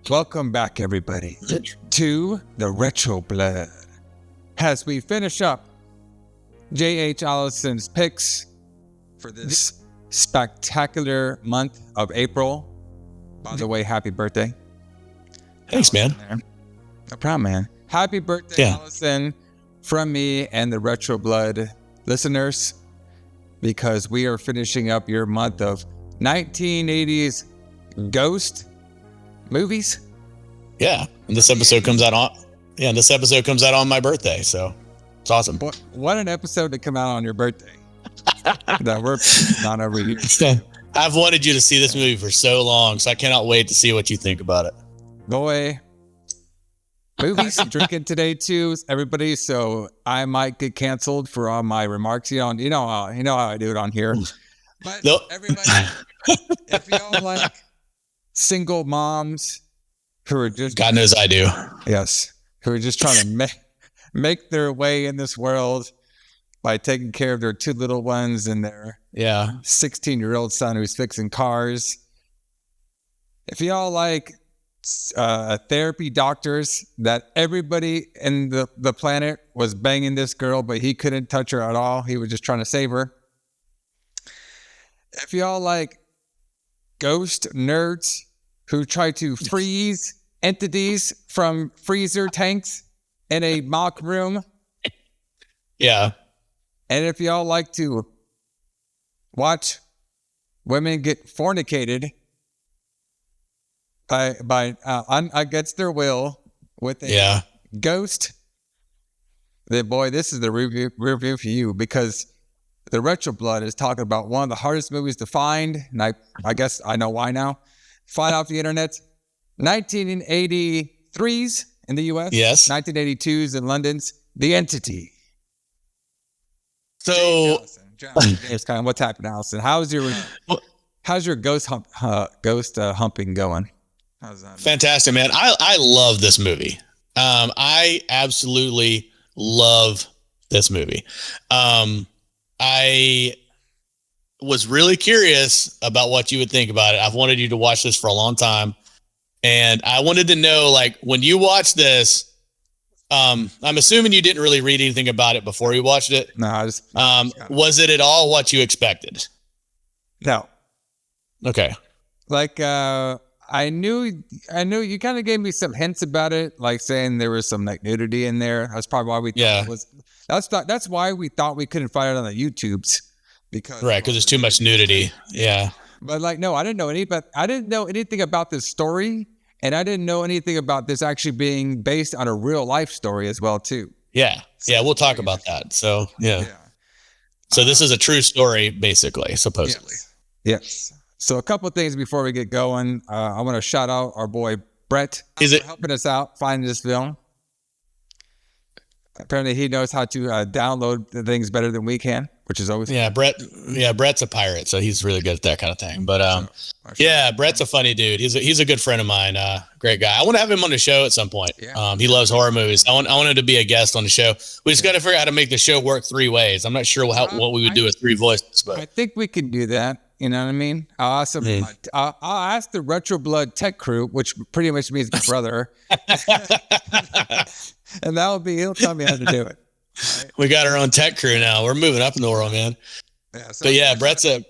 Welcome back, everybody, to the Retro Blood. As we finish up J.H. Allison's picks for this spectacular month of April. By the way, happy birthday. Thanks, Allison, man. No problem, man. Happy birthday, Allison, from me and the Retro Blood listeners, because we are finishing up your month of 1980s ghost movies. Yeah, and this episode comes out on my birthday, so it's awesome. What an episode to come out on your birthday. That we're not over here. I've wanted you to see this movie for so long, so I cannot wait to see what you think about it. Boy, movies, drinking today too, everybody. So I might get canceled for all my remarks. You know how I do it on here. But nope. Everybody, if y'all like single moms who are just, God knows I do. Yes, who are just trying to make their way in this world by taking care of their two little ones and their 16-year-old son who's fixing cars. If y'all like therapy doctors that everybody in the planet was banging this girl, but he couldn't touch her at all. He was just trying to save her. If y'all like ghost nerds who try to freeze entities from freezer tanks in a mock room. Yeah. And if y'all like to watch women get fornicated by against their will with a ghost, then boy, this is the review for you, because the Retro Blood is talking about one of the hardest movies to find, and I guess I know why now. Find off the internet. 1983's in the U.S. Yes. 1982's in London's The Entity. So, what's happening, Alison? How's your ghost humping going? How's that? Fantastic, man. I love this movie. I absolutely love this movie. I was really curious about what you would think about it. I've wanted you to watch this for a long time, and I wanted to know, like, when you watch this, I'm assuming you didn't really read anything about it before you watched it. No, I just was it at all what you expected? No. Okay. Like, I knew you kind of gave me some hints about it, like saying there was some like nudity in there. That's probably why we thought it was. That's why we thought we couldn't find it on the YouTubes, because there's too much nudity. Yeah. But like, no, I didn't know anything about this story, and I didn't know anything about this actually being based on a real life story as well too. Yeah. Yeah, we'll talk about that. So So this is a true story, basically, supposedly. Yes. So a couple of things before we get going. I want to shout out our boy Brett for helping us out finding this film. Apparently he knows how to download the things better than we can, which is always Brett's a pirate, so he's really good at that kind of thing. But Brett's a funny dude. He's a good friend of mine. Great guy. I want to have him on the show at some point. Yeah. He loves horror movies. I want him to be a guest on the show. We just got to figure out how to make the show work three ways. I'm not sure what we would do with three voices, but I think we can do that. You know what I mean? I'll ask the Retro Blood tech crew, which pretty much means my brother. And he'll tell me how to do it. Right? We got our own tech crew now. We're moving up in the world, man. Yeah, Brett's he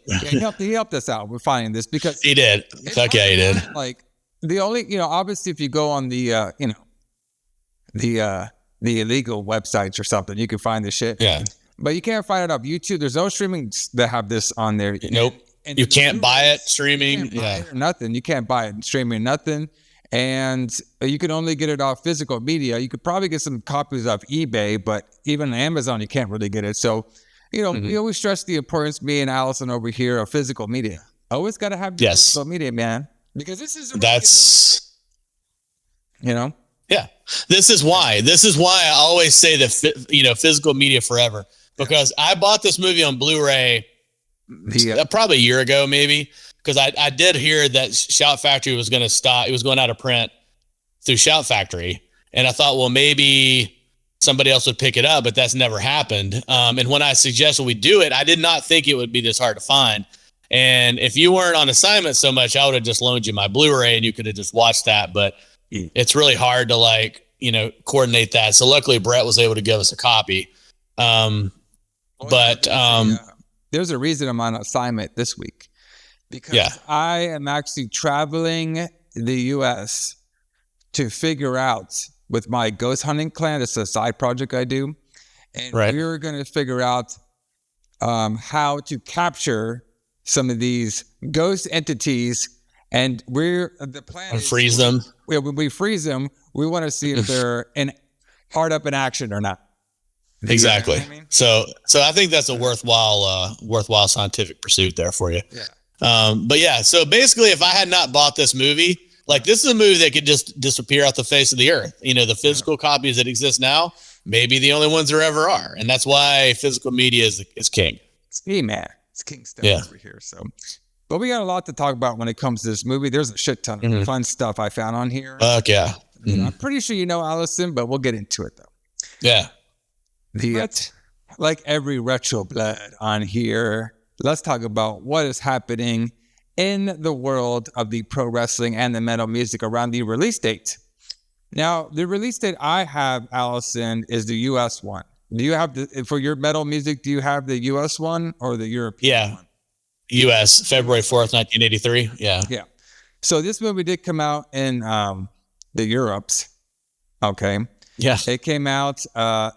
helped us out with finding this, because he did. Fuck yeah, he did. Like, the only, obviously if you go on the illegal websites or something, you can find this shit. Yeah. But you can't find it off YouTube. There's no streaming that have this on there. Nope. And you can't buy it streaming. Nothing. You can't buy it streaming, nothing. And you can only get it off physical media. You could probably get some copies off eBay, but even on Amazon, you can't really get it. So, we always stress the importance, me and Alison over here, of physical media. Always got to have physical media, man. Because this is Yeah. This is why I always say that, physical media forever. Because I bought this movie on Blu-ray probably a year ago, maybe, because I did hear that Shout Factory was going to stop. It was going out of print through Shout Factory. And I thought, well, maybe somebody else would pick it up, but that's never happened. And when I suggested we do it, I did not think it would be this hard to find. And if you weren't on assignment so much, I would have just loaned you my Blu-ray and you could have just watched that. But it's really hard to like, coordinate that. So luckily Brett was able to give us a copy. There's a reason I'm on assignment this week, because I am actually traveling the U.S. to figure out with my ghost hunting clan. It's a side project I do. And we're going to figure out how to capture some of these ghost entities. And the plan is freeze them. When we freeze them, we want to see if they're hard up in action or not. Exactly. You know what I mean? So I think that's a worthwhile scientific pursuit there for you. Yeah. But yeah, so basically if I had not bought this movie, like this is a movie that could just disappear off the face of the earth. The physical copies that exist now, maybe the only ones there ever are. And that's why physical media is king. It's king, man. It's king stuff over here. So, but we got a lot to talk about when it comes to this movie. There's a shit ton of fun stuff I found on here. Fuck yeah. I'm pretty sure you know Alison, but we'll get into it though. Yeah. Like every retro blood on here, let's talk about what is happening in the world of the pro wrestling and the metal music around the release date. Now, the release date I have, Alison, is the U.S. one. Do you have for your metal music, do you have the U.S. one or the European one? U.S., February 4th, 1983. Yeah. Yeah. So this movie did come out in the Europes. Okay. Yeah. It came out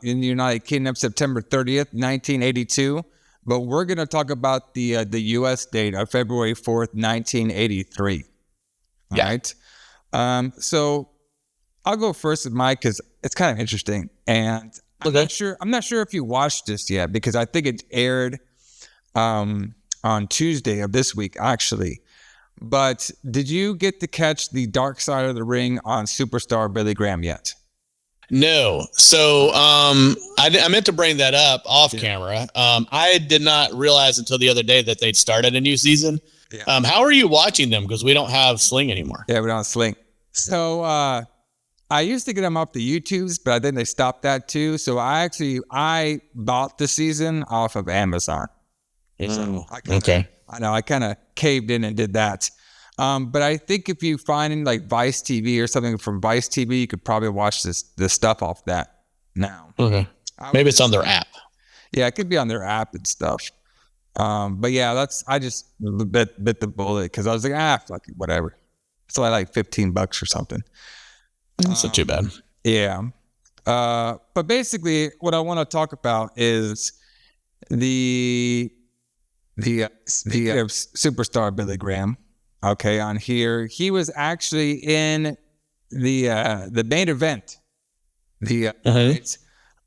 in the United Kingdom September 30th, 1982. But we're going to talk about the U.S. date of February 4th, 1983. All right. So I'll go first with Mike because it's kind of interesting. And I'm not sure if you watched this yet, because I think it aired on Tuesday of this week, actually. But did you get to catch the Dark Side of the Ring on Superstar Billy Graham yet? No. So I meant to bring that up off camera. I did not realize until the other day that they'd started a new season. Yeah. How are you watching them? Because we don't have Sling anymore. Yeah, we don't have Sling. So I used to get them off the YouTubes, but then they stopped that too. So I bought the season off of Amazon. So I kind of caved in and did that. But I think if you find like Vice TV or something from Vice TV, you could probably watch this stuff off that now. Okay. Maybe it's on their app. Yeah, it could be on their app and stuff. But yeah, I just bit the bullet because I was like, fuck it, whatever. It's only like $15 or something. That's not too bad. Yeah. But basically what I want to talk about is the superstar Billy Graham. Okay, on here, he was actually in the main event,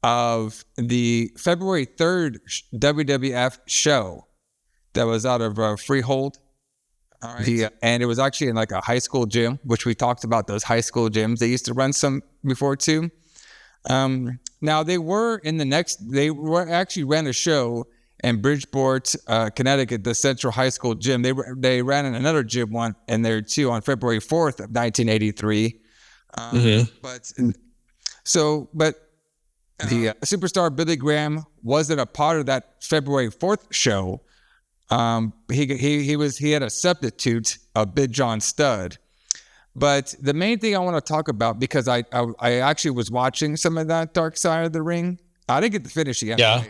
of the February 3rd WWF show that was out of Freehold. All right. And it was actually in like a high school gym, which we talked about those high school gyms. They used to run some before too. Now they actually ran a show in Bridgeport, Connecticut, the Central High School gym. They ran in another gym one in there too on February 4th of 1983. But the superstar Billy Graham wasn't a part of that February 4th show. He had a substitute of Big John Studd. But the main thing I want to talk about, because I actually was watching some of that Dark Side of the Ring. I didn't get to finish it yet. Yeah.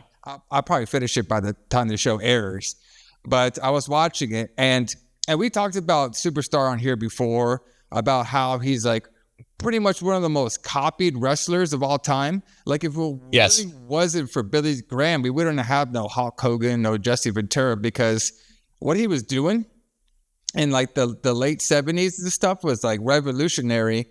I'll probably finish it by the time the show airs. But I was watching it, and we talked about Superstar on here before, about how he's like pretty much one of the most copied wrestlers of all time. Like if it really wasn't for Billy Graham, we wouldn't have no Hulk Hogan, no Jesse Ventura, because what he was doing in like the late 70s and stuff was like revolutionary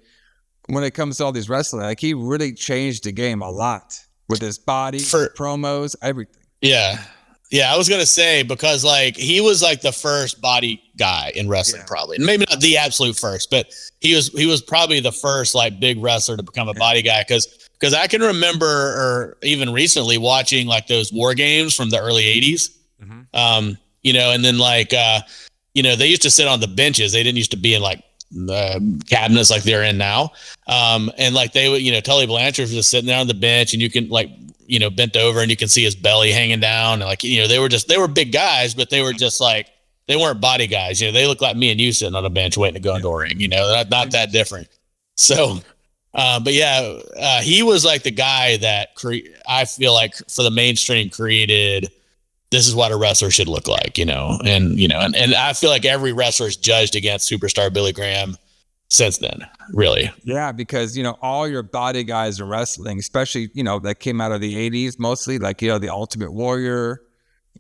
when it comes to all these wrestling. Like he really changed the game a lot. With his body, promos, everything. Yeah. Yeah, I was going to say, because like he was like the first body guy in wrestling, probably. Maybe not the absolute first, but he was probably the first like big wrestler to become a body guy. Because I can remember, or even recently, watching like those war games from the early 80s. And then like, they used to sit on the benches. They didn't used to be in like cabinets like they're in now. And like they would, Tully Blanchard was just sitting there on the bench, and you can like, bent over and you can see his belly hanging down. And like, they were big guys, but they were just like, they weren't body guys. They look like me and you sitting on a bench waiting to go into a ring. Not that different. So, but yeah, he was like the guy that I feel like for the mainstream created. This is what a wrestler should look like, and I feel like every wrestler is judged against superstar Billy Graham since then, really. Yeah, because, all your body guys in wrestling, especially, that came out of the 80s mostly, like, the Ultimate Warrior,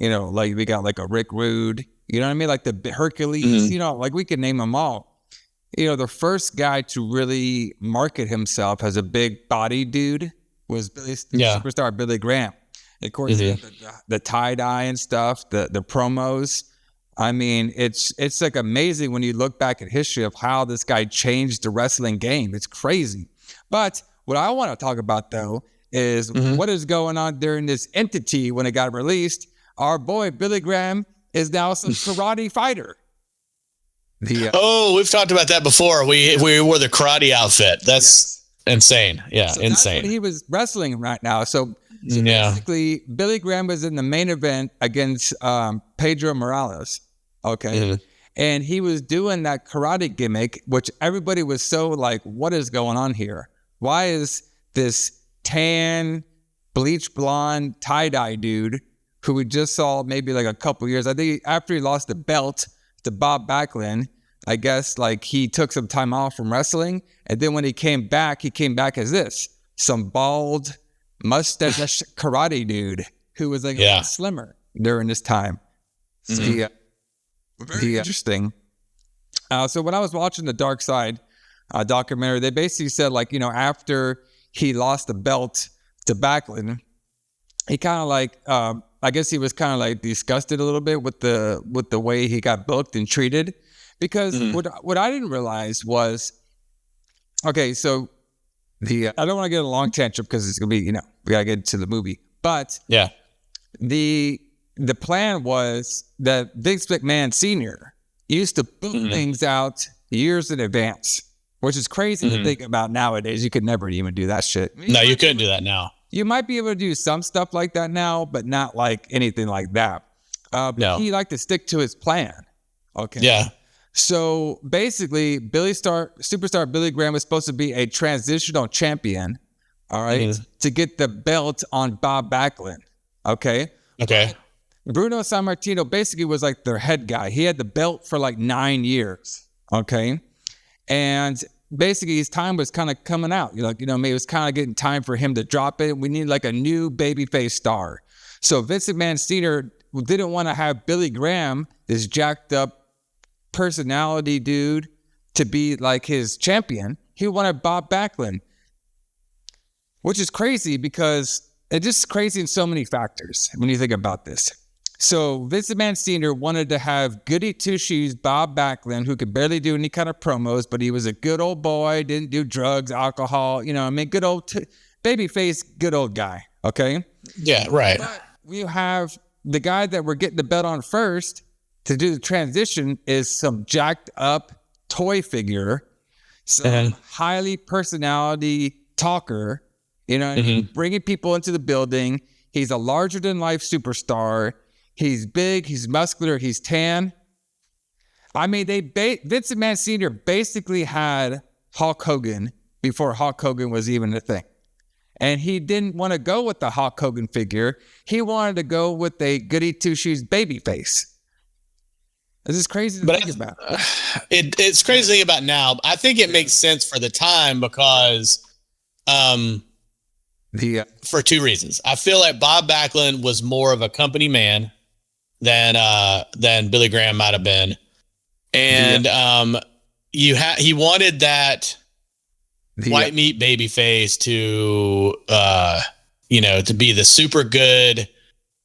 like we got like a Rick Rude, you know what I mean? Like the Hercules, like we could name them all. The first guy to really market himself as a big body dude was superstar Billy Graham. Of course, the tie-dye and stuff, the promos. I mean, it's like amazing when you look back at history of how this guy changed the wrestling game. It's crazy. But what I want to talk about, though, is what is going on during this entity when it got released. Our boy, Billy Graham, is now some karate fighter. We've talked about that before. We wore the karate outfit. That's insane. Yeah, so insane. That's what he was wrestling right now. So basically, Billy Graham was in the main event against Pedro Morales. Okay. And he was doing that karate gimmick, which everybody was so like, what is going on here? Why is this tan, bleach blonde, tie-dye dude who we just saw maybe like a couple years, I think after he lost the belt to Bob Backlund, I guess like he took some time off from wrestling. And then when he came back as this, some bald, mustache karate dude who was like a lot slimmer during this time. Very interesting. So when I was watching the Dark Side documentary, they basically said like, after he lost the belt to Backlund, he kind of like, I guess he was kind of like disgusted a little bit with the way he got booked and treated, because what I didn't realize was, okay, so I don't want to get a long tangent because it's gonna be, we gotta get into the movie, but the plan was that Vince McMahon Sr. used to book things out years in advance, which is crazy to think about nowadays. You could never even do that shit. No, you couldn't do that now. You might be able to do some stuff like that now, but not like anything like that. But he liked to stick to his plan. Okay. Yeah. So basically, superstar Billy Graham was supposed to be a transitional champion, all right, to get the belt on Bob Backlund. Okay. Okay. Bruno Sammartino basically was like their head guy. He had the belt for like 9 years. Okay. And basically his time was kind of coming out. Maybe it was kind of getting time for him to drop it. We need like a new babyface star. So Vince McMahon Sr. didn't want to have Billy Graham, this jacked up personality dude, to be like his champion. He wanted Bob Backlund, which is crazy because it's just crazy in so many factors when you think about this. So Vince McMahon Sr. wanted to have goody two-shoes Bob Backlund, who could barely do any kind of promos, but he was a good old boy, didn't do drugs, alcohol, good old babyface, good old guy, okay? Yeah, right. But you have the guy that we're getting the belt on first to do the transition is some jacked up toy figure, some highly personality talker, bringing people into the building. He's a larger-than-life superstar. He's big, he's muscular, he's tan. I mean, Vince McMahon Sr. basically had Hulk Hogan before Hulk Hogan was even a thing. And he didn't want to go with the Hulk Hogan figure. He wanted to go with a goody two-shoes baby face. This is crazy to think about. It's crazy to think about now. I think it makes sense for the time because for two reasons. I feel like Bob Backlund was more of a company man than Billy Graham might have been, and he wanted that white meat baby face to to be the super good,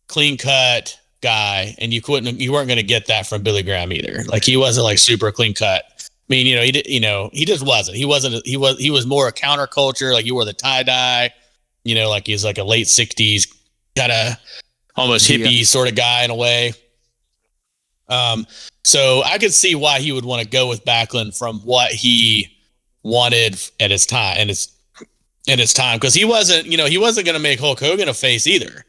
clean cut guy, and you weren't going to get that from Billy Graham either. Like he wasn't like super clean cut. I mean, he just wasn't. He was more a counterculture. Like you wore the tie dye. Like he's like a late 60s kind of almost hippie sort of guy in a way. So I could see why he would want to go with Backlund from what he wanted at his time because he wasn't going to make Hulk Hogan a face either,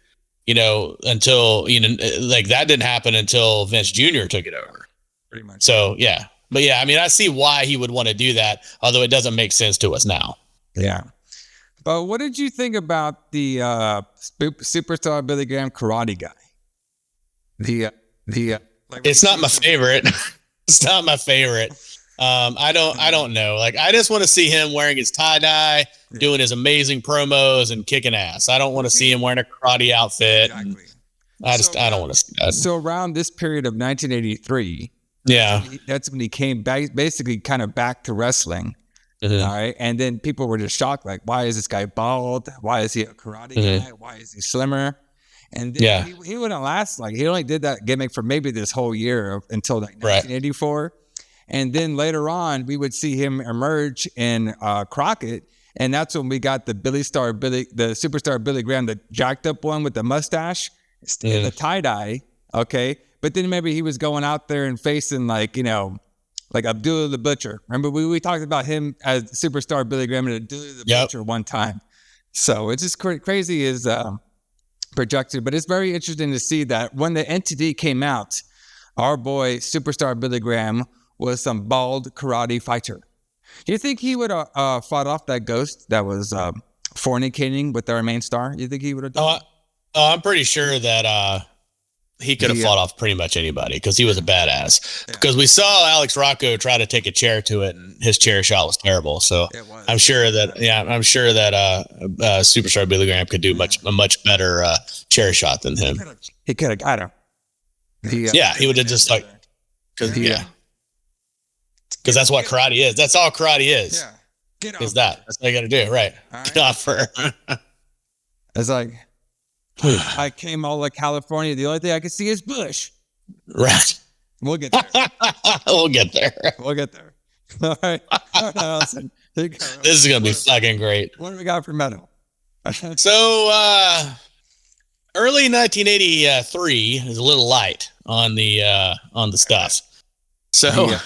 until like that didn't happen until Vince Jr. took it over. Pretty much. So, yeah. But yeah, I mean, I see why he would want to do that, although it doesn't make sense to us now. Yeah. But what did you think about the superstar Billy Graham karate guy? It's not my favorite. It's not my favorite. I don't know. Like, I just want to see him wearing his tie-dye, doing his amazing promos and kicking ass. I don't want to see him wearing a karate outfit. Exactly. I don't want to see that. So around this period of 1983, that's when he came back, basically kind of back to wrestling. Mm-hmm. All right. And then people were just shocked. Like, why is this guy bald? Why is he a karate guy? Why is he slimmer? And then he wouldn't last. Like, he only did that gimmick for maybe this whole year until like 1984. And then later on, we would see him emerge in Crockett. And that's when we got the superstar Billy Graham, the jacked up one with the mustache, the tie-dye. Okay. But then maybe he was going out there and facing like Abdullah the Butcher. Remember, we talked about him as superstar Billy Graham and Abdullah the Butcher one time. So it's just crazy his projection. But it's very interesting to see that when the entity came out, our boy superstar Billy Graham was some bald karate fighter. Do you think he would have fought off that ghost that was fornicating with our main star? You think he would have done I'm pretty sure that he could have fought off pretty much anybody because he was a badass. Because we saw Alex Rocco try to take a chair to it, and his chair shot was terrible. So I'm sure that superstar Billy Graham could do a much better chair shot than him. He could have got him. He would have just like because that's what karate is. That's all karate is. Yeah, get off. Is that? That's what you got to do, right? Get off her. It's like. I came all to California. The only thing I could see is bush. Right. We'll get there. We'll get there. All right. Alison, this is going to be fucking great. What do we got for metal? So, early 1983 is a little light on the stuff. So,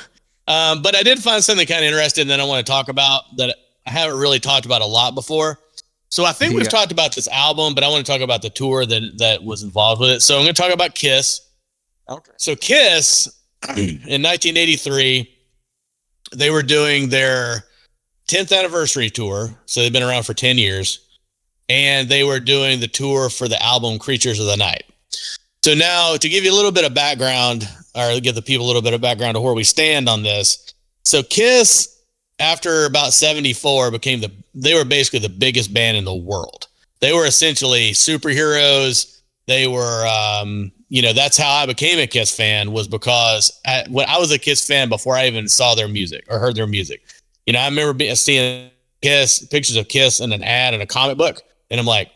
but I did find something kind of interesting that I want to talk about that I haven't really talked about a lot before. So I think we've talked about this album, but I want to talk about the tour that was involved with it. So I'm going to talk about Kiss. Okay. So Kiss, in 1983, they were doing their 10th anniversary tour. So they've been around for 10 years. And they were doing the tour for the album Creatures of the Night. So now to give you a little bit of background, or give the people a little bit of background to where we stand on this. So Kiss, after about 74, they were basically the biggest band in the world. They were essentially superheroes. They were, that's how I became a Kiss fan, was because when I was a Kiss fan before I even saw their music or heard their music. I remember seeing pictures of Kiss in an ad in a comic book. And I'm like,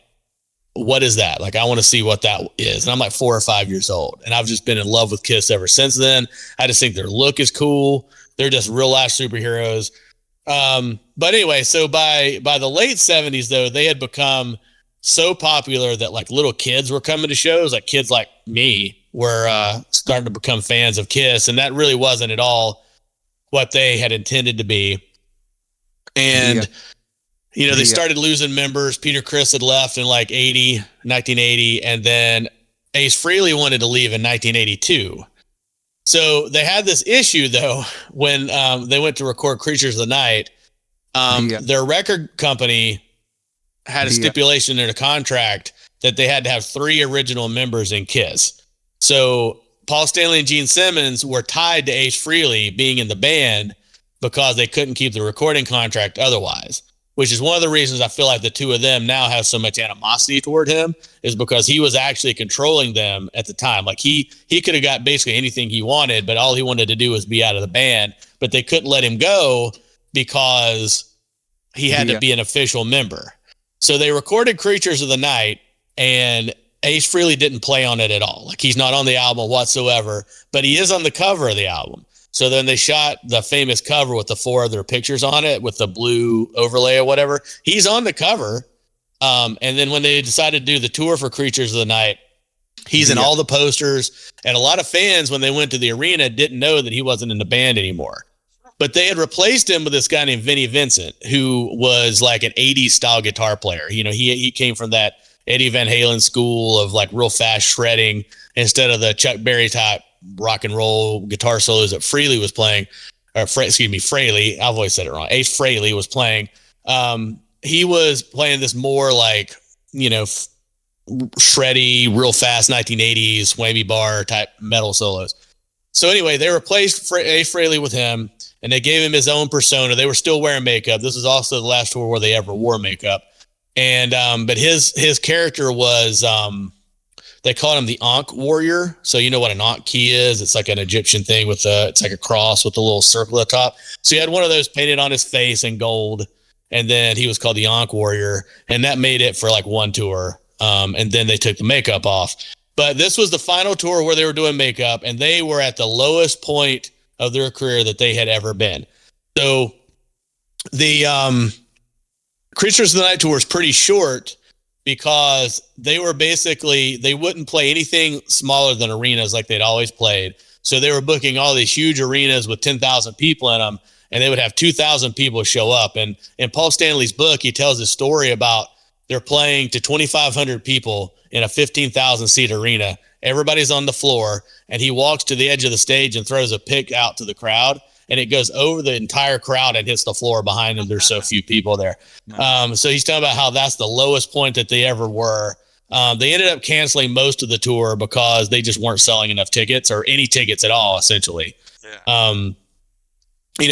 what is that? Like, I want to see what that is. And I'm like 4 or 5 years old. And I've just been in love with Kiss ever since then. I just think their look is cool. They're just real life superheroes. But anyway, so by the late 70s, though, they had become so popular that like little kids were coming to shows. Like kids like me were starting to become fans of Kiss. And that really wasn't at all what they had intended to be. And, they started losing members. Peter Criss had left in like 1980. And then Ace Frehley wanted to leave in 1982. So they had this issue, though, when they went to record Creatures of the Night. Their record company had a stipulation in a contract that they had to have 3 original members in Kiss. So Paul Stanley and Gene Simmons were tied to Ace Frehley being in the band because they couldn't keep the recording contract otherwise, which is one of the reasons I feel like the two of them now have so much animosity toward him, is because he was actually controlling them at the time. Like he could have got basically anything he wanted, but all he wanted to do was be out of the band, but they couldn't let him go because he had to be an official member. So they recorded Creatures of the Night, and Ace Frehley didn't play on it at all. Like, he's not on the album whatsoever, but he is on the cover of the album. So then they shot the famous cover with the 4 other pictures on it with the blue overlay or whatever. He's on the cover. And then when they decided to do the tour for Creatures of the Night, he's in all the posters. And a lot of fans, when they went to the arena, didn't know that he wasn't in the band anymore. But they had replaced him with this guy named Vinnie Vincent, who was like an 80s style guitar player. He came from that Eddie Van Halen school of like real fast shredding instead of the Chuck Berry type rock and roll guitar solos that Frehley was playing, Fraley. I've always said it wrong. Ace Frehley was playing. He was playing this more like, shreddy, real fast 1980s whammy bar type metal solos. So anyway, they replaced Ace Frehley with him, and they gave him his own persona. They were still wearing makeup. This was also the last tour where they ever wore makeup. And but his character was they called him the Ankh Warrior. So you know what an Ankh key is? It's like an Egyptian thing with it's like a cross with a little circle at the top. So he had one of those painted on his face in gold, and then he was called the Ankh Warrior, and that made it for like one tour. And then they took the makeup off. But this was the final tour where they were doing makeup, and they were at the lowest point of their career that they had ever been. So the Creatures of the Night tour is pretty short because they wouldn't play anything smaller than arenas like they'd always played. So they were booking all these huge arenas with 10,000 people in them, and they would have 2,000 people show up. And in Paul Stanley's book, he tells a story about they're playing to 2,500 people in a 15,000 seat arena. Everybody's on the floor, and he walks to the edge of the stage and throws a pick out to the crowd, and it goes over the entire crowd and hits the floor behind him. There's so few people there. So he's talking about how that's the lowest point that they ever were. They ended up canceling most of the tour because they just weren't selling enough tickets or any tickets at all, essentially. Yeah.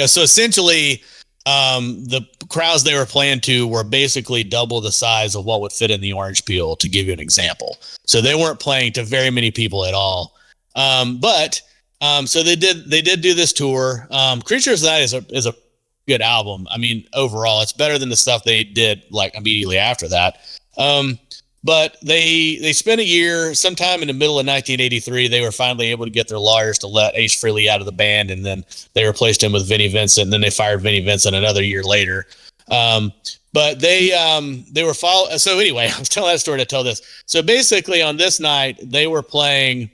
So essentially, the crowds they were playing to were basically double the size of what would fit in the Orange Peel, to give you an example. So they weren't playing to very many people at all. So they did do this tour. Creatures of the Night is a good album. I mean, overall, it's better than the stuff they did like immediately after that. But they spent a year, sometime in the middle of 1983, they were finally able to get their lawyers to let Ace Frehley out of the band, and then they replaced him with Vinnie Vincent, and then they fired Vinnie Vincent another year later. But they were so anyway, I was telling that story to tell this. So basically on this night, they were playing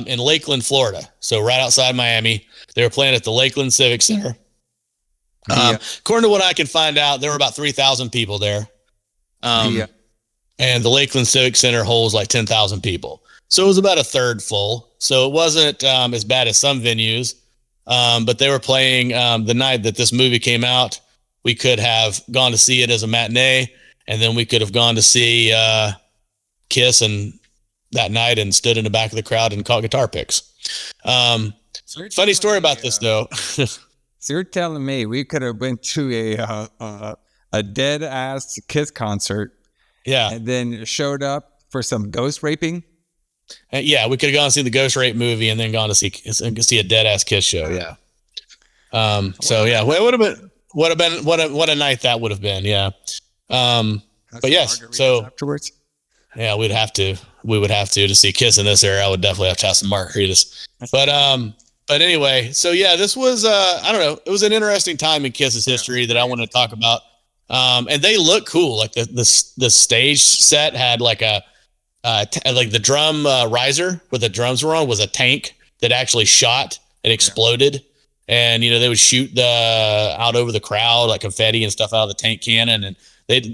in Lakeland, Florida. So right outside Miami. They were playing at the Lakeland Civic Center. According to what I can find out, there were about 3,000 people there. And the Lakeland Civic Center holds like 10,000 people. So it was about a third full. So it wasn't as bad as some venues. But they were playing the night that this movie came out. We could have gone to see it as a matinee, and then we could have gone to see Kiss and that night and stood in the back of the crowd and caught guitar picks. Funny story about this, though. So you're telling me we could have went to a dead ass Kiss concert, and then showed up for some ghost raping? Yeah, we could have gone and seen the Ghost Rape movie and then gone to see a dead ass Kiss show. Yeah. So yeah, it would have been what a night that would have been. Yeah. But yes, so afterwards, yeah, we would have to see Kiss in this era. I would definitely have to have some margaritas. But anyway, so yeah, this was I don't know, it was an interesting time in Kiss's history that I want to talk about. And they look cool. Like the stage set had like like the drum riser where the drums were on was a tank that actually shot and exploded. And, they would shoot out over the crowd, like confetti and stuff out of the tank cannon. And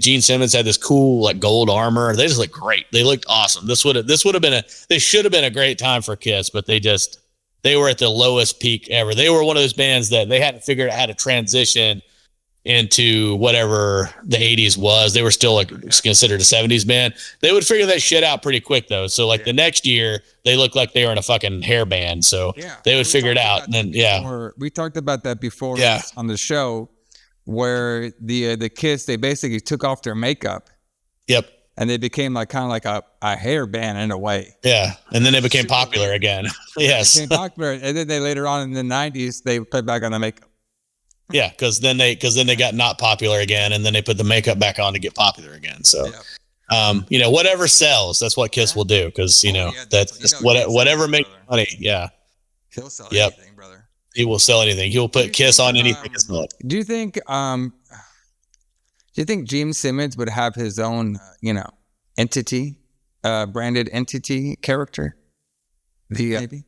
Gene Simmons had this cool, like gold armor. They just looked great. They looked awesome. This should have been a great time for Kiss, but they were at the lowest peak ever. They were one of those bands that they hadn't figured out how to transition into whatever the 80s was. They were still like considered a 70s band. They would figure that shit out pretty quick though. So like the next year they looked like they were in a fucking hair band. So they would figure it out. And then we talked about that before on the show, where the Kiss, they basically took off their makeup. Yep. And they became like kind of like a hair band in a way. Yeah. And then they became popular again. Yes. They became popular. And then they later on in the 90s, they put back on the makeup. Yeah, because then they got not popular again, and then they put the makeup back on to get popular again. So, whatever sells, that's what Kiss will do. Because whatever makes money. Yeah, he'll sell anything, brother. He will sell anything. He'll put Kiss on anything. Do you think Gene Simmons would have his own entity, branded entity character? Maybe.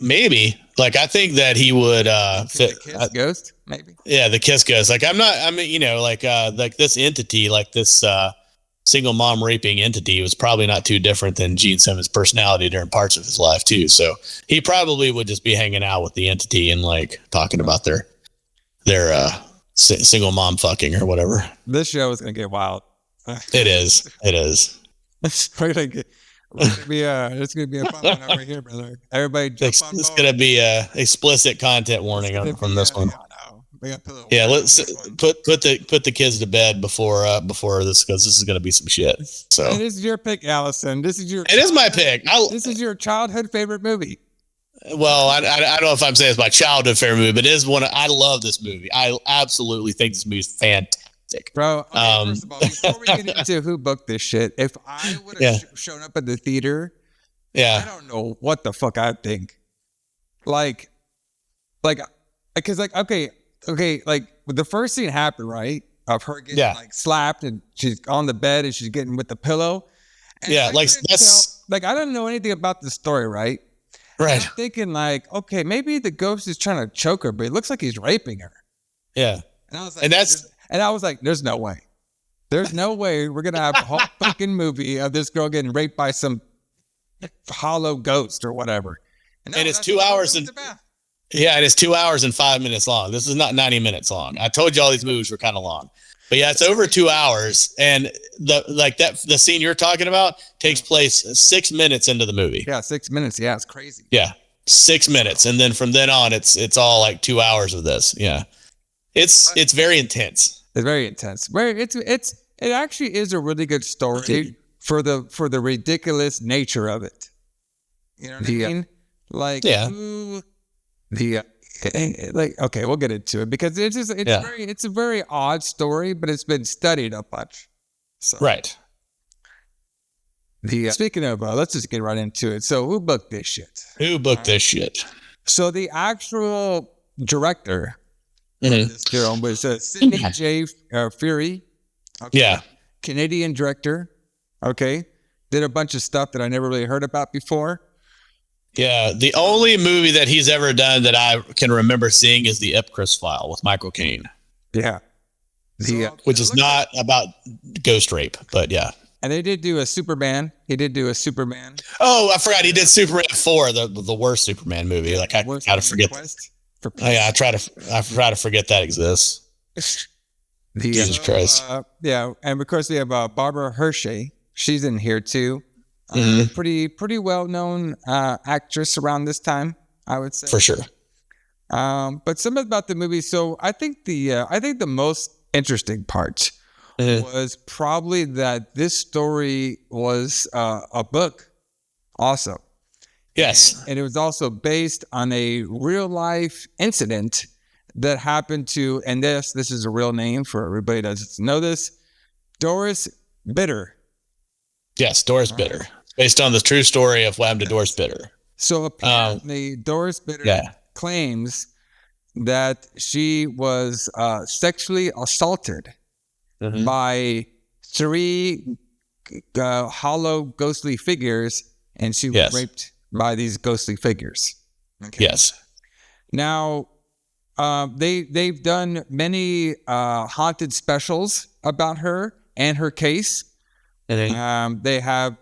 Maybe. Like I think that he would fit the Kiss Ghost, maybe. Yeah, the Kiss Ghost. Like like this entity, like this single mom raping entity was probably not too different than Gene Simmons' personality during parts of his life too. So he probably would just be hanging out with the entity and like talking about their single mom fucking or whatever. This show is gonna get wild. It is. It's gonna be a fun one over here, brother. Everybody jump on board. It's gonna be a explicit content warning from this one. Yeah, let's put the kids to bed before this, because this is going to be some shit. So and this is your pick, Alison. It is my pick. This is your childhood favorite movie. Well, I don't know if I'm saying it's my childhood favorite movie, but it is one. I love this movie. I absolutely think this movie is fantastic, bro. Okay, first of all, before we get into who booked this shit, if I would have shown up at the theater, I don't know what the fuck I think. Like, because okay, like the first scene happened, right? Of her getting like slapped and she's on the bed and she's getting with the pillow. And that's like I don't know anything about the story, right? Right. And I'm thinking like, okay, maybe the ghost is trying to choke her, but it looks like he's raping her. Yeah. And I was like, there's no way. There's no way we're gonna have a whole fucking movie of this girl getting raped by some hollow ghost or whatever. And it's 2 hours and it's 2 hours and 5 minutes long. This is not 90 minutes long. I told you all these movies were kind of long, but yeah, it's over 2 hours. And the scene you're talking about takes place 6 minutes into the movie. Yeah, 6 minutes. Yeah, it's crazy. Yeah, 6 minutes, and then from then on, it's all like 2 hours of this. Yeah, it's very intense. It's very intense. It actually is a really good story for the ridiculous nature of it. You know what I mean? Like, okay, we'll get into it because it's a very odd story, but it's been studied a bunch. So. Right. Speaking of, let's just get right into it. So, who booked this shit? This shit? So, the actual director of this film was Sidney J. Fury. Okay. Yeah. Canadian director. Okay. Did a bunch of stuff that I never really heard about before. Yeah, the only movie that he's ever done that I can remember seeing is the Ipcris File with Michael Caine. Yeah. Which is not about ghost rape, but yeah. And they did do a Superman. He did do a Superman. Oh, I forgot he did Superman 4, the worst Superman movie. Like I gotta forget. I try to forget that exists. Jesus Christ. And of course we have Barbara Hershey. She's in here too. Pretty well known actress around this time, I would say, for sure. But some about the movie. So I think the most interesting part was probably that this story was a book, also. Yes, and it was also based on a real life incident that happened to, and this is a real name for everybody that doesn't know this, Doris Bither. Yes, Doris Bither. Based on the true story of what happened to Doris Bither. So apparently, Doris Bither claims that she was sexually assaulted by 3 hollow ghostly figures, and she was raped by these ghostly figures. Okay. Yes. Now, they've done many haunted specials about her and her case. They have,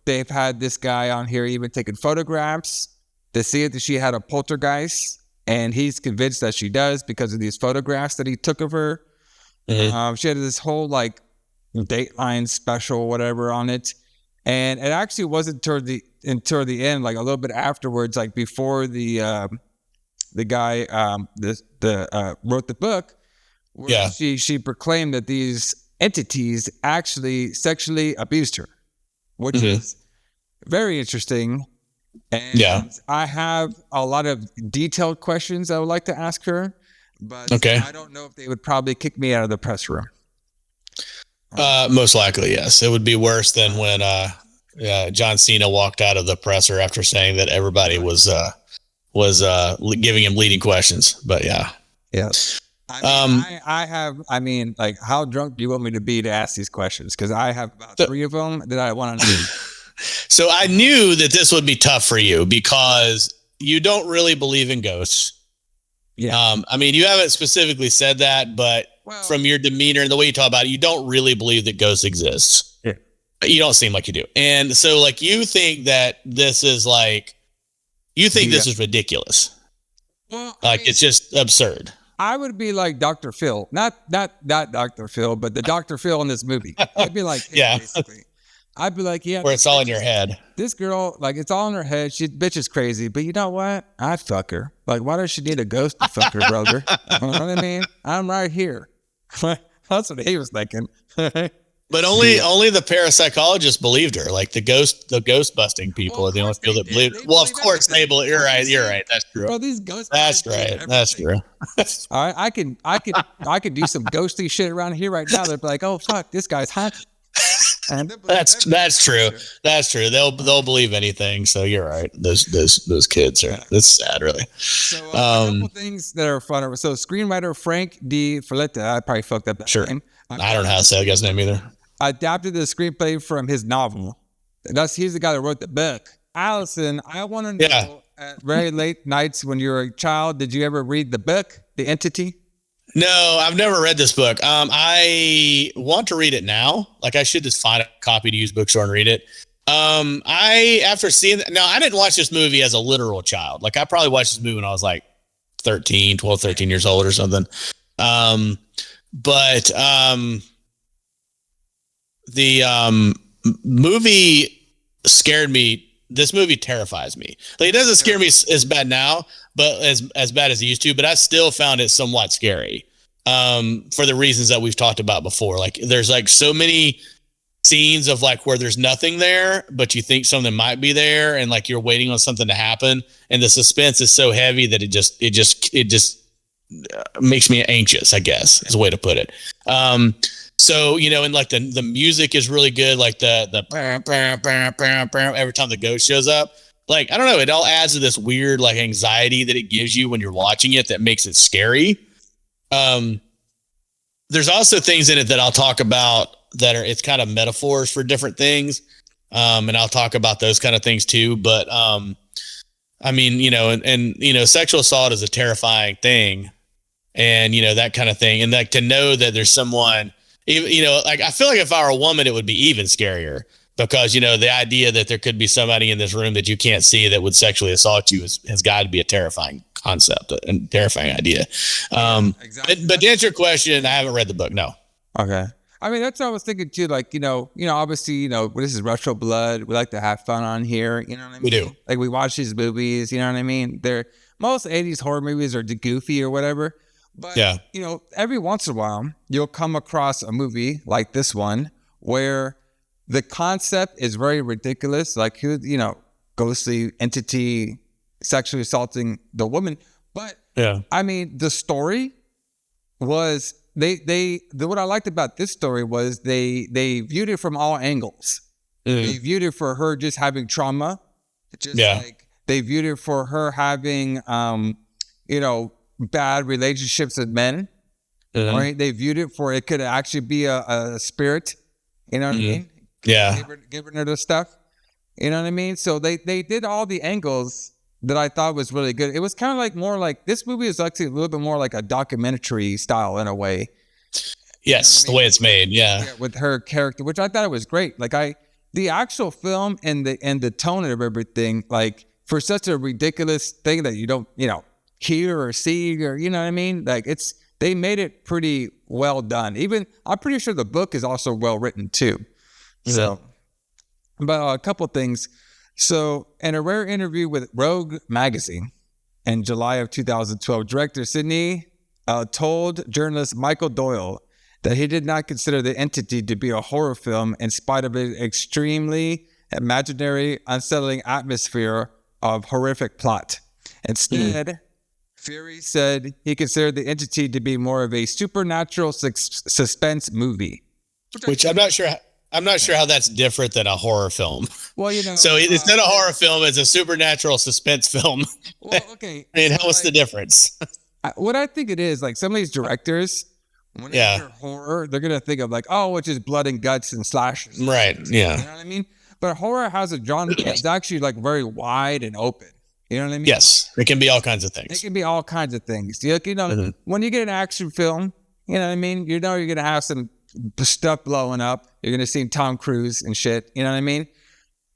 they've had this guy on here even taking photographs to see that she had a poltergeist, and he's convinced that she does because of these photographs that he took of her. She had this whole like Dateline special, whatever, on it, and it actually wasn't toward the end, like a little bit afterwards, like before the guy wrote the book, where she proclaimed that these entities actually sexually abused her, which is very interesting. And I have a lot of detailed questions I would like to ask her, but I don't know if they would probably kick me out of the press room. Most likely, yes. It would be worse than when John Cena walked out of the presser after saying that everybody was giving him leading questions. But yeah. I mean, like, how drunk do you want me to be to ask these questions? Because I have about 3 of them that I want to know. So I knew that this would be tough for you because you don't really believe in ghosts. Yeah. I mean, you haven't specifically said that, but from your demeanor and the way you talk about it, you don't really believe that ghosts exist. Yeah. You don't seem like you do. And so like you think that this is like, you think this is ridiculous. Well, like it's just absurd. I would be like Dr. Phil, not Dr. Phil, but the Dr. Phil in this movie. I'd be like, basically. I'd be like, yeah. Where it's all in your head. This girl, like, it's all in her head. Bitch is crazy. But you know what? I'd fuck her. Like, why does she need a ghost to fuck her, brother? You know what I mean? I'm right here. That's what he was thinking. But only the parapsychologists believed her. Like the ghost busting people are the only people that believed. Well, of course they believe. You're right. That's true. Bro, these ghosts. That's right. That's true. All right, I can do some ghostly shit around here right now. They'd be like, oh fuck, this guy's haunted. That's true. That's true. They'll believe anything. So you're right. Those kids are. That's sad, really. So a couple things that are fun. So screenwriter Frank D. Falletta, I probably fucked up that name. I don't know how to say that guy's name either. Adapted the screenplay from his novel. He's the guy that wrote the book. Alison, I want to know, at very late nights when you were a child, did you ever read the book, The Entity? No, I've never read this book. I want to read it now. Like I should just find a copy to use bookstore and read it. After seeing that, I didn't watch this movie as a literal child. Like I probably watched this movie when I was like 13 years old or something. But the movie scared me. This movie terrifies me. Like it doesn't scare me as bad now, but as bad as it used to. But I still found it somewhat scary for the reasons that we've talked about before. Like there's like so many scenes of like where there's nothing there, but you think something might be there, and like you're waiting on something to happen, and the suspense is so heavy that it just makes me anxious, I guess is a way to put it. So, and like the music is really good. Like the every time the ghost shows up, like, I don't know, it all adds to this weird like anxiety that it gives you when you're watching it that makes it scary. There's also things in it that I'll talk about that it's kind of metaphors for different things. And I'll talk about those kind of things too. But, I mean, and sexual assault is a terrifying thing, and, that kind of thing. And like to know that there's someone, like I feel like if I were a woman, it would be even scarier because, the idea that there could be somebody in this room that you can't see that would sexually assault you has got to be a terrifying concept and terrifying idea. Exactly. But to answer your question, I haven't read the book. No. Okay. I mean, that's what I was thinking too. Like, obviously, this is Retro Blood. We like to have fun on here. You know what I mean? We do. Like we watch these movies, you know what I mean? Most 80s horror movies are goofy or whatever. But, every once in a while, you'll come across a movie like this one where the concept is very ridiculous. Like, ghostly entity sexually assaulting the woman. But, I mean, the story was, what I liked about this story was they viewed it from all angles. They viewed it for her just having trauma. Like, they viewed it for her having, bad relationships with men, right? They viewed it for it could actually be a spirit, you know what I mean? Yeah, giving her the stuff, you know what I mean? So they did all the angles that I thought was really good. It was kind of like more like this movie is actually a little bit more like a documentary style in a way. Yes, the way it's made, with her character, which I thought it was great. Like the actual film and the tone of everything, like for such a ridiculous thing that you don't, hear or see, or you know what I mean? Like they made it pretty well done. Even I'm pretty sure the book is also well written too. So, but a couple things. So, in a rare interview with Rogue Magazine in July of 2012, director Sidney told journalist Michael Doyle that he did not consider The Entity to be a horror film in spite of its extremely imaginary, unsettling atmosphere of horrific plot. Instead, Fury said he considered The Entity to be more of a supernatural suspense movie. Which I'm not sure how that's different than a horror film. Well, so it's not a horror film; it's a supernatural suspense film. Well, okay. I mean, what's the difference? What I think it is, like some of these directors, when they hear horror, they're gonna think of like, oh, it's just blood and guts and slashes. Right. Yeah. You know what I mean? But horror has a genre that's actually like very wide and open. You know what I mean? Yes. It can be all kinds of things. It can be all kinds of things. When you get an action film, you know what I mean? You're going to have some stuff blowing up. You're going to see Tom Cruise and shit. You know what I mean?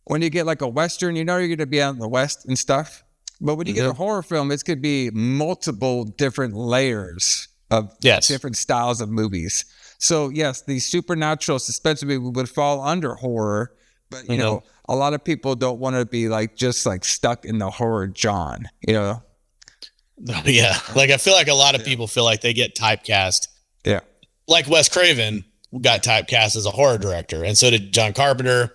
When you get like a Western, you know you're going to be out in the West and stuff. But when you get a horror film, it's could be multiple different layers of different styles of movies. So yes, the supernatural suspense movie would fall under horror, but you know, a lot of people don't want to be like just like stuck in the horror genre, you know? Yeah. Like I feel like a lot of people feel like they get typecast. Yeah. Like Wes Craven got typecast as a horror director, and so did John Carpenter.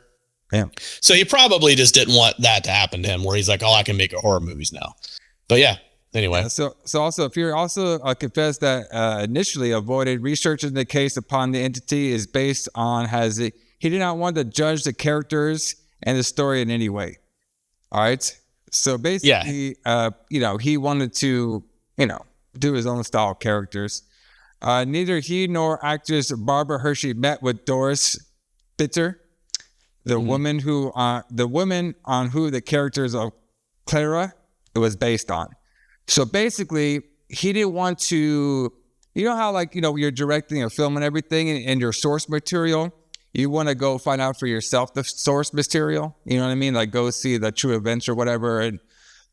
Yeah. So he probably just didn't want that to happen to him, where he's like, "Oh, I can make horror movies now." But yeah. Anyway. Yeah, so also, if you're also confessed that initially avoided researching the case upon the entity is based on he did not want to judge the characters and the story in any way. All right. So basically, you know, he wanted to, you know, do his own style characters. Neither he nor actress Barbara Hershey met with Doris Bither, the woman on who the characters of Clara was based on. So basically, he didn't want to, you know how like, you know, you're directing a film and everything and your source material, you want to go find out for yourself the source material, you know what I mean? Like go see the true events or whatever and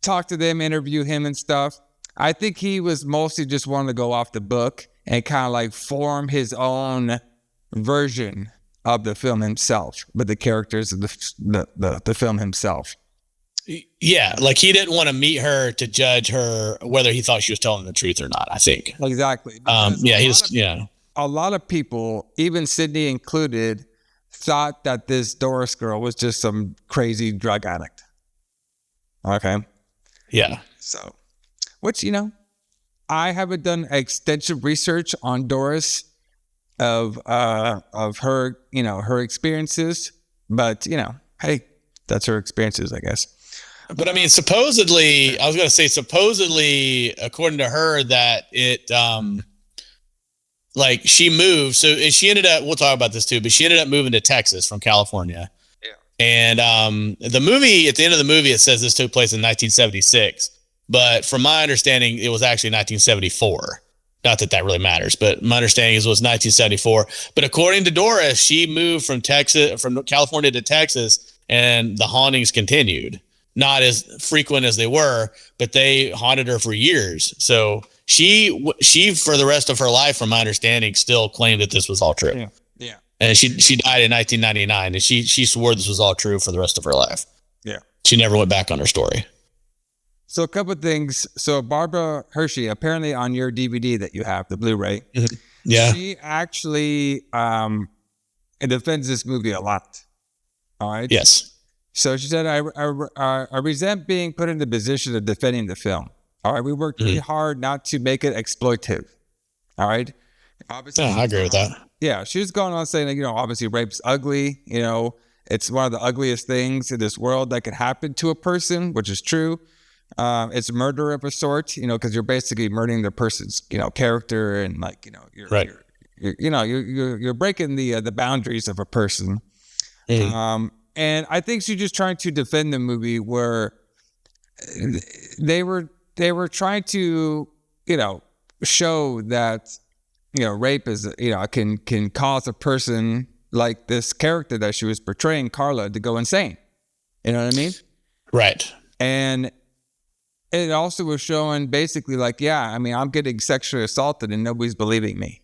talk to them, interview him and stuff. I think he was mostly just wanting to go off the book and kind of like form his own version of the film himself with the characters of the film himself. Yeah, like he didn't want to meet her to judge her whether he thought she was telling the truth or not, I think. Exactly. A lot of people, even Sydney included, thought that this Doris girl was just some crazy drug addict. Okay. Yeah. So, which, you know, I haven't done extensive research on Doris of her, you know, her experiences, but, you know, hey, that's her experiences, I guess. But I mean, supposedly, according to her, that it, like she moved. So she ended up, we'll talk about this too, but she ended up moving to Texas from California. Yeah. And the movie, at the end of the movie, it says this took place in 1976. But from my understanding, it was actually 1974. Not that that really matters, but my understanding is it was 1974. But according to Doris, she moved from California to Texas, and the hauntings continued. Not as frequent as they were, but they haunted her for years. So she for the rest of her life, from my understanding, still claimed that this was all true. Yeah. And she died in 1999, and she swore this was all true for the rest of her life. Yeah. She never went back on her story. So a couple of things. So Barbara Hershey, apparently on your DVD that you have, the Blu-ray, she actually defends this movie a lot. All right. Yes. So she said, I resent being put in the position of defending the film. All right. We worked really hard not to make it exploitive. All right. Obviously, I agree with that. Yeah. She was going on saying, like, you know, obviously rape's ugly. You know, it's one of the ugliest things in this world that could happen to a person, which is true. It's murder of a sort, you know, because you're basically murdering the person's, you know, character, and like, you know, you're breaking the boundaries of a person. And I think she's just trying to defend the movie where they were trying to, you know, show that, you know, rape is, you know, can cause a person like this character that she was portraying, Carla, to go insane. You know what I mean? Right. And it also was showing basically like, yeah, I mean, I'm getting sexually assaulted and nobody's believing me.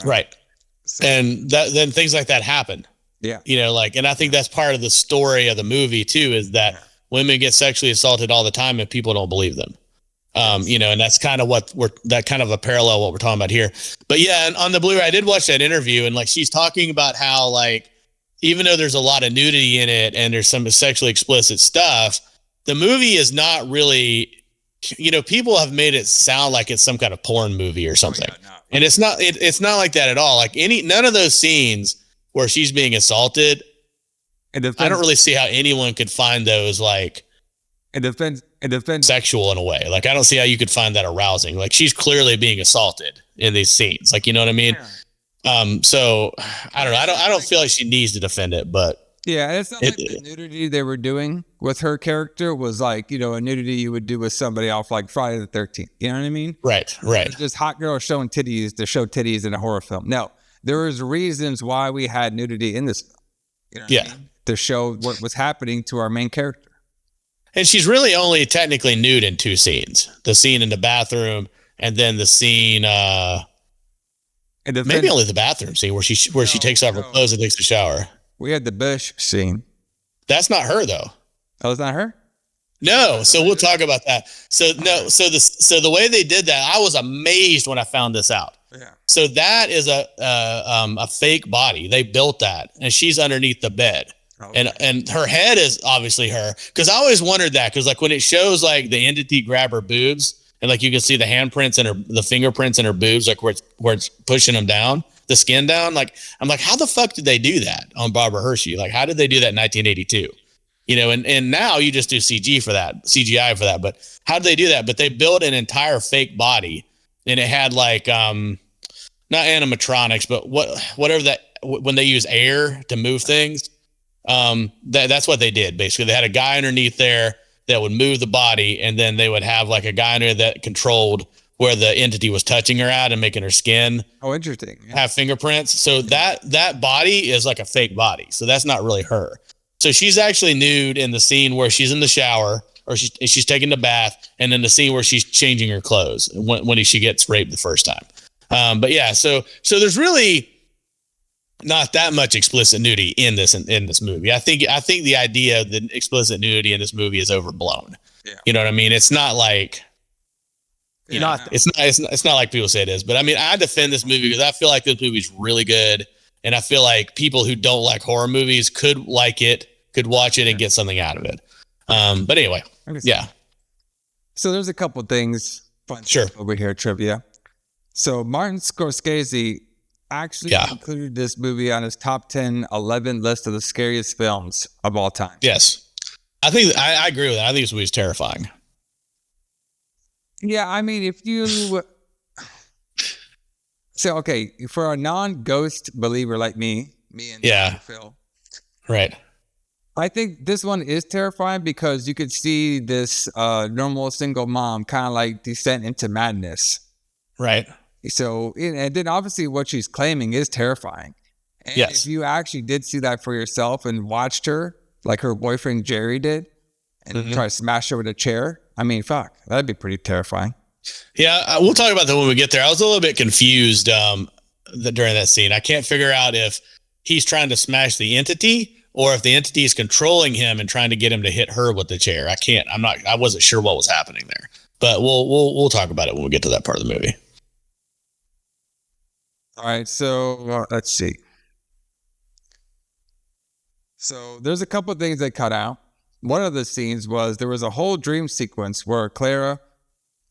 Right. So, and then things like that happen. Yeah. You know, like, and I think that's part of the story of the movie too, is that women get sexually assaulted all the time and people don't believe them. You know, and that's kind of that kind of a parallel what we're talking about here. But yeah, and on the Blu-ray, I did watch that interview, and like she's talking about how, like, even though there's a lot of nudity in it and there's some sexually explicit stuff, the movie is not really, you know, people have made it sound like it's some kind of porn movie or something. And it's not, it's not like that at all. Like none of those scenes where she's being assaulted, I don't really see how anyone could find those like sexual in a way. Like, I don't see how you could find that arousing. Like, she's clearly being assaulted in these scenes. Like, you know what I mean? So I don't know. I don't feel like she needs to defend it, but yeah, it's not like the nudity they were doing with her character was like, you know, a nudity you would do with somebody off like Friday the 13th. You know what I mean? Right. It's just hot girls showing titties to show titties in a horror film. No, there was reasons why we had nudity in this. You know what I mean? To show what was happening to our main character. And she's really only technically nude in 2 scenes. The scene in the bathroom and then the scene maybe only the bathroom scene where she takes off her clothes and takes a shower. We had the bush scene. That's not her though. Oh, it's not her? No, so we'll talk about that. So the way they did that, I was amazed when I found this out. Yeah. So that is a fake body. They built that, and she's underneath the bed. Okay. And her head is obviously her, because I always wondered that, because like when it shows like the entity grab her boobs and like you can see the handprints and the fingerprints in her boobs, like where it's pushing them down, the skin down. Like I'm like, how the fuck did they do that on Barbara Hershey? Like how did they do that in 1982? You know, and now you just do CGI for that. But how did they do that? But they built an entire fake body, and it had like not animatronics, but whatever that when they use air to move things. That's what they did. Basically, they had a guy underneath there that would move the body, and then they would have like a guy under there that controlled where the entity was touching her at and making her skin. Oh, interesting. Yeah. Have fingerprints. So that body is like a fake body. So that's not really her. So she's actually nude in the scene where she's in the shower or she's taking the bath, and then the scene where she's changing her clothes when she gets raped the first time. But yeah, so there's really not that much explicit nudity in this movie. I think the idea of the explicit nudity in this movie is overblown. Yeah. You know what I mean? It's not like it's not like people say it is. But I mean, I defend this movie because I feel like this movie is really good, and I feel like people who don't like horror movies could like it, could watch it and get something out of it. But anyway, yeah. So there's a couple things fun over here, trivia. So Martin Scorsese actually included this movie on his top 11 list of the scariest films of all time. Yes. I think I agree with that. I think this movie is terrifying. Yeah, I mean, if you so okay, for a non-ghost believer like me and Phil, right? I think this one is terrifying because you could see this normal single mom kind of like descend into madness, right? So, and then obviously what she's claiming is terrifying. And if you actually did see that for yourself and watched her, like her boyfriend Jerry did, and try to smash her with a chair, I mean, fuck, that'd be pretty terrifying. Yeah, we'll talk about that when we get there. I was a little bit confused during that scene. I can't figure out if he's trying to smash the entity or if the entity is controlling him and trying to get him to hit her with the chair. I wasn't sure what was happening there, but we'll talk about it when we get to that part of the movie. All right, so let's see. So there's a couple of things they cut out. One of the scenes was there was a whole dream sequence where Clara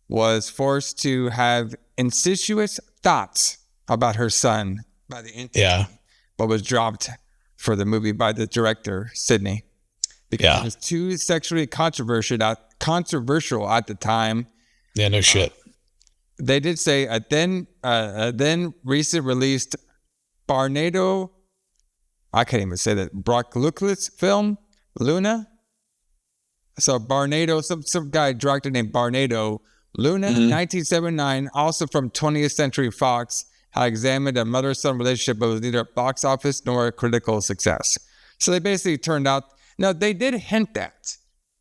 was forced to have insidious thoughts about her son by the entity, but was dropped for the movie by the director, Sidney, because it was too sexually controversial at the time. Yeah, no shit. They did say a then recent released Barnado, I can't even say that, Brockluklis film, Luna. So Barnado, some guy director named Barnado, Luna, 1979, also from 20th Century Fox, had examined a mother-son relationship but was neither a box office nor a critical success. So they basically turned out, now they did hint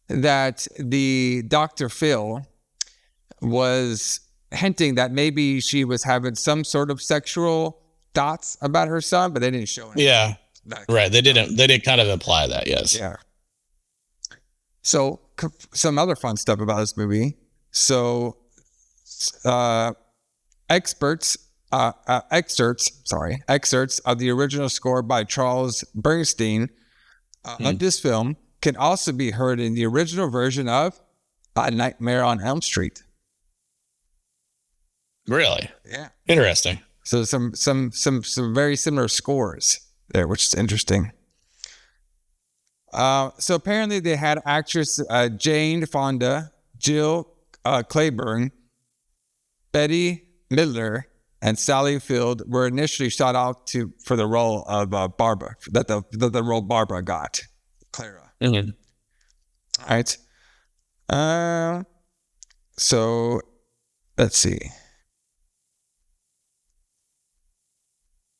that the Dr. Phil was hinting that maybe she was having some sort of sexual thoughts about her son, but they didn't show anything. Yeah, right. They did kind of imply that, yes. Yeah. So some other fun stuff about this movie. So excerpts of the original score by Charles Bernstein of this film can also be heard in the original version of A Nightmare on Elm Street. Really? Yeah. Interesting. So some very similar scores there, which is interesting. So apparently they had actress Jane Fonda, Jill Clayburgh, Betty Midler, and Sally Field were initially shot out for the role of Barbara, that the role Barbara got, Clara. Mm-hmm. All right. So let's see.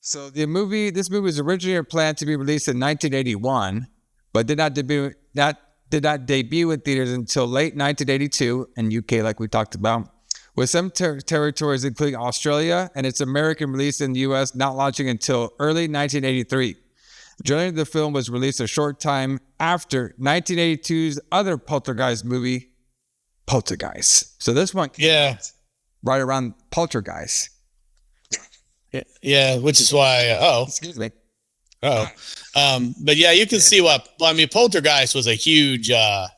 So this movie was originally planned to be released in 1981, but did not debut in theaters until late 1982 in UK, like we talked about, with some territories including Australia and its American release in the US not launching until early 1983. Generally, the film was released a short time after 1982's other Poltergeist movie, Poltergeist. So this one came out right around Poltergeist. Yeah, which is why. Excuse me. But yeah, you can see what I mean. Poltergeist was a huge. What's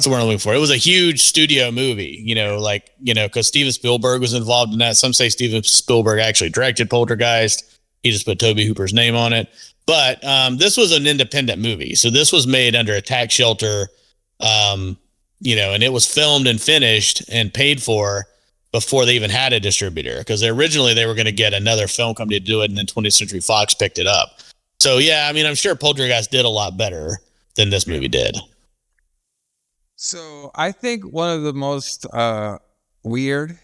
the word I'm looking for? It was a huge studio movie. Because Steven Spielberg was involved in that. Some say Steven Spielberg actually directed Poltergeist. He just put Tobe Hooper's name on it. But this was an independent movie, so this was made under a tax shelter. And it was filmed and finished and paid for before they even had a distributor, because originally they were going to get another film company to do it, and then 20th Century Fox picked it up. So yeah, I mean, I'm sure Poltergeist did a lot better than this movie did. So I think one of the most weird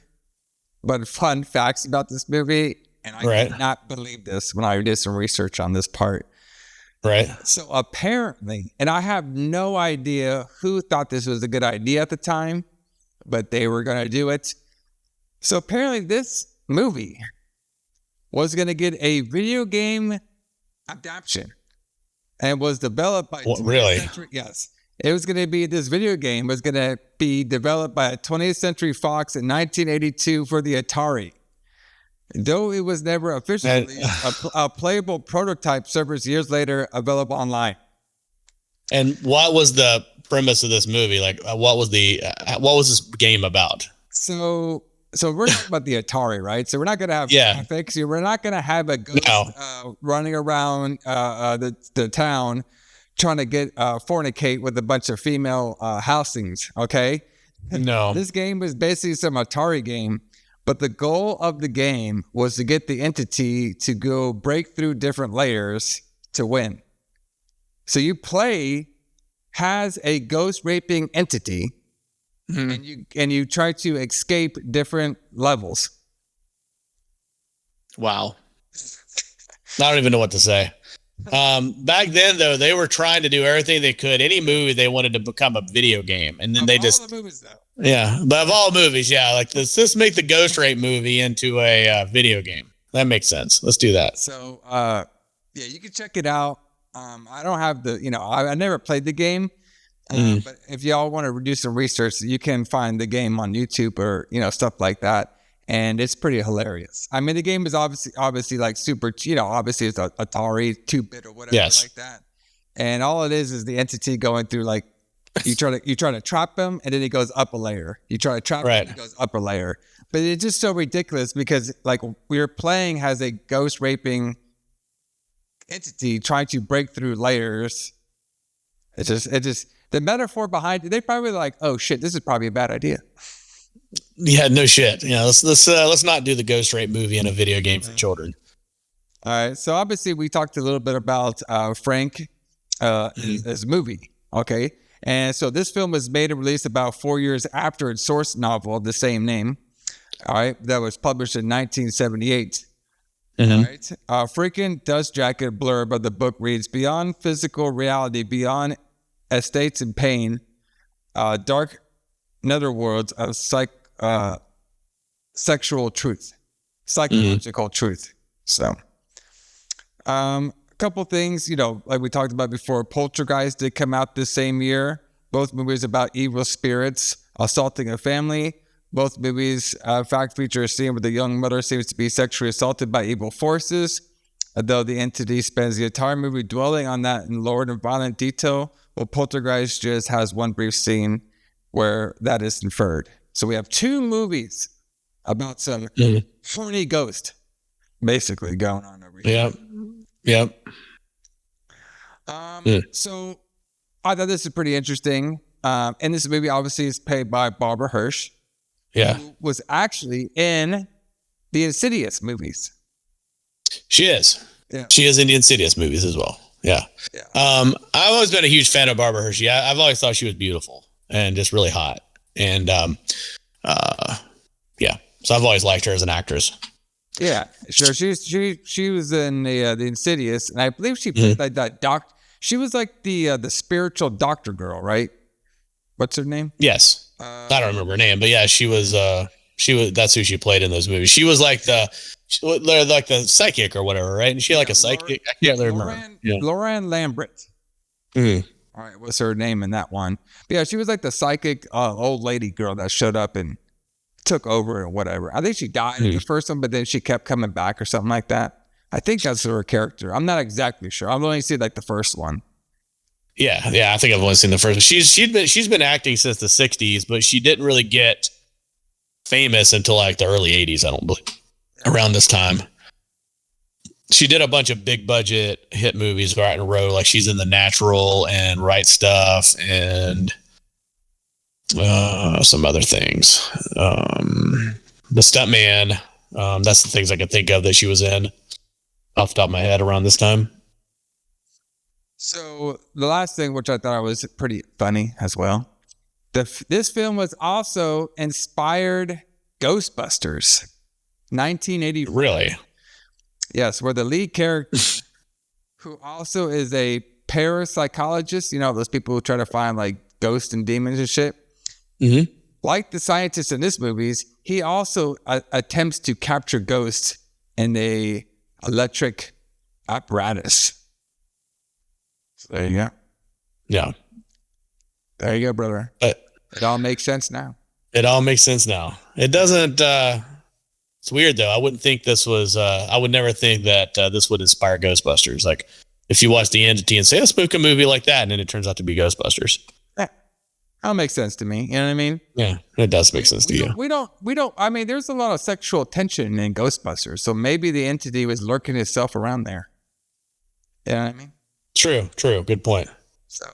but fun facts about this movie, and I did not believe this when I did some research on this part. Right. So apparently, and I have no idea who thought this was a good idea at the time, but they were going to do it. So apparently this movie was going to get a video game adaptation, and was developed by... Really? Yes. It was going to be, this video game was going to be developed by 20th Century Fox in 1982 for the Atari. Though it was never officially released, a playable prototype surface years later available online. And what was the premise of this movie? Like, what was this game about? So we're talking about the Atari, right? So we're not going to have graphics. We're not going to have a ghost running around the town trying to fornicate with a bunch of female housings, okay? No. This game was basically some Atari game, but the goal of the game was to get the entity to go break through different layers to win. So you play has a ghost raping entity, and you try to escape different levels. Wow. I don't even know what to say. Back then, though, they were trying to do everything they could. Any movie they wanted to become a video game, and then all the movies, though. Yeah, but of all movies, like let's make the Ghost Rape movie into a video game. That makes sense. Let's do that. So, you can check it out. I don't have I never played the game. But if y'all want to do some research, you can find the game on YouTube or, stuff like that. And it's pretty hilarious. I mean, the game is obviously like super, obviously it's Atari 2-bit or whatever like that. And all it is the entity going through, like, you try to trap him, and then he goes up a layer. You try to trap him, and he goes up a layer. But it's just so ridiculous because, like, we're playing has a ghost raping entity trying to break through layers. It just the metaphor behind it, they probably like, oh shit, this is probably a bad idea. Yeah, no shit. Let's not do the Ghost Rape movie in a video game for children. All right. So obviously we talked a little bit about Frank, his movie. Okay. And so this film was made and released about 4 years after its source novel of the same name. All right. That was published in 1978. All right. Freaking dust jacket blurb of the book reads, beyond physical reality, beyond estates and pain, dark netherworlds of sexual truth, psychological truth. So, a couple things, like we talked about before, Poltergeist did come out this same year. Both movies about evil spirits assaulting a family. Both movies, in fact, feature a scene where the young mother seems to be sexually assaulted by evil forces, though the entity spends the entire movie dwelling on that in lurid and violent detail. Well, Poltergeist just has one brief scene where that is inferred. So we have two movies about some horny ghost basically going on over here. Yep. So I thought this is pretty interesting. And this movie obviously is played by Barbara Hershey. Yeah. Who was actually in the Insidious movies. She is. Yeah. She is in the Insidious movies as well. Yeah. I've always been a huge fan of Barbara Hershey. I've always thought she was beautiful and just really hot. And So I've always liked her as an actress. Yeah, sure. She was in the Insidious, and I believe she played like that She was like the spiritual doctor girl, right? What's her name? Yes, I don't remember her name, but yeah, she was. That's who she played in those movies. She was like the psychic or whatever, right? And she had like a psychic. I can't really remember. Lauren Lambert. Mm-hmm. All right, what's her name in that one? But yeah, she was like the psychic old lady girl that showed up and took over or whatever. I think she died in the first one, but then she kept coming back or something like that. I think that's her character. I'm not exactly sure. I've only seen like the first one. Yeah. I think I've only seen the first one. She's been acting since the 60s, but she didn't really get famous until like the early 80s. I don't believe around this time. She did a bunch of big budget hit movies right in a row. Like she's in The Natural and Right Stuff and some other things. The Stuntman. That's the things I can think of that she was in off the top of my head around this time. So the last thing, which I thought was pretty funny as well. This film was also inspired Ghostbusters, 1980. Really? Yes, where the lead character, who also is a parapsychologist, those people who try to find like ghosts and demons and shit. Mm-hmm. Like the scientist in this movies, he also attempts to capture ghosts in a electric apparatus. So there you go. Yeah. There you go, brother. It all makes sense now. It all makes sense now. It doesn't. It's weird though. I wouldn't think this was. I would never think that this would inspire Ghostbusters. Like if you watch The Entity and say, "Let's make a movie like that," and then it turns out to be Ghostbusters. That'll make sense to me. You know what I mean? Yeah, it does make sense to you. We don't. I mean, there's a lot of sexual tension in Ghostbusters, so maybe the entity was lurking itself around there. You know what I mean? True. Good point. So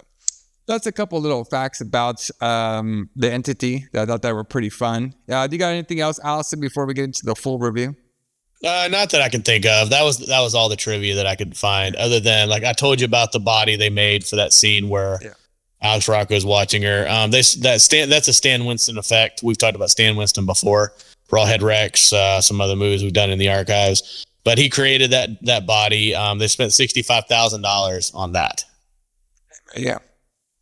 that's a couple little facts about the entity that I thought that were pretty fun. Do you got anything else, Alison, before we get into the full review? Not that I can think of. That was all the trivia that I could find. Other than like I told you about the body they made for that scene where Alex Rocco's watching her. That's a Stan Winston effect. We've talked about Stan Winston before. Rawhead Rex, some other movies we've done in the archives. But he created that body. They spent $65,000 on that. Yeah.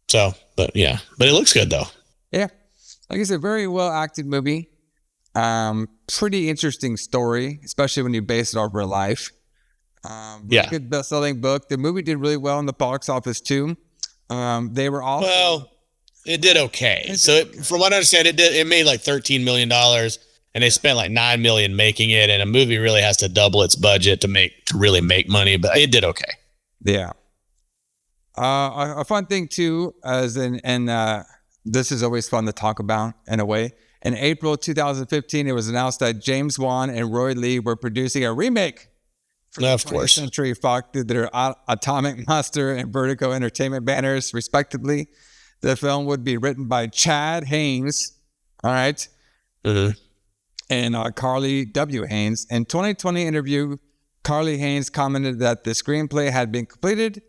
So, but it looks good though. Yeah, like I said, very well acted movie. Pretty interesting story, especially when you base it off real life. Good best-selling book. The movie did really well in the box office too. They were also it did okay. From what I understand, it made like $13 million, and they spent like $9 million making it. And a movie really has to double its budget to really make money, but it did okay. Yeah. A fun thing too, this is always fun to talk about in a way. In April 2015, it was announced that James Wan and Roy Lee were producing a remake for the 20th Century Fox through their Atomic Monster and Vertigo Entertainment banners, respectively. The film would be written by Chad Haynes, all right, and Carly W. Haynes. In 2020 interview, Carly Haynes commented that the screenplay had been completed,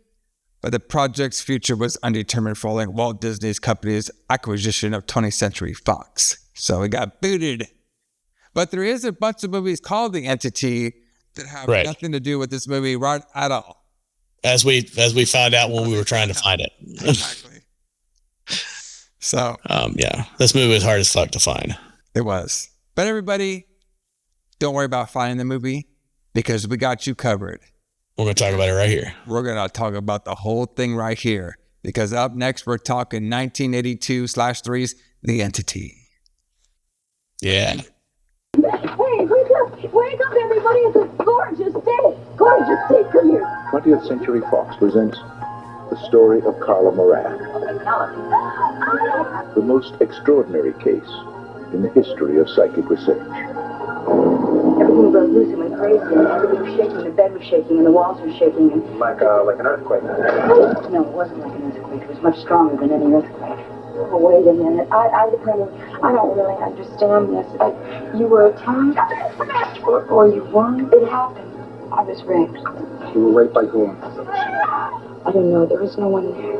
but the project's future was undetermined following Walt Disney's company's acquisition of 20th Century Fox. So it got booted. But there is a bunch of movies called The Entity that have nothing to do with this movie right at all. As we found out when we were trying to find it. Exactly. So this movie was hard as fuck to find. It was. But everybody, don't worry about finding the movie because we got you covered. We're going to talk about it right here. We're going to talk about the whole thing right here because up next we're talking 1982/3's The Entity. Yeah. Hey, wake up, everybody. It's a gorgeous day. Gorgeous day. Come here. 20th Century Fox presents the story of Carla Moran. The most extraordinary case in the history of psychic research. Everything goes loose and went crazy, and everything was shaking, the bed was shaking, and the walls were shaking. And Like an earthquake. no, it wasn't like an earthquake. It was much stronger than any earthquake. Oh, wait a minute. I don't really understand this. You were attacked? Or you weren't? It happened. I was raped. You were raped by whom? I don't know. There was no one there.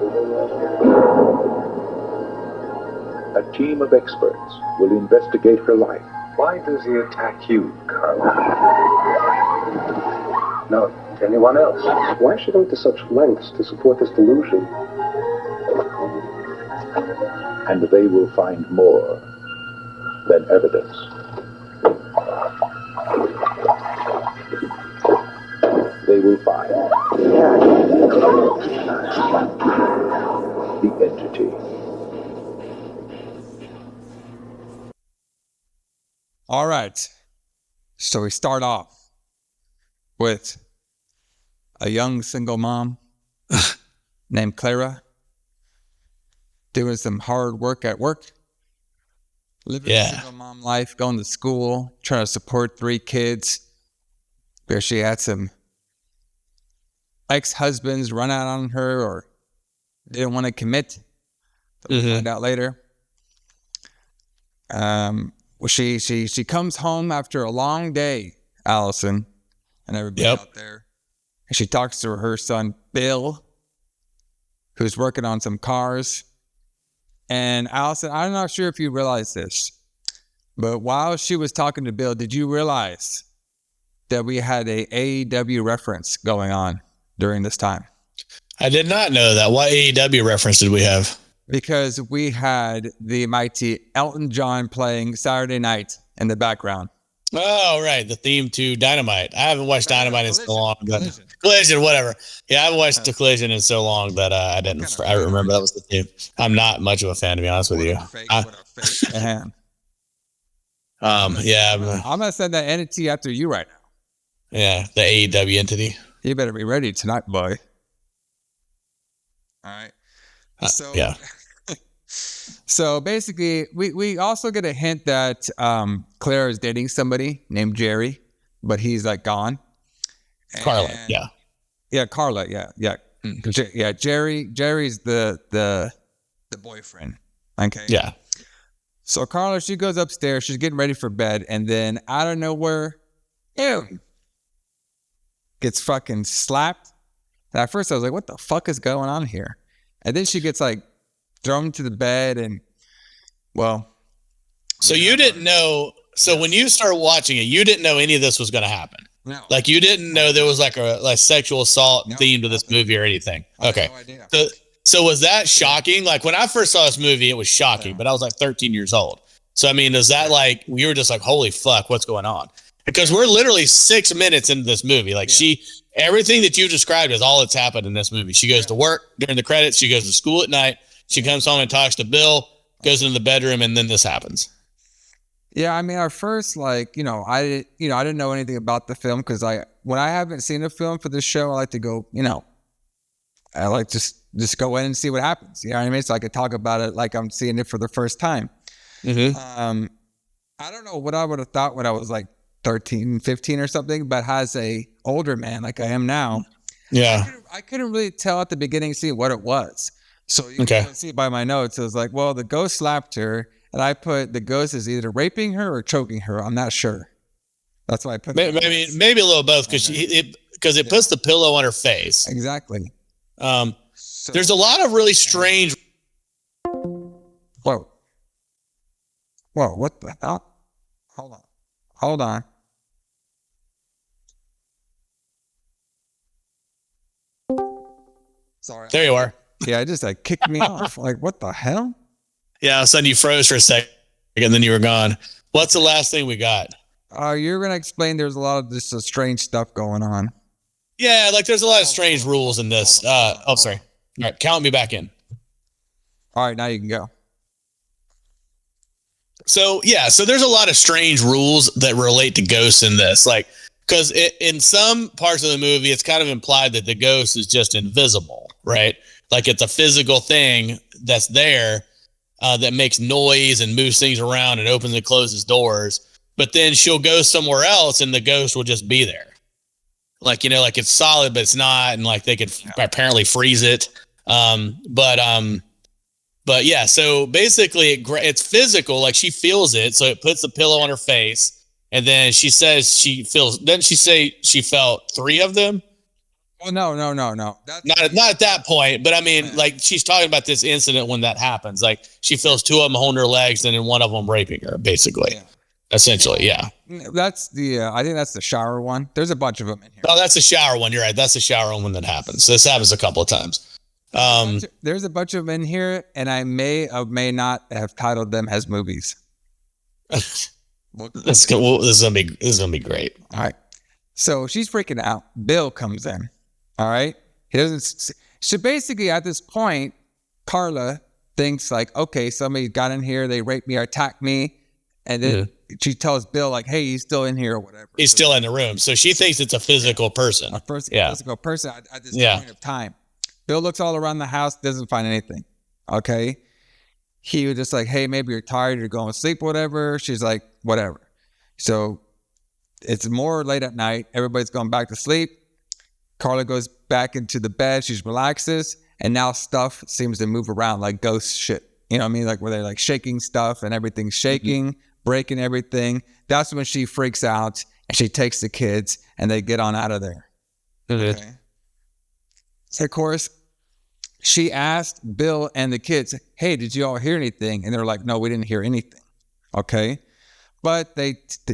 A team of experts will investigate her life Why does he attack you, Carla? Not anyone else. Why should he go to such lengths to support this delusion? And they will find more than evidence. They will find the entity. All right. So we start off with a young single mom named Clara doing some hard work at work, living a single mom life, going to school, trying to support 3 kids. Where she had some ex-husbands run out on her or didn't want to commit. We'll find out later. She comes home after a long day, Alison, and everybody out there. And she talks to her son, Bill, who's working on some cars. And Alison, I'm not sure if you realize this, but while she was talking to Bill, did you realize that we had a AEW reference going on during this time? I did not know that. What AEW reference did we have? Because we had the mighty Elton John playing Saturday Night in the background. Oh, right. The theme to Dynamite. I haven't watched Dynamite in so long. Collision, whatever. Yeah, I haven't watched the Collision in so long that I didn't. I remember that was the theme. I'm not much of a fan, to be honest with you. Yeah. I'm gonna send that entity after you right now. Yeah, the AEW entity. You better be ready tonight, boy. All right. So So basically, we also get a hint that Claire is dating somebody named Jerry, but he's like gone. Carla, Carla, Jerry's the boyfriend. Okay. Yeah. So Carla, she goes upstairs, she's getting ready for bed, and then out of nowhere, gets fucking slapped. And at first I was like, what the fuck is going on here? And then she gets like thrown to the bed and so you didn't know. So when you started watching it, you didn't know any of this was going to happen. No. Like you didn't know there was like a sexual assault theme to this movie or anything. Okay. No idea. So was that shocking? Like when I first saw this movie, it was shocking, but I was like 13 years old. So I mean, is that like we were just like, holy fuck, what's going on? Because we're literally 6 minutes into this movie. Like everything that you described is all that's happened in this movie. She goes to work during the credits. She goes to school at night. She comes home and talks to Bill, goes into the bedroom, and then this happens. Yeah, I mean, our first, I didn't know anything about the film because when I haven't seen a film for this show, I like to go, I like just go in and see what happens. You know what I mean? So I could talk about it like I'm seeing it for the first time. I don't know what I would have thought when I was like 13, 15 or something, but as a older man like I am now, I couldn't really tell at the beginning, see what it was. So you can see by my notes, it was like, well, the ghost slapped her, and I put the ghost is either raping her or choking her. I'm not sure. That's why I put maybe a little both because it puts the pillow on her face. Exactly. There's a lot of really strange. Whoa, what the hell? Hold on. Sorry. There you are. Yeah, it just kicked me off. Like, what the hell? Yeah, all of a sudden you froze for a second and then you were gone. What's the last thing we got? You're going to explain there's a lot of just strange stuff going on. Yeah, like there's a lot of strange rules in this. Sorry. All right, count me back in. All right, now you can go. So there's a lot of strange rules that relate to ghosts in this. Like, because in some parts of the movie, it's kind of implied that the ghost is just invisible, right? Like it's a physical thing that's there that makes noise and moves things around and opens and closes doors. But then she'll go somewhere else and the ghost will just be there. Like, like it's solid, but it's not. And like they could apparently freeze it. But yeah, so basically it's physical. Like she feels it. So it puts the pillow on her face. And then she says didn't she say she felt 3 of them? Well, no. Not at that point, but I mean, like she's talking about this incident when that happens. Like she feels 2 of them holding her legs, and then one of them raping her, basically. Essentially, yeah. That's the. I think that's the shower one. There's a bunch of them in here. Oh, that's the shower one. You're right. That's the shower one that happens. This happens a couple of times. There's a bunch of them in here, and I may or may not have titled them as movies. This is gonna be great. All right. So she's freaking out. Bill comes in. All right. He doesn't. So basically, at this point, Carla thinks like, okay, somebody got in here, they raped me or attacked me, and then she tells Bill like, hey, he's still in here or whatever. He's still in the room, so she thinks it's a physical person. Physical person at this point of time. Bill looks all around the house, doesn't find anything. Okay. He was just like, hey, maybe you're tired, you're going to sleep, whatever. She's like, whatever. So it's more late at night. Everybody's going back to sleep. Carla goes back into the bed. She relaxes. And now stuff seems to move around like ghost shit. You know what I mean? Like where they're like shaking stuff and everything's shaking, breaking everything. That's when she freaks out and she takes the kids and they get on out of there. Okay. So of course, she asked Bill and the kids, hey, did you all hear anything? And they're like, no, we didn't hear anything. Okay. But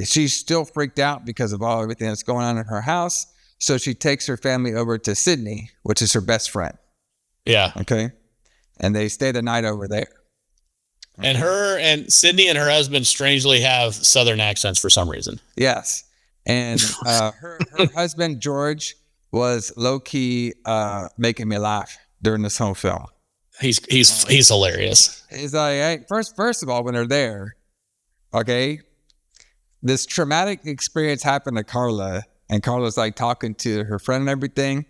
she's still freaked out because of everything that's going on in her house. So she takes her family over to Sydney, which is her best friend. Yeah. Okay. And they stay the night over there. And Sydney and her husband strangely have Southern accents for some reason. Yes. And her husband, George, was low-key making me laugh during this whole film. He's hilarious. He's like, hey, first of all, when they're there, okay, this traumatic experience happened to Carla, and Carla's like talking to her friend and everything.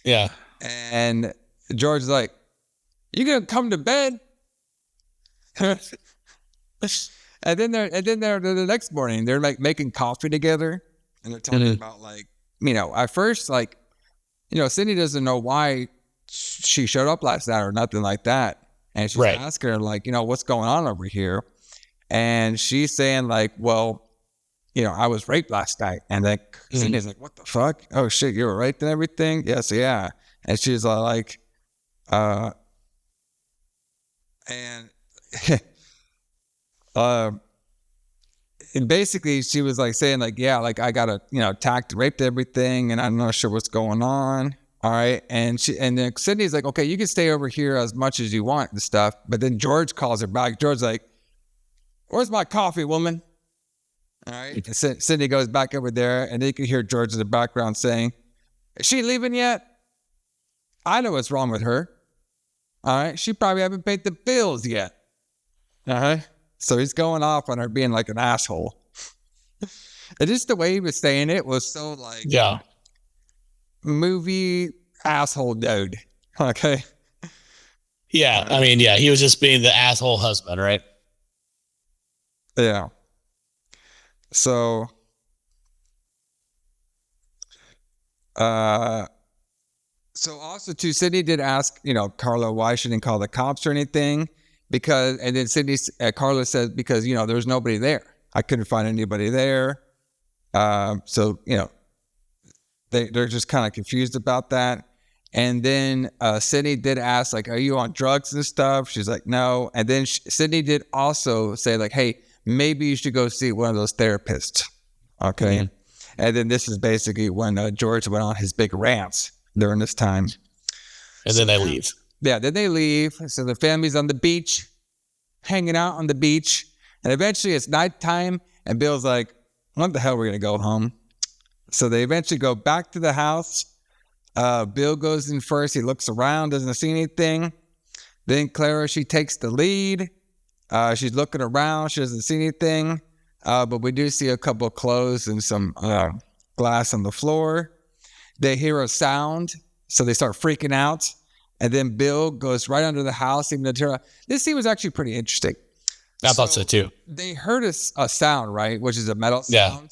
Yeah. And George's like, you gonna come to bed? and then they're the next morning, they're like making coffee together, and they're talking about like, at first, like, Sydney doesn't know why she showed up last night or nothing like that. And she's asking her like, what's going on over here? And she's saying like, well, I was raped last night. And then Sydney's like, what the fuck? Oh shit, you were raped and everything? Yes, yeah. And she's like, and basically she was like saying like, yeah, like I got attacked, raped, everything, and I'm not sure what's going on. All right. And then Sydney's like, okay, you can stay over here as much as you want and stuff. But then George calls her back. George's like, where's my coffee, woman? All right. And Sydney goes back over there, and then you can hear George in the background saying, is she leaving yet? I know what's wrong with her. All right. She probably haven't paid the bills yet. So he's going off on her being like an asshole. And just the way he was saying it was so like, movie asshole dude. Okay. Yeah. I mean, yeah, he was just being the asshole husband, right? Yeah. So, also too, Sydney did ask, Carla why she didn't call the cops or anything, and then Carla said, because, there's nobody there. I couldn't find anybody there. So, they're just kind of confused about that. And then Sydney did ask, like, are you on drugs and stuff? She's like, no. And then Sydney did also say, like, hey, maybe you should go see one of those therapists. Okay. Mm-hmm. And then this is basically when George went on his big rants during this time. And then they leave. Yeah, then they leave. So the family's on the beach, hanging out on the beach. And eventually it's nighttime, and Bill's like, what the hell, we're going to go home? So they eventually go back to the house. Bill goes in first. He looks around, doesn't see anything. Then Clara, she takes the lead. She's looking around. She doesn't see anything. But we do see a couple of clothes and some glass on the floor. They hear a sound, so they start freaking out. And then Bill goes right under the house. Even to this scene was actually pretty interesting. I thought so too. They heard a sound, right, which is a metal sound. Yeah.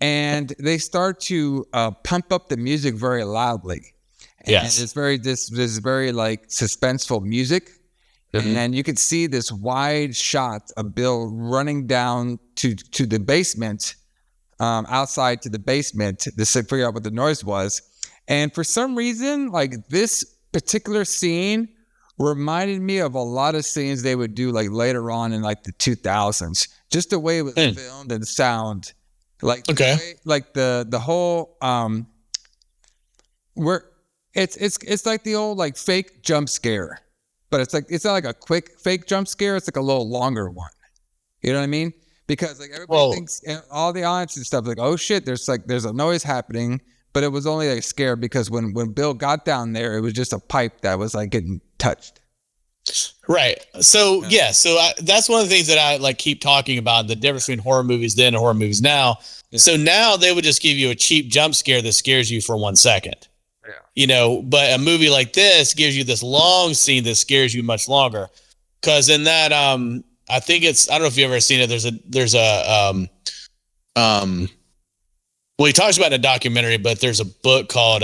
And they start to pump up the music very loudly. Yes. And it's very this very like suspenseful music. Mm-hmm. And you could see this wide shot of Bill running down to the basement, outside to the basement to figure out what the noise was. And for some reason, like this particular scene reminded me of a lot of scenes they would do like later on in like the 2000s. Just the way it was filmed and sound, like the way, like the whole where it's like the old like fake jump scare, but it's not like a quick fake jump scare. It's like a little longer one. You know what I mean? Because like everybody thinks, all the audience and stuff like, oh shit, there's a noise happening, but it was only a scare because when Bill got down there, it was just a pipe that was like getting touched. Right. So that's one of the things that I like keep talking about, the difference between horror movies then and horror movies now. Yeah. So now they would just give you a cheap jump scare that scares you for 1 second. Yeah. You know, but a movie like this gives you this long scene that scares you much longer. Because in that, I think I don't know if you've ever seen it. Well, he talks about it in a documentary, but there's a book called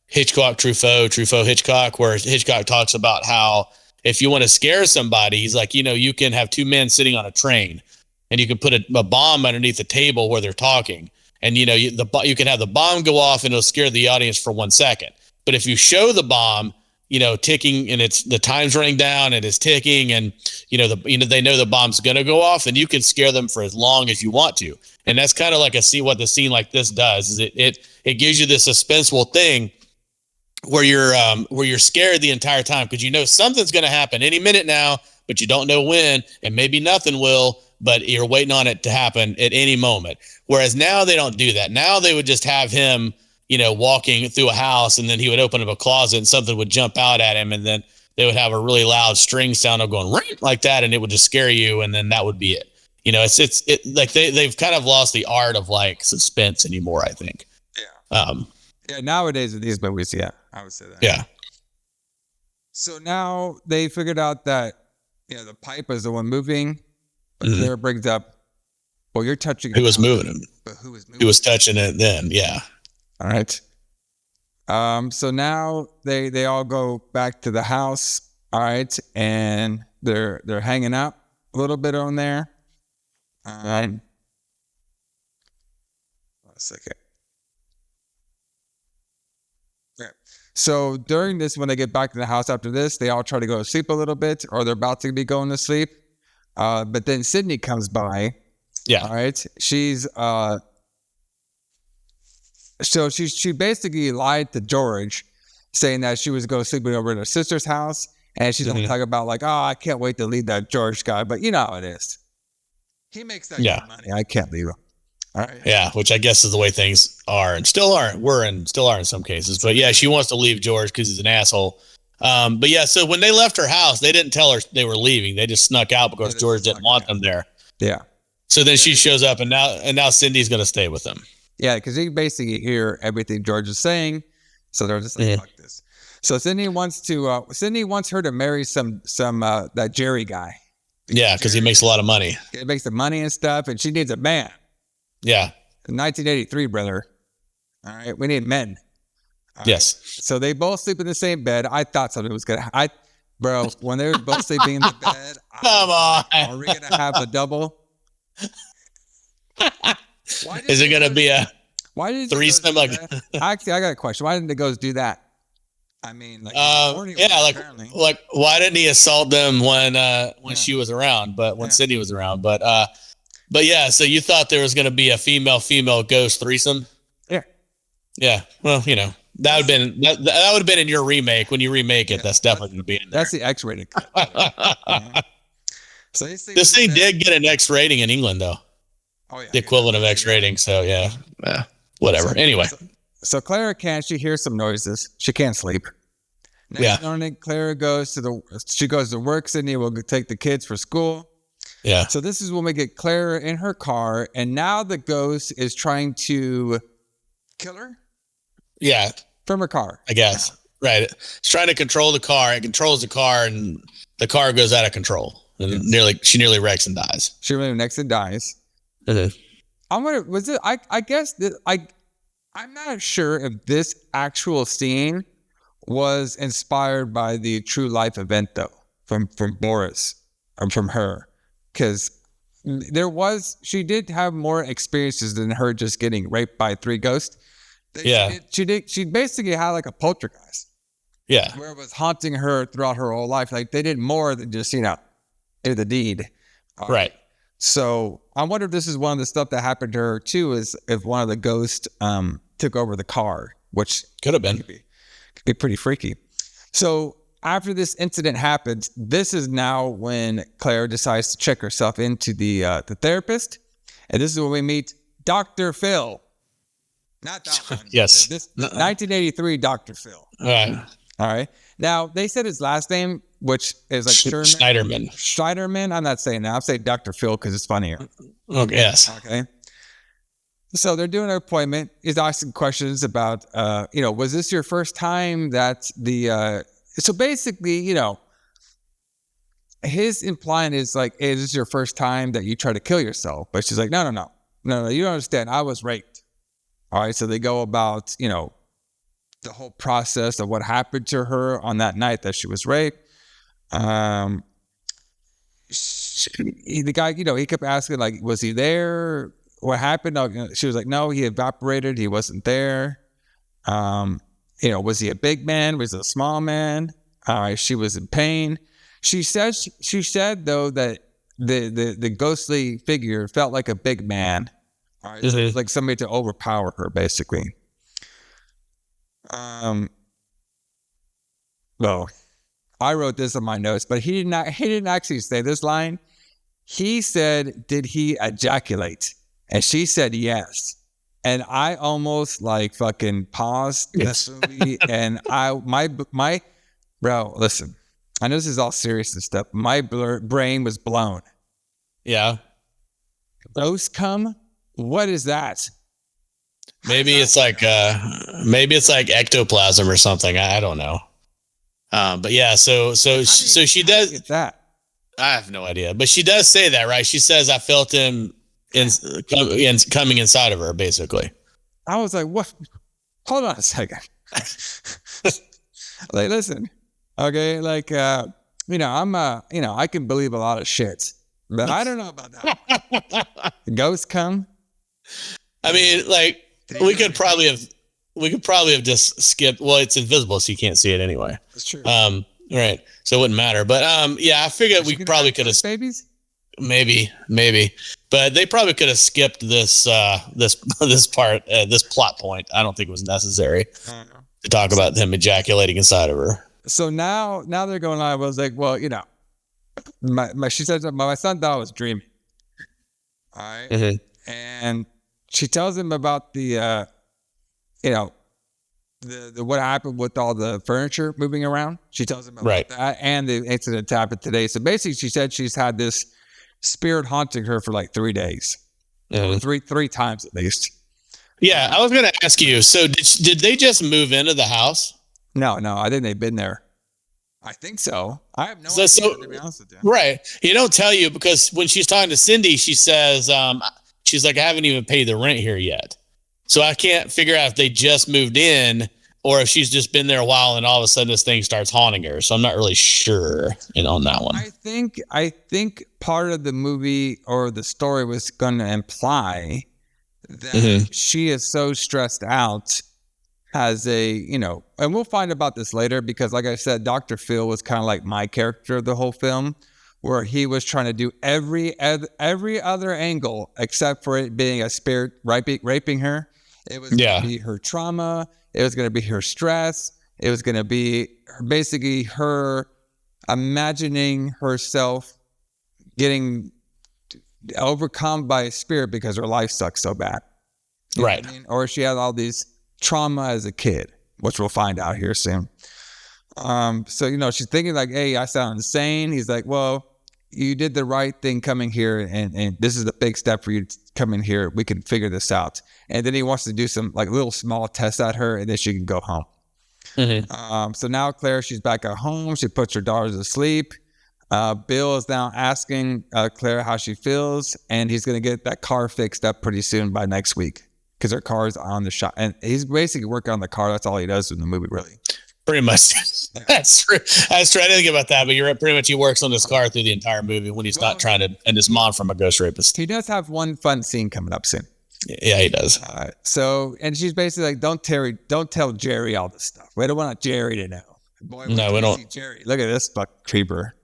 Truffaut Hitchcock, where Hitchcock talks about how if you want to scare somebody, he's like, you can have two men sitting on a train and you can put a bomb underneath the table where they're talking. And, you can have the bomb go off and it'll scare the audience for 1 second. But if you show the bomb, ticking and the time's running down and it's ticking and, they know the bomb's going to go off, then you can scare them for as long as you want to. And that's kind of like what the scene like this does is it gives you this suspenseful thing where you're scared the entire time because something's going to happen any minute now, but you don't know when, and maybe nothing will, but you're waiting on it to happen at any moment. Whereas now they don't do that. Now they would just have him, walking through a house, and then he would open up a closet and something would jump out at him, and then they would have a really loud string sound of going ring like that, and it would just scare you, and then that would be it. It's like they've kind of lost the art of like suspense anymore, I think. Yeah. Yeah, nowadays with these movies, yeah, I would say that. Yeah. So now they figured out that the pipe is the one moving, but Claire brings up, well, you're touching it. Who was moving him? But who was moving? Who was touching it then? Yeah. All right. So now they all go back to the house. All right, and they're hanging out a little bit on there. All right. 1 second. Okay. So during this, when they get back to the house after this, they all try to go to sleep a little bit, or they're about to be going to sleep. But then Sydney comes by. Yeah. All right. She's so she basically lied to George, saying that she was going sleeping over at her sister's house, and she's going to talk about like, oh, I can't wait to leave that George guy, but you know how it is. He makes that kind of money. I can't leave him. All right. Yeah, which I guess is the way things are, and still are in some cases. But yeah, she wants to leave George because he's an asshole. But yeah, so when they left her house, they didn't tell her they were leaving. They just snuck out because George didn't want them there. Yeah. So then she shows up, and now Cindy's going to stay with them. Yeah, because you basically hear everything George is saying, so they're just like, fuck this. So Cindy wants her to marry some that Jerry guy. Yeah, because he makes a lot of money. He makes the money and stuff, and she needs a man. Yeah. 1983, brother. All right, we need men. Yes. So they both sleep in the same bed. I thought something was gonna. Bro, when they were both sleeping in the bed, come on, are we gonna have a double? Is it gonna be a threesome? Like, actually, I got a question. Why didn't the ghost do that? I mean, like, like why didn't he assault them when she was around, but when Cindy was around? But yeah. So you thought there was gonna be a female ghost threesome? Yeah. Yeah. Well, that would have been in your remake. When you remake it, that's definitely gonna be in there. That's the X-rated cut. So this thing did get an X rating in England, though. Oh yeah, the equivalent of X rating. So yeah, whatever. Anyway, so Clara she hears some noises. She can't sleep. Next morning, Clara goes to work. Sydney will take the kids for school. Yeah. So this is when we get Clara in her car, and now the ghost is trying to kill her. Yeah. From her car, I guess. Right. It's trying to control the car. It controls the car, and the car goes out of control. And she nearly wrecks and dies. She really wrecks and dies. I'm not sure if this actual scene was inspired by the true life event though, from Boris or from her, because she did have more experiences than her just getting raped by 3 ghosts. She basically had like a poltergeist. Yeah. Where it was haunting her throughout her whole life. Like they did more than just, do the deed. Right. So I wonder if this is one of the stuff that happened to her too, is if one of the ghosts took over the car, which could have been. Could be pretty freaky. So after this incident happens, this is now when Claire decides to check herself into the therapist. And this is when we meet Dr. Phil. Not that one. Yes. This 1983 Dr. Phil. All right. Now, they said his last name, which is like Schneiderman. Schneiderman. I'm not saying that. I'm saying Dr. Phil because it's funnier. Okay. Yes. Okay. So they're doing an appointment. He's asking questions about, was this your first time that so basically, his implying is like, hey, is this your first time that you try to kill yourself? But she's like, no, you don't understand. I was raped. All right. So they go about, the whole process of what happened to her on that night that she was raped. The guy, he kept asking, like, was he there? What happened? She was like, no, he evaporated. He wasn't there. Was he a big man? Was he a small man? She was in pain. She said though that the ghostly figure felt like a big man. All right, so it was like somebody to overpower her, basically. Well, I wrote this on my notes, but he didn't actually say this line. He said, "Did he ejaculate?" And she said, "Yes." And I almost like fucking paused this movie, and my bro, listen. I know this is all serious and stuff. My brain was blown. Yeah. Those come? What is that? Maybe it's like ectoplasm or something. I don't know. But yeah, so she does get that. I have no idea, but she does say that, right? She says, "I felt him coming inside of her," basically. I was like, "What? Hold on a second." Like, listen, okay, like, I'm, I can believe a lot of shit, but I don't know about that. Ghosts come. I mean, like, we could probably have just skipped. Well, it's invisible, so you can't see it anyway. That's true. Right. So it wouldn't matter. But yeah, I figured we probably could have babies. Maybe, but they probably could have skipped this part, this plot point. I don't think it was necessary to talk about him ejaculating inside of her. So now they're going on. I was like, well, she said my son thought I was dreaming. All right. Mm-hmm. And she tells him about the what happened with all the furniture moving around. She tells him about that and the incident that happened today. So basically, she said she's had this spirit haunting her for like 3 days, three times at least. Yeah, I was going to ask you. So did they just move into the house? No, I think they've been there. I think so. I have no idea, to be honest with you. Right. He don't tell you because when she's talking to Cindy, she says, she's like, I haven't even paid the rent here yet. So I can't figure out if they just moved in or if she's just been there a while and all of a sudden this thing starts haunting her. So I'm not really sure on that one. I think part of the movie or the story was going to imply that she is so stressed out as and we'll find about this later because like I said, Dr. Phil was kind of like my character of the whole film where he was trying to do every other angle except for it being a spirit raping her. It was going to be her trauma. It was going to be her stress. It was going to be basically her imagining herself getting overcome by a spirit because her life sucks so bad. You know what I mean? Or she had all these trauma as a kid, which we'll find out here soon. So, she's thinking like, hey, I sound insane. He's like, well, you did the right thing coming here. And this is a big step for you to come in here. We can figure this out. And then he wants to do some like little small tests at her and then she can go home. Mm-hmm. So now Claire, she's back at home. She puts her daughters to sleep. Bill is now asking Claire how she feels. And he's going to get that car fixed up pretty soon by next week. Because her car is on the shop. And he's basically working on the car. That's all he does in the movie, really. Pretty much. That's true. I didn't think about that, but you're right. Pretty much he works on this car through the entire movie when he's not trying to end his mom from a ghost rapist. He does have one fun scene coming up soon. Yeah, he does. So, and she's basically like, don't tell Jerry all this stuff. We don't want Jerry to know. Boy, No, we don't. See Jerry. Look at this fucking creeper.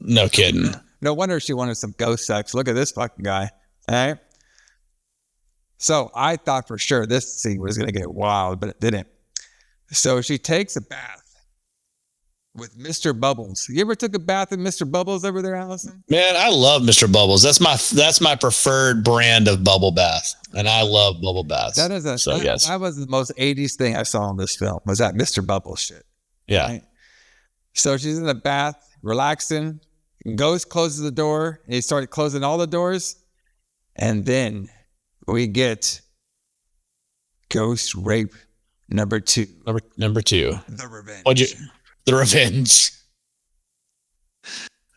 No kidding. No wonder she wanted some ghost sex. Look at this fucking guy. All right. So I thought for sure this scene was going to get wild, but it didn't. So she takes a bath with Mr. Bubbles. You ever took a bath with Mr. Bubbles over there, Allison? Man, I love Mr. Bubbles. That's my preferred brand of bubble bath, and I love bubble baths. That is that was the most 80s thing I saw in this film. Was that Mr. Bubbles shit? Yeah. Right? So she's in the bath, relaxing. Ghost closes the door. And he started closing all the doors, and then we get ghost rape number 2. Number 2. The revenge. The revenge.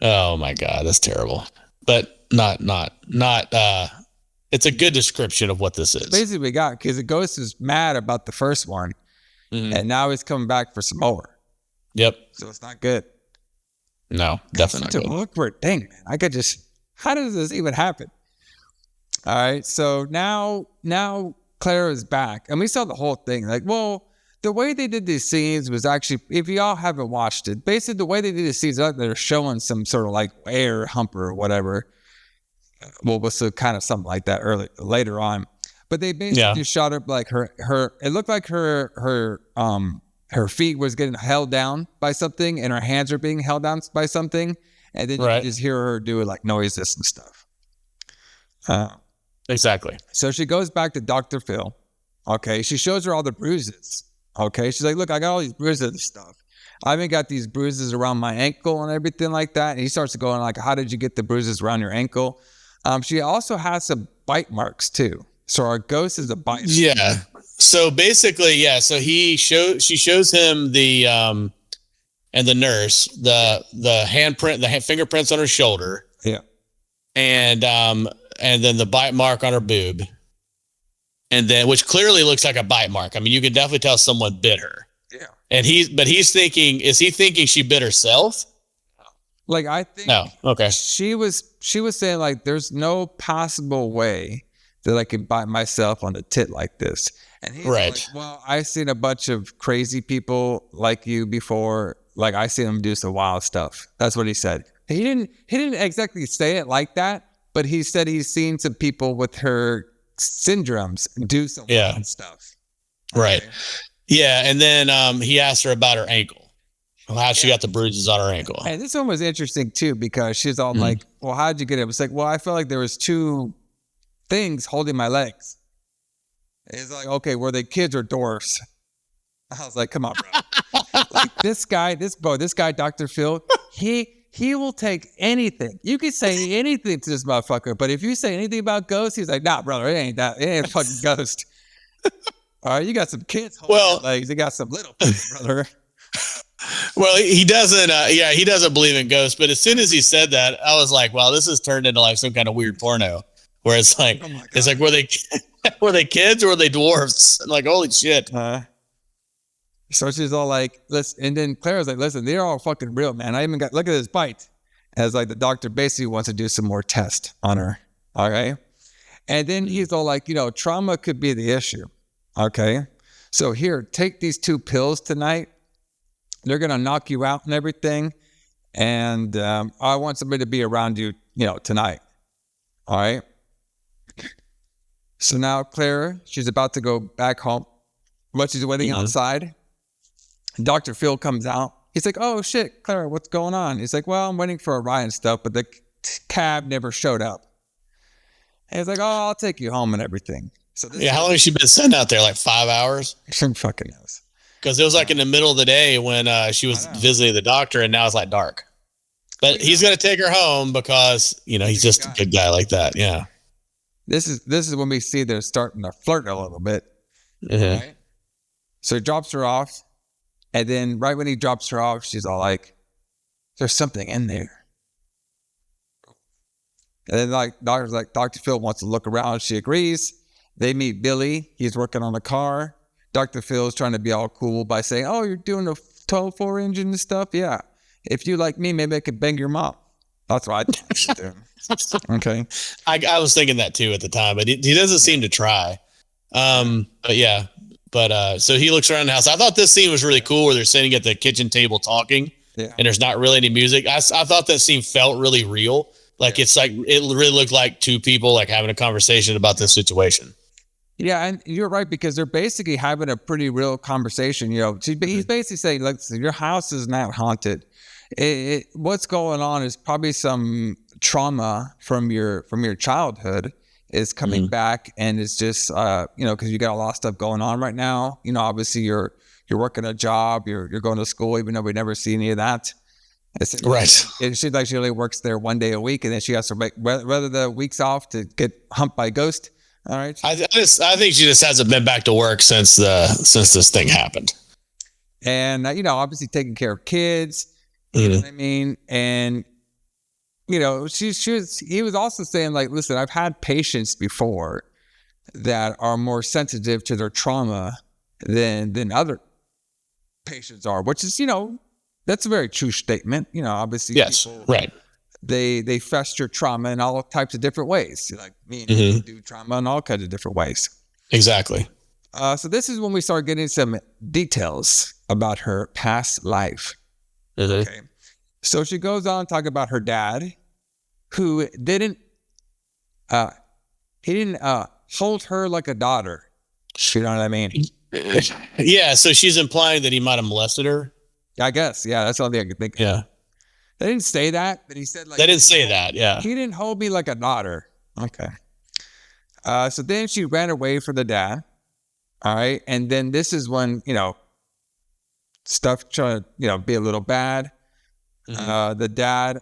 Oh my God, that's terrible. But not. It's a good description of what this is. Basically, we got because the ghost is mad about the first one, and now he's coming back for some more. Yep. So it's not good. No, definitely not good. Awkward thing, man. I could just. How does this even happen? All right. So now Claire is back, and we saw the whole thing. Like, well, the way they did these scenes was actually, if y'all haven't watched it, basically the way they did the scenes, they're showing some sort of like air humper or whatever. Well, was kind of something like that later on, but they basically shot up like her. It looked like her feet was getting held down by something, and her hands are being held down by something, and then you just hear her do like noises and stuff. Exactly. So she goes back to Dr. Phil. Okay, she shows her all the bruises. Okay, she's like, look, I got all these bruises and stuff. I even got these bruises around my ankle and everything like that. And he starts to go like, how did you get the bruises around your ankle? She also has some bite marks too. So our ghost is a biter. Yeah. So basically, so she shows him the and the nurse the handprint, the fingerprints on her shoulder. Yeah. And then the bite mark on her boob. And then, which clearly looks like a bite mark. I mean, you can definitely tell someone bit her. Yeah. And he's thinking, is he thinking she bit herself? Like, I think okay. She was saying like, there's no possible way that I could bite myself on the tit like this. And he's like, well, I've seen a bunch of crazy people like you before. Like, I seen them do some wild stuff. That's what he said. He didn't exactly say it like that, but he said he's seen some people with her syndromes do some wild stuff. Okay. Right. Yeah. And then he asked her about her ankle. How she got the bruises on her ankle. And this one was interesting too, because she's all like, well, how'd you get it? It's like, well, I felt like there was 2 things holding my legs. It's like, okay, were they kids or dwarfs? I was like, come on, bro. Like this guy, Dr. Phil, he will take anything. You can say anything to this motherfucker, but if you say anything about ghosts, he's like, nah, brother, it ain't that. It ain't a fucking ghost. All right, you got some kids holding your legs. You got some little kids, brother. Well, he doesn't. He doesn't believe in ghosts. But as soon as he said that, I was like, "Wow, this has turned into like some kind of weird porno." Where it's like, were they kids or were they dwarfs? And like, holy shit. So she's all like, "Listen," and then Claire's like, "Listen, they're all fucking real, man. I even got look at this bite." As like the doctor basically wants to do some more tests on her. Okay, and then he's all like, trauma could be the issue. Okay, so here, take these 2 pills tonight. They're going to knock you out and everything. And I want somebody to be around you, tonight. All right. So now Claire, she's about to go back home. But she's waiting outside. Dr. Phil comes out. He's like, oh, shit, Claire, what's going on? He's like, well, I'm waiting for a ride and stuff, but the cab never showed up. And he's like, oh, I'll take you home and everything. So how long has she been sitting out there? Like 5 hours? Who fucking knows? Because it was like in the middle of the day when she was visiting the doctor, and now it's like dark. But he's going to take her home because, he's just a good guy like that. Yeah. This is when we see they're starting to flirt a little bit. Mm-hmm. Right? So he drops her off. And then right when he drops her off, she's all like, there's something in there. And then Dr. Phil wants to look around. She agrees. They meet Billy. He's working on a car. Dr. Phil is trying to be all cool by saying, oh, you're doing a 12-4 engine and stuff? Yeah. If you like me, maybe I could bang your mom. That's what I think you're doing. Okay. I was thinking that too at the time, but he doesn't seem to try. But But so he looks around the house. I thought this scene was really cool where they're sitting at the kitchen table talking, and there's not really any music. I thought that scene felt really real. Like it's like it really looked like two people like having a conversation about this situation. Yeah, and you're right, because they're basically having a pretty real conversation. You know, he's basically saying, "Look, your house is not haunted. What's going on is probably some trauma from your childhood is coming back, and it's just because you got a lot of stuff going on right now. You know, obviously you're working a job, you're going to school, even though we never see any of that. Right. It seems like she only works there one day a week, and then she has to make whether the weeks off to get humped by a ghost." All right. I think she just hasn't been back to work since this thing happened. And obviously taking care of kids. You know what I mean? And he was also saying, like, listen, I've had patients before that are more sensitive to their trauma than other patients are, which is that's a very true statement. Obviously, yes, people, right. They fester trauma in all types of different ways. Like me and you do trauma in all kinds of different ways. Exactly. So this is when we start getting some details about her past life. Okay. So she goes on to talk about her dad, who didn't hold her like a daughter. You know what I mean? Yeah. So she's implying that he might have molested her. I guess. Yeah. That's all I could think. Yeah. They didn't say that, but he said like they didn't say that. Yeah. He didn't hold me like a daughter. Okay. So then she ran away from the dad. All right. And then this is when, stuff trying to, be a little bad. The dad.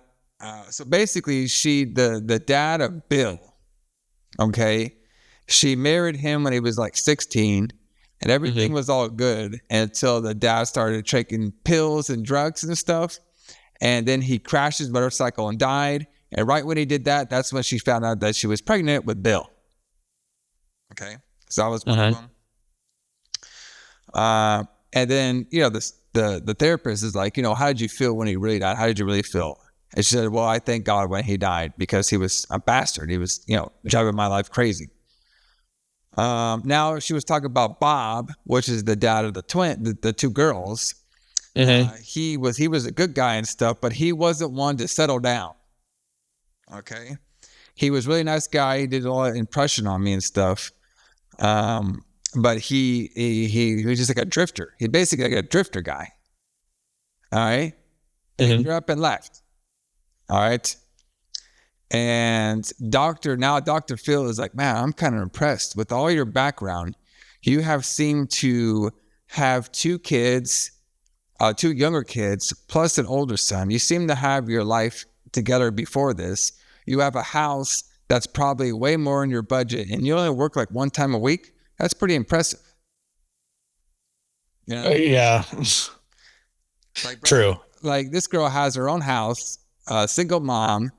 So basically the dad of Bill. Okay. She married him when he was like 16 and everything was all good until the dad started taking pills and drugs and stuff. And then he crashed his motorcycle and died. And right when he did that, that's when she found out that she was pregnant with Bill. Okay. So I was one of them. And then, the therapist is like, how did you feel when he really died? How did you really feel? And she said, well, I thank God when he died because he was a bastard. He was, driving my life crazy. Now she was talking about Bob, which is the dad of the two girls. He was a good guy and stuff, but he wasn't one to settle down. Okay. He was a really nice guy. He did a lot of impression on me and stuff. But he was just like a drifter. He's basically like a drifter guy. All right. He grew up and left. All right. And Dr. Phil is like, man, I'm kind of impressed with all your background. You have seemed to have two younger kids, plus an older son. You seem to have your life together before this. You have a house that's probably way more in your budget, and you only work like one time a week. That's pretty impressive. Yeah. True. Like this girl has her own house, a single mom.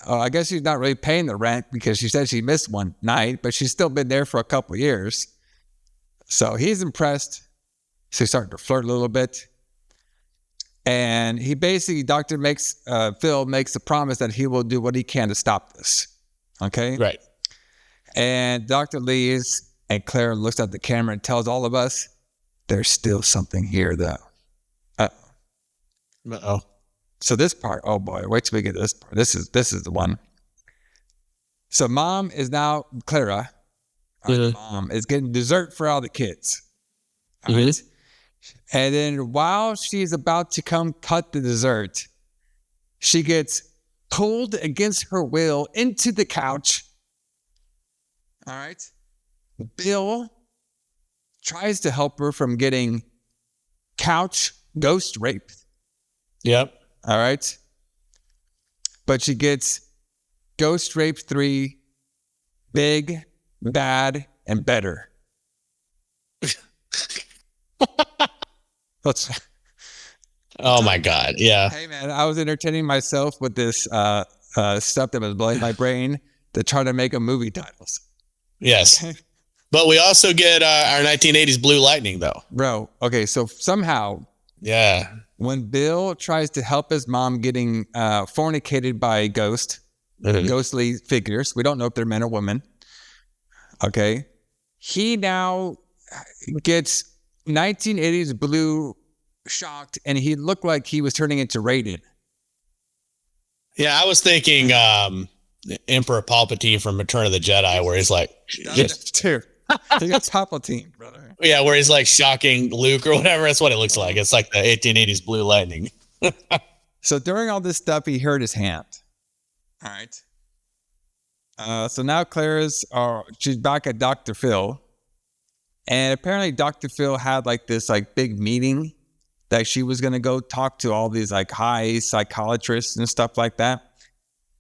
I guess she's not really paying the rent because she said she missed one night, but she's still been there for a couple of years. So he's impressed. So he's starting to flirt a little bit. And he basically, Phil makes a promise that he will do what he can to stop this. Okay? Right. And Dr. leaves, and Claire looks at the camera and tells all of us, there's still something here, though. Uh-oh. So this part, oh boy, wait till we get to this part. This is the one. So mom is now, Clara, our mom, is getting dessert for all the kids. All right? And then while she's about to come cut the dessert, she gets pulled against her will into the couch. All right. Bill tries to help her from getting couch ghost raped. Yep. All right. But she gets ghost raped 3, big, bad, and better. Oh my God. Yeah. Hey man, I was entertaining myself with this stuff that was blowing my brain to try to make a movie titles. Yes. But we also get our 1980s Blue Lightning though. Bro. Okay. So somehow. Yeah. When Bill tries to help his mom getting fornicated by ghostly figures, we don't know if they're men or women. Okay. He now gets 1980s blue shocked, and he looked like he was turning into Raiden. Yeah, I was thinking Emperor Palpatine from Return of the Jedi, where he's like, too. He got Palpatine, brother. Yeah, where he's like shocking Luke or whatever. That's what it looks like. It's like the 1880s blue lightning. So during all this stuff, he hurt his hand. All right. So now she's back at Dr. Phil. And apparently Dr. Phil had like this like big meeting that she was going to go talk to all these like high psychiatrists and stuff like that.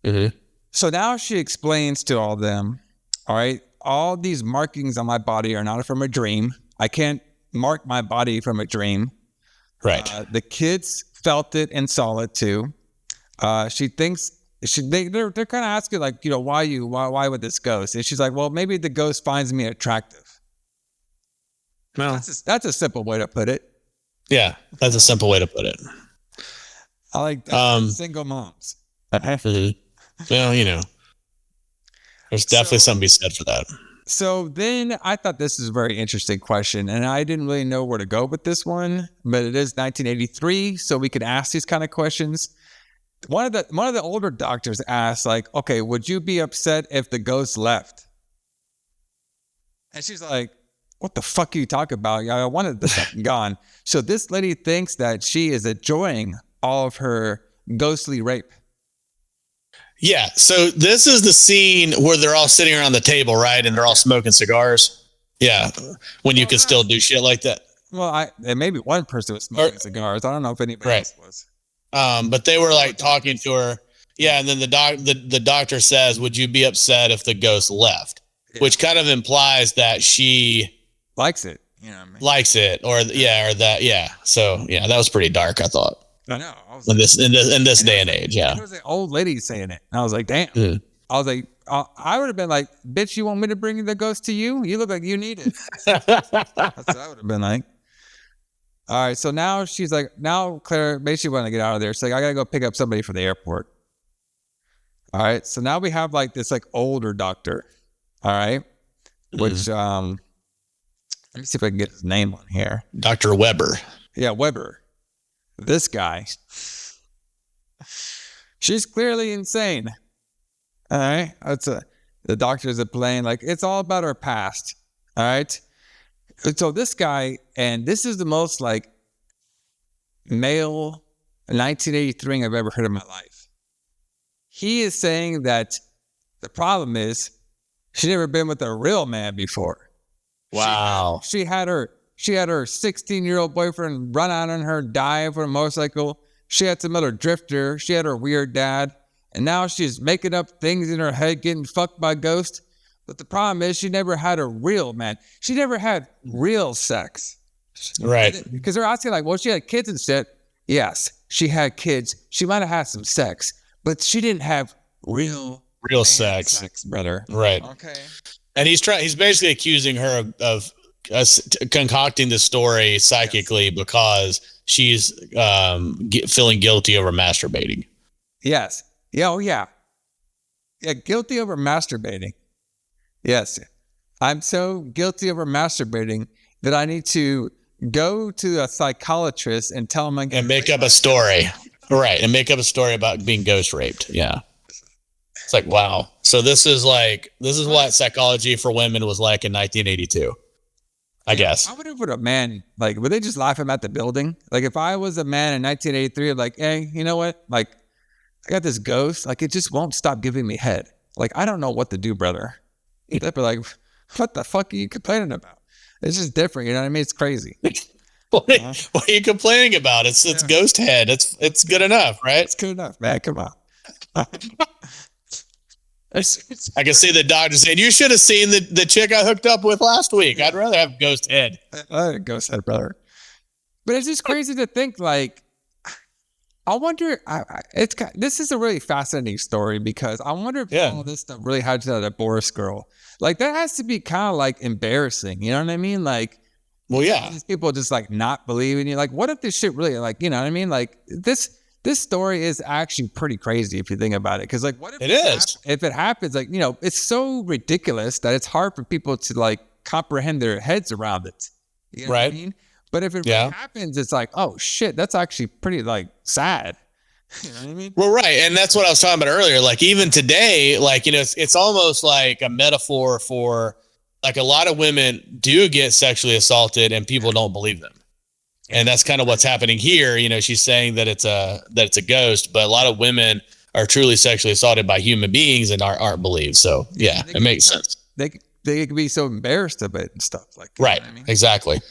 Mm-hmm. So now she explains to all of them, all right, all these markings on my body are not from a dream. I can't mark my body from a dream. Right. The kids felt it and saw it too. She thinks they're kind of asking like, you know, why with this ghost? And she's like, well, maybe the ghost finds me attractive. Well, that's a simple way to put it. Yeah, that's a simple way to put it. I like single moms. Well, you know, there's definitely something to be said for that. So then I thought this is a very interesting question, and I didn't really know where to go with this one, but it is 1983, so we could ask these kind of questions. One of the older doctors asked, like, okay, would you be upset if the ghost left? And she's like, what the fuck are you talking about? I wanted the fucking gone. So this lady thinks that she is enjoying all of her ghostly rape. Yeah. So this is the scene where they're all sitting around the table, right? And they're all smoking cigars. Yeah. When you could still do shit like that. Well, maybe one person was smoking cigars. I don't know if anybody else was. But they were like talking to her. Yeah. And then the doctor says, would you be upset if the ghost left? Yeah. Which kind of implies that she likes it, you know what I mean? Likes it, or that, yeah. So yeah, that was pretty dark, I thought. I know. In this day and age, yeah. There was an old lady saying it, and I was like, damn. Mm. I was like, I would have been like, bitch, you want me to bring the ghost to you? You look like you need it. That's what I would have been like. All right, so now she's like, now Claire basically want to get out of there. She's like, I gotta go pick up somebody for the airport. All right, so now we have like this like older doctor. All right, which let me see if I can get his name on here. Dr. Weber. Yeah, Weber. This guy. She's clearly insane. All right. The doctors are playing like it's all about her past. All right. So this guy, and this is the most like male 1983 I've ever heard in my life. He is saying that the problem is she never been with a real man before. Wow. She had her 16-year-old boyfriend run out on her, dive on a motorcycle. She had some other drifter. She had her weird dad. And now she's making up things in her head, getting fucked by ghosts. But the problem is she never had a real man. She never had real sex. Right. Because they're asking like, well, she had kids and shit. Yes, she had kids. She might have had some sex, but she didn't have real sex, brother. Right. Okay. And he's basically accusing her of concocting the story psychically because she's feeling guilty over masturbating. Yes. Yeah. Oh, yeah. Yeah. Guilty over masturbating. Yes. I'm so guilty over masturbating that I need to go to a psychiatrist and tell him and make up a story. Right. And make up a story about being ghost raped. Yeah. It's like, wow. So this is what psychology for women was like in 1982. I guess. I wonder what a man, like, would they just laugh him at the building? Like, if I was a man in 1983, I'm like, hey, you know what? Like, I got this ghost. Like, it just won't stop giving me head. Like, I don't know what to do, brother. They'd be like, what the fuck are you complaining about? It's just different. You know what I mean? It's crazy. What are you complaining about? It's ghost head. It's good enough, right? It's good enough, man. Come on. I can see the doctor saying, you should have seen the chick I hooked up with last week. I'd rather have ghost head. Ghost head, brother. But it's just crazy to think, like, I wonder, this is a really fascinating story because I wonder if all this stuff really had to do with that Boris girl. Like, that has to be kind of like embarrassing. You know what I mean? Like, well, yeah. These people just like not believing you. Like, what if this shit really, like, you know what I mean? Like, this story is actually pretty crazy if you think about it. Because, like, what if it is? If it happens, like, you know, it's so ridiculous that it's hard for people to, like, comprehend their heads around it. You know what I mean? But if it really happens, it's like, oh shit, that's actually pretty like sad. You know what I mean? Well, right. And that's what I was talking about earlier. Like even today, like, you know, it's almost like a metaphor for like a lot of women do get sexually assaulted and people don't believe them. And that's kind of what's happening here. You know, she's saying that it's a ghost, but a lot of women are truly sexually assaulted by human beings and aren't believed. So yeah, it makes sense. They can be so embarrassed of it and stuff like that. Right. You know what I mean? Exactly.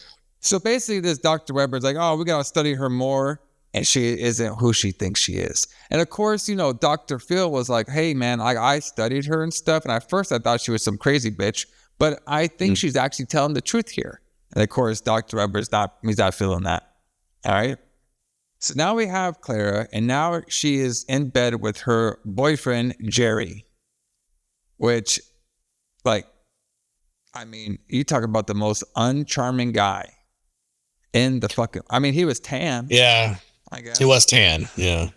So basically this Dr. Weber's like, oh, we got to study her more. And she isn't who she thinks she is. And of course, you know, Dr. Phil was like, hey man, I studied her and stuff. And at first I thought she was some crazy bitch, but I think she's actually telling the truth here. And of course, Dr. Weber's he's not feeling that. All right. So now we have Clara, and now she is in bed with her boyfriend, Jerry, which, like, I mean, you talk about the most uncharming guy in the fucking, I mean, he was tan. Yeah. I guess. He was tan. Yeah.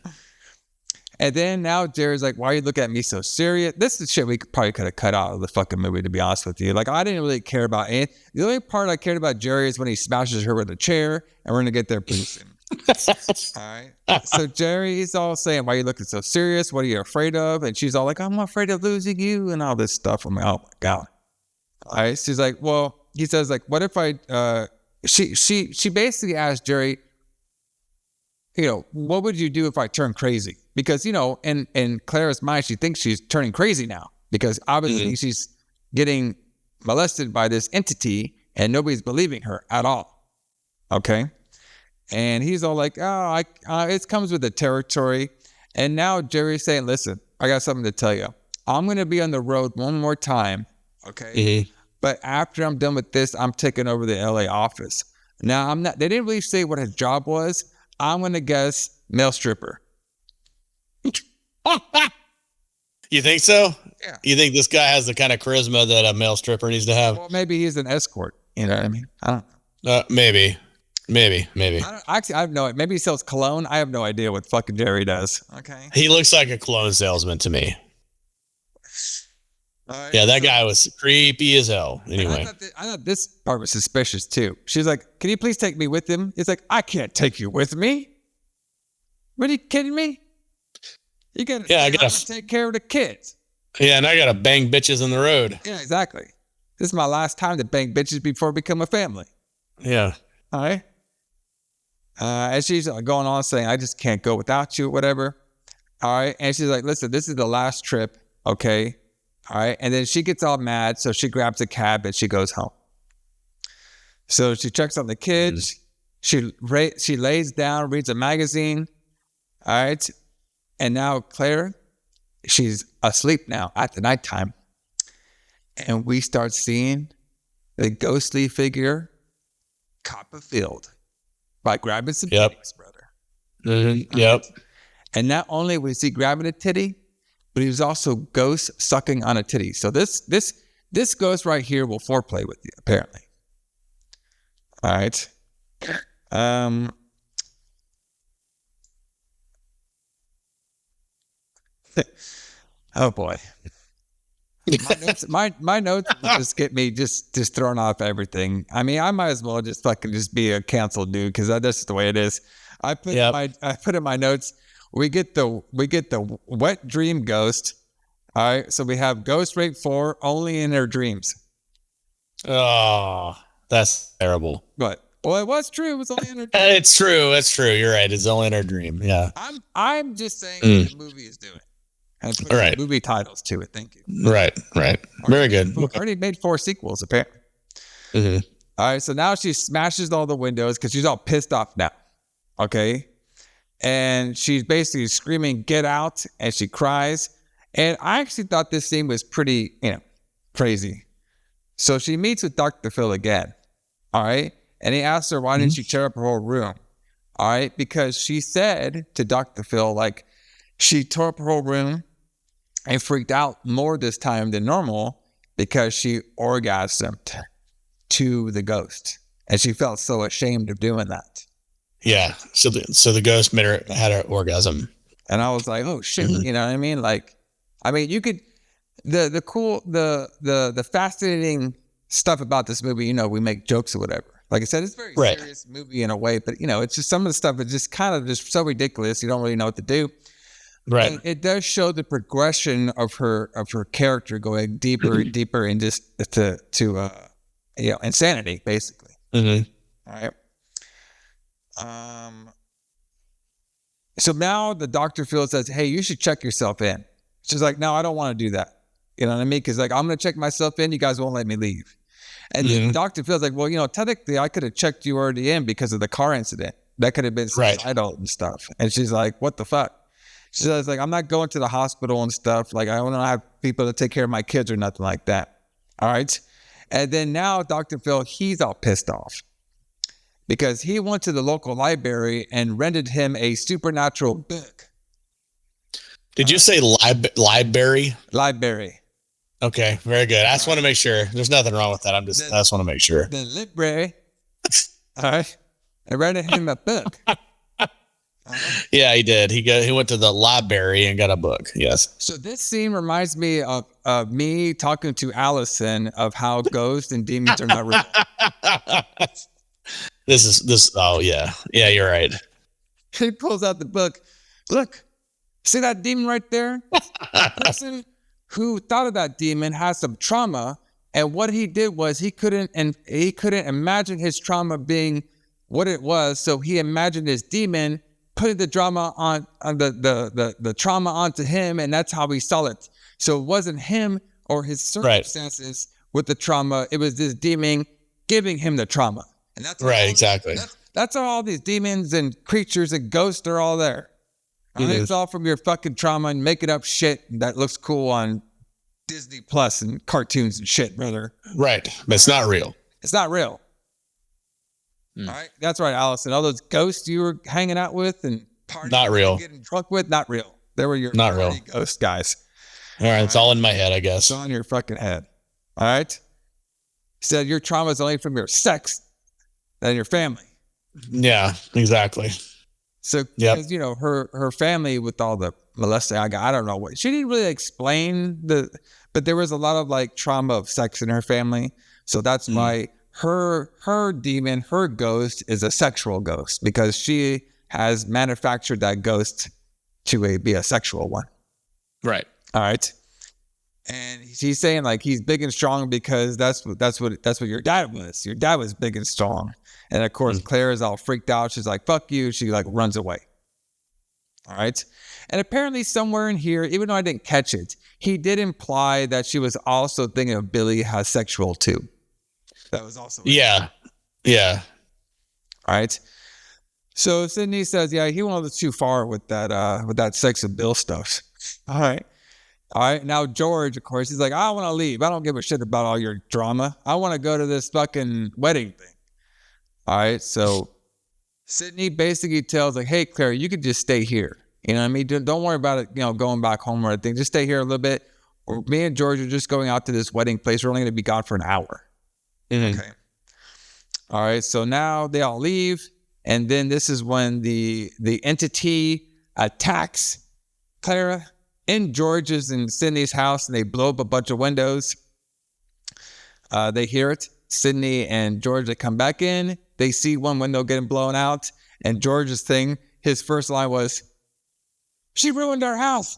And then now Jerry's like, why you look at me so serious? This is shit we probably could have cut out of the fucking movie, to be honest with you. Like, I didn't really care about it. The only part I cared about Jerry is when he smashes her with a chair, and we're going to get there pretty soon. All right. So Jerry, he's all saying, why are you looking so serious? What are you afraid of? And she's all like, I'm afraid of losing you and all this stuff. I'm like, oh my God. All right. She's like, well, he says, like, what if she basically asked Jerry, you know, what would you do if I turn crazy? Because, you know, in Clara's mind, she thinks she's turning crazy now because obviously she's getting molested by this entity and nobody's believing her at all. Okay. And he's all like, oh, it comes with the territory. And now Jerry's saying, listen, I got something to tell you. I'm going to be on the road one more time. Okay. Mm-hmm. But after I'm done with this, I'm taking over the LA office. Now they didn't really say what his job was. I'm going to guess male stripper. You think so? Yeah. You think this guy has the kind of charisma that a male stripper needs to have? Well, maybe he's an escort. You know what I mean? I don't know. Maybe. I have no idea. Maybe he sells cologne. I have no idea what fucking Jerry does. Okay. He looks like a cologne salesman to me. Right, yeah, that guy was creepy as hell. Anyway. I thought this part was suspicious too. She's like, can you please take me with him? He's like, I can't take you with me. What are you kidding me? You gotta take care of the kids. Yeah, and I gotta bang bitches on the road. Yeah, exactly. This is my last time to bang bitches before we become a family. Yeah. All right. As she's going on saying, I just can't go without you, whatever. All right. And she's like, listen, this is the last trip. Okay. All right. And then she gets all mad. So she grabs a cab and she goes home. So she checks on the kids. She lays down, reads a magazine. All right. And now Claire, she's asleep now at the nighttime. And we start seeing the ghostly figure Copperfield by grabbing some titties, brother. Mm-hmm. Yep. And not only was he grabbing a titty, but he was also ghost sucking on a titty. So this ghost right here will foreplay with you, apparently. All right. Oh boy. My notes just get me just thrown off everything. I mean, I might as well just fucking just be a canceled dude because that's just the way it is. I put in my notes. We get the wet dream ghost. All right, so we have Ghost Rate 4 only in her dreams. Oh, that's terrible. But well, it was true. It was only in her dreams. It's true. It's true. You're right. It's only in her dream. Yeah. I'm just saying what the movie is doing. And put movie titles to it. Thank you. Right. Very good. Already made 4 sequels, apparently. Mm-hmm. All right, so now she smashes all the windows because she's all pissed off now. Okay? And she's basically screaming, get out, and she cries. And I actually thought this scene was pretty, crazy. So she meets with Dr. Phil again. All right? And he asks her, why didn't she tear up her whole room? All right? Because she said to Dr. Phil, like, she tore up her whole room and freaked out more this time than normal because she orgasmed to the ghost. And she felt so ashamed of doing that. Yeah. So the ghost had an orgasm. And I was like, oh shit, you know what I mean? Like, I mean, you could, the fascinating stuff about this movie, we make jokes or whatever. Like I said, it's a very serious movie in a way, but it's just some of the stuff is just kind of just so ridiculous. You don't really know what to do. Right. And it does show the progression of her character going deeper and deeper and just to insanity, basically. Mm-hmm. All right. So now the Dr. Phil says, hey, you should check yourself in. She's like, no, I don't want to do that. You know what I mean? Because like, I'm going to check myself in. You guys won't let me leave. And then Dr. Phil's like, well, technically I could have checked you already in because of the car incident. That could have been suicidal and stuff. And she's like, what the fuck? She says, like, I'm not going to the hospital and stuff. Like, I don't have people to take care of my kids or nothing like that. All right. And then now Dr. Phil, he's all pissed off because he went to the local library and rented him a supernatural book. Did you say library? Library. Okay, very good. I just want to make sure. There's nothing wrong with that. I just want to make sure. The library. All right. I rented him a book. Yeah, he did. He went to the library and got a book. Yes. So this scene reminds me of me talking to Alison of how ghosts and demons are not real. Oh yeah. Yeah, you're right. He pulls out the book. Look, see that demon right there? The person who thought of that demon has some trauma, and what he did was he couldn't imagine his trauma being what it was, so he imagined his demon putting the drama on the trauma onto him, and that's how he saw it. So it wasn't him or his circumstances with the trauma; it was this demon giving him the trauma, and that's exactly. That's how all these demons and creatures and ghosts are all there. It's all from your fucking trauma and making up shit that looks cool on Disney Plus and cartoons and shit, brother. Right, but it's not real. It's not real. All right, that's right, Alison. All those ghosts you were hanging out with and partying not real, and getting drunk with, not real. They were your not real ghost guys. All right, it's all in my head, I guess. It's all in your fucking head. All right. He said your trauma is only from your sex and your family. Yeah, exactly. So, because, her family with all the molesting, I don't know what, she didn't really explain but there was a lot of like trauma of sex in her family. So that's why her demon, her ghost is a sexual ghost because she has manufactured that ghost to be a sexual one. Right. All right. And she's saying like he's big and strong because that's what your dad was. Your dad was big and strong. And of course, Claire is all freaked out. She's like, fuck you. She like runs away. All right. And apparently somewhere in here, even though I didn't catch it, he did imply that she was also thinking of Billy as sexual too. That was also. Yeah. Yeah. All right. So Sydney says, yeah, he went a little too far with that sex and Bill stuff. All right. All right. Now, George, of course, he's like, I want to leave. I don't give a shit about all your drama. I want to go to this fucking wedding thing. All right. So Sydney basically tells like, hey, Claire, you could just stay here. You know what I mean? Don't worry about it, going back home or anything. Just stay here a little bit. Or me and George are just going out to this wedding place. We're only going to be gone for an hour. Mm-hmm. Okay. All right. So now they all leave. And then this is when the entity attacks Clara in George's and Sydney's house, and they blow up a bunch of windows. They hear it. Sydney and George, they come back in. They see one window getting blown out. And George's thing, his first line was, she ruined our house.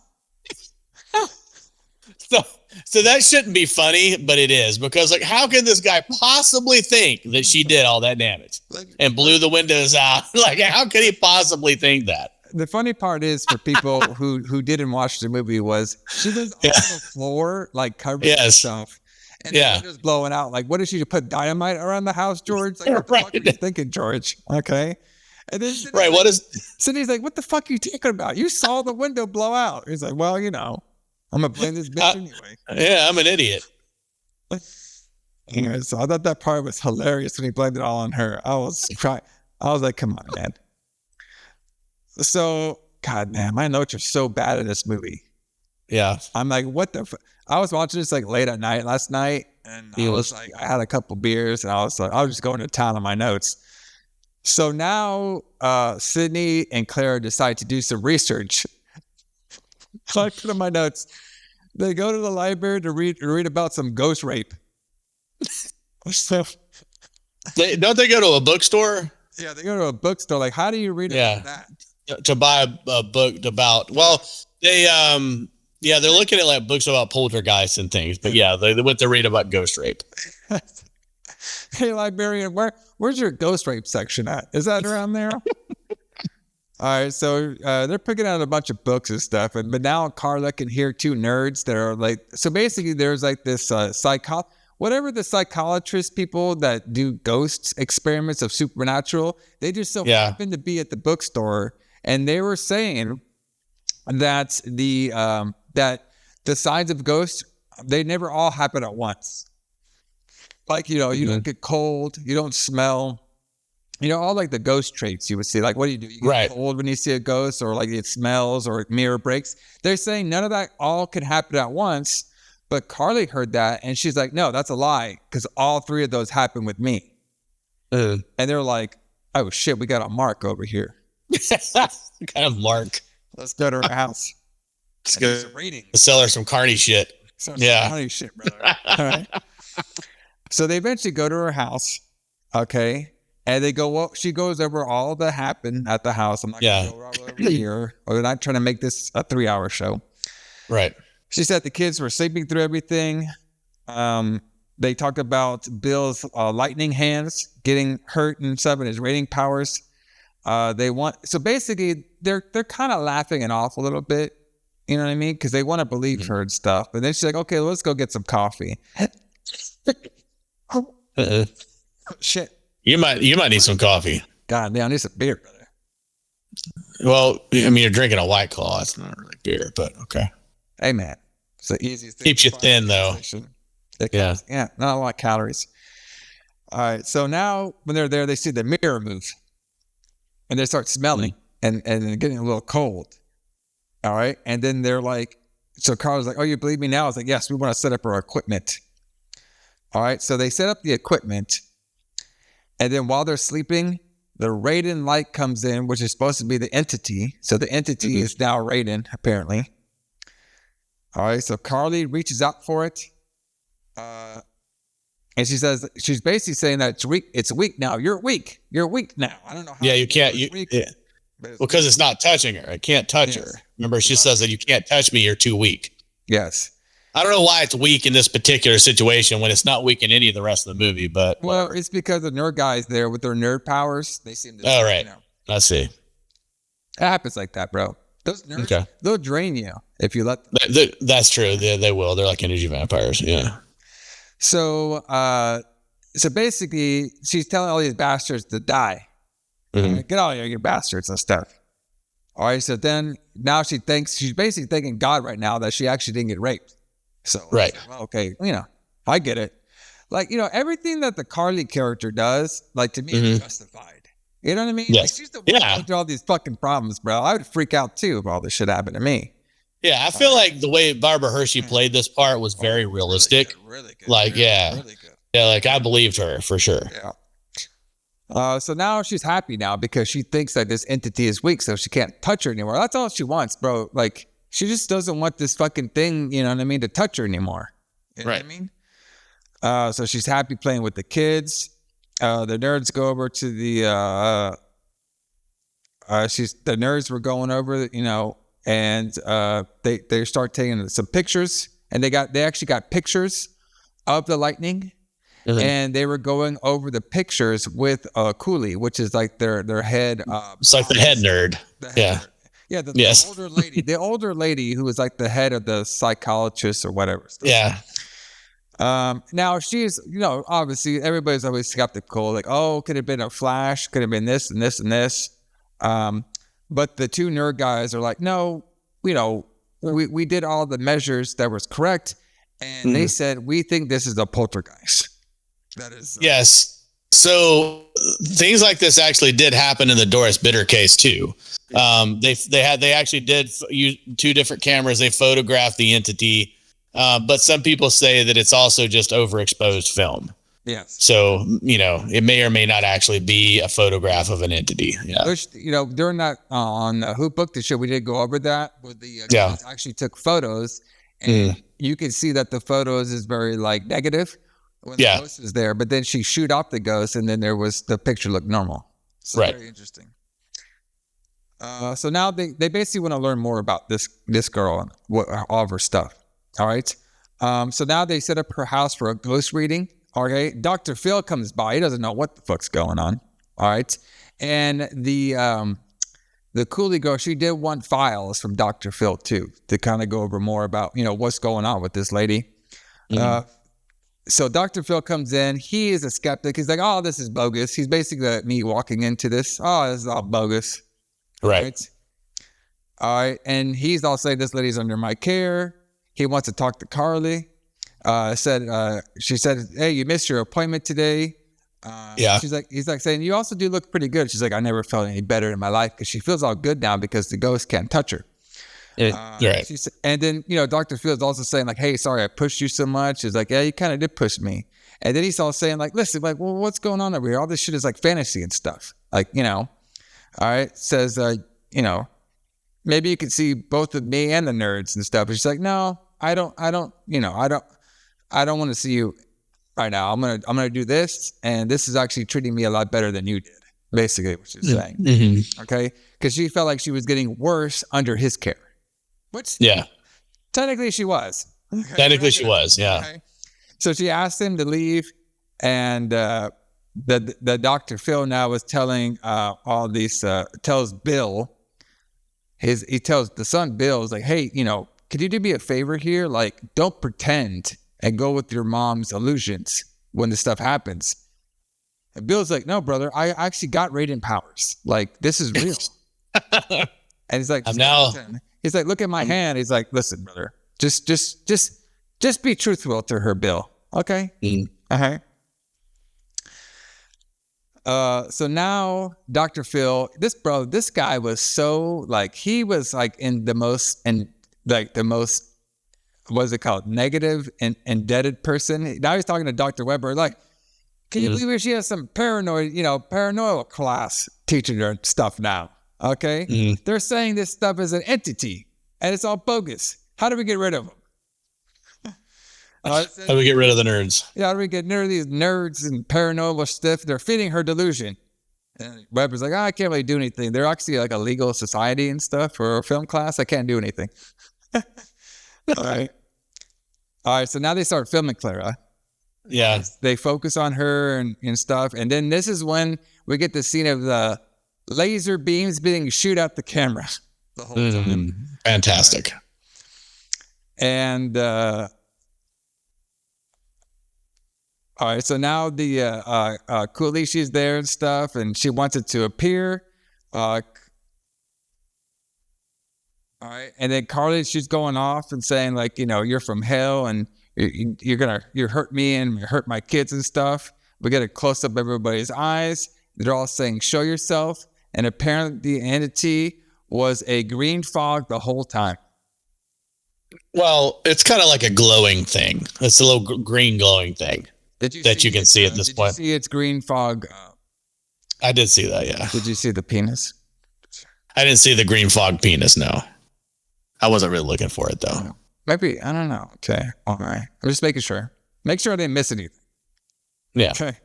So that shouldn't be funny, but it is, because like, how can this guy possibly think that she did all that damage and blew the windows out? Like, how could he possibly think that? The funny part is for people who didn't watch the movie was she was on the floor, like covered in stuff. And the windows blowing out. Like, what did she put dynamite around the house, George? Like, what the fuck are you thinking, George? Okay. And then Sydney's like, what the fuck are you talking about? You saw the window blow out. He's like, well, I'm going to blame this bitch anyway. Yeah, I'm an idiot. Anyway, so I thought that part was hilarious when he blamed it all on her. I was crying. I was like, come on, man. So, God, man, my notes are so bad in this movie. Yeah. I'm like, what the I was watching this like late at night last night, and I was like, I had a couple beers, and I was like, I was just going to town on my notes. So now Sydney and Claire decide to do some research. So I put in my notes, they go to the library to read about some ghost rape. So, Don't they go to a bookstore? yeah, they go to a bookstore. Like, how do you read about that? To buy a book about, well, they, they're looking at like books about poltergeists and things, but yeah, they went to read about ghost rape. Hey, librarian, where's your ghost rape section at? Is that around there? All right, so they're picking out a bunch of books and stuff, but now Carla can hear two nerds that are like, so basically there's like this whatever the psychiatrist people that do ghost experiments of supernatural, they just so happen to be at the bookstore, and they were saying that the signs of ghosts, they never all happen at once. Like, you don't get cold, you don't smell. All like the ghost traits you would see. Like, what do? You get cold when you see a ghost, or like it smells, or mirror breaks. They're saying none of that all can happen at once. But Carly heard that, and she's like, no, that's a lie, because all three of those happened with me. And they're like, oh, shit, we got a mark over here. Kind of mark. Let's go to her house. Let's go sell her some carny shit. Carny shit, brother. All right. So they eventually go to her house, okay? And they go, well, she goes over all that happened at the house. I'm not going to go all over here. We're not trying to make this a 3-hour show. Right. She said the kids were sleeping through everything. They talked about Bill's lightning hands getting hurt and stuff, and his rating powers. So basically they're kind of laughing it off a little bit. You know what I mean? Because they want to believe her and stuff. And then she's like, okay, let's go get some coffee. Shit. You might need some coffee. God damn, I need some beer, brother. Well, I mean, you're drinking a White Claw. It's not really beer, but okay. Hey, man. It's the easiest thing. Keeps you thin, though. Yeah, not a lot of calories. All right, so now when they're there, they see the mirror move. And they start smelling and getting a little cold. All right, and then they're like, so Carla's like, oh, you believe me now? I was like, yes, we want to set up our equipment. All right, so they set up the equipment. And then while they're sleeping, the Raiden light comes in, which is supposed to be the entity. So the entity is now Raiden, apparently. All right, so Carly reaches out for it. And she says, she's basically saying that it's weak now. You're weak now. I don't know how. Yeah, you can't. Because it's not touching her. I can't touch her. Remember, she says that you can't touch me. You're too weak. Yes. I don't know why it's weak in this particular situation when it's not weak in any of the rest of the movie, but well, it's because the nerd guys there with their nerd powers, they seem to. Oh, right. I see. It happens like that, bro. Those nerds, they'll drain you if you let them. That's true. They will. They're like energy vampires. Yeah. So basically, she's telling all these bastards to die. Get out of here, you bastards and stuff. All right. So then now she's basically thanking God right now that she actually didn't get raped. So, right. Well, okay, I get it. Like, everything that the Carly character does, like, to me, is justified. You know what I mean? Yes. Like, she's the one going through all these fucking problems, bro. I would freak out, too, if all this shit happened to me. Yeah, I feel like the way Barbara Hershey played this part was very realistic. Really good. Like, really good. Yeah, like, I believed her, for sure. Yeah. So now she's happy now because she thinks that this entity is weak, so she can't touch her anymore. That's all she wants, bro. Like, she just doesn't want this fucking thing, you know what I mean, to touch her anymore. You know what I mean? So she's happy playing with the kids. The nerds go over to the nerds were going over, and they start taking some pictures, and they actually got pictures of the lightning, and they were going over the pictures with Cooley, which is like their head. It's like the head nerd. Yeah, the older lady who was like the head of the psychologist or whatever. Yeah. Now she's, obviously everybody's always skeptical, like, oh, could have been a flash, could have been this and this and this. But the two nerd guys are like, no, we did all the measures that was correct, and they said we think this is a poltergeist. That is yes. So things like this actually did happen in the Doris Bither case too. They actually did use 2 different cameras. They photographed the entity, but some people say that it's also just overexposed film. Yes. So it may or may not actually be a photograph of an entity. Yeah. Which during that on Who Booked the Show, we did go over that where the guys actually took photos, and you can see that the photos is very like negative. when the ghost was there, but then she shoot off the ghost, and then the picture looked normal. So very interesting. So now they basically want to learn more about this girl and all of her stuff. All right. So now they set up her house for a ghost reading. Okay. Dr. Phil comes by. He doesn't know what the fuck's going on. All right. And the Cooley girl, she did want files from Dr. Phil too, to kind of go over more about, what's going on with this lady. So Dr. Phil comes in. He is a skeptic. He's like, oh, this is bogus. He's basically like me walking into this. Oh, this is all bogus. Right. All right. And he's all saying this lady's under my care. He wants to talk to Carly. She said, hey, you missed your appointment today. He's like saying, you also do look pretty good. She's like, I never felt any better in my life, because she feels all good now because the ghost can't touch her. Right. And then, Dr. Phil's also saying like, hey, sorry, I pushed you so much. He's like, yeah, you kind of did push me. And then he's all saying like, listen, like, well, what's going on over here? All this shit is like fantasy and stuff. Like, all right. Says, maybe you could see both of me and the nerds and stuff. And she's like, no, I don't want to see you right now. I'm going to do this. And this is actually treating me a lot better than you did. Basically what she's saying. Mm-hmm. Okay. Cause she felt like she was getting worse under his care. Which technically she was. Okay. Technically she was. Yeah. Okay. So she asked him to leave. And, the Dr. Phil now was telling all these tells Bill, he tells the son Bill, is like, hey, could you do me a favor here? Like, don't pretend and go with your mom's illusions when this stuff happens. And Bill's like, no, brother, I actually got radiant powers. Like, this is real. And he's like, he's like, look at my hand. He's like, listen, brother, just be truthful to her, Bill. Okay. Okay. So now Dr. Phil, this guy was so like, he was like the most, what's it called? Negative and indebted person. Now he's talking to Dr. Weber. Like, can you believe she has some paranoid class teaching her stuff now? Okay. They're saying this stuff is an entity and it's all bogus. How do we get rid of them? How do we get rid of the nerds? Yeah, how do we get rid of these nerds and paranormal stuff? They're feeding her delusion. And Weber's like, I can't really do anything. They're actually like a legal society and stuff for a film class. I can't do anything. All right. So now they start filming Clara. Yeah. They focus on her and stuff. And then this is when we get the scene of the laser beams being shoot at the camera the whole time. Fantastic. Right. And, all right, so now the Cooley, she's there and stuff, and she wants it to appear. All right, and then Carly, she's going off and saying like, you're from hell, and you hurt me and hurt my kids and stuff. We get a close up of everybody's eyes. They're all saying, "Show yourself," and apparently the entity was a green fog the whole time. Well, it's kind of like a glowing thing. It's a little green glowing thing. That you can see at this point. Did you see its green fog? I did see that, yeah. Did you see the penis? I didn't see the green fog penis, no. I wasn't really looking for it, though. Maybe, I don't know. Okay, all right. I'm just making sure. Make sure I didn't miss anything. Yeah. Okay.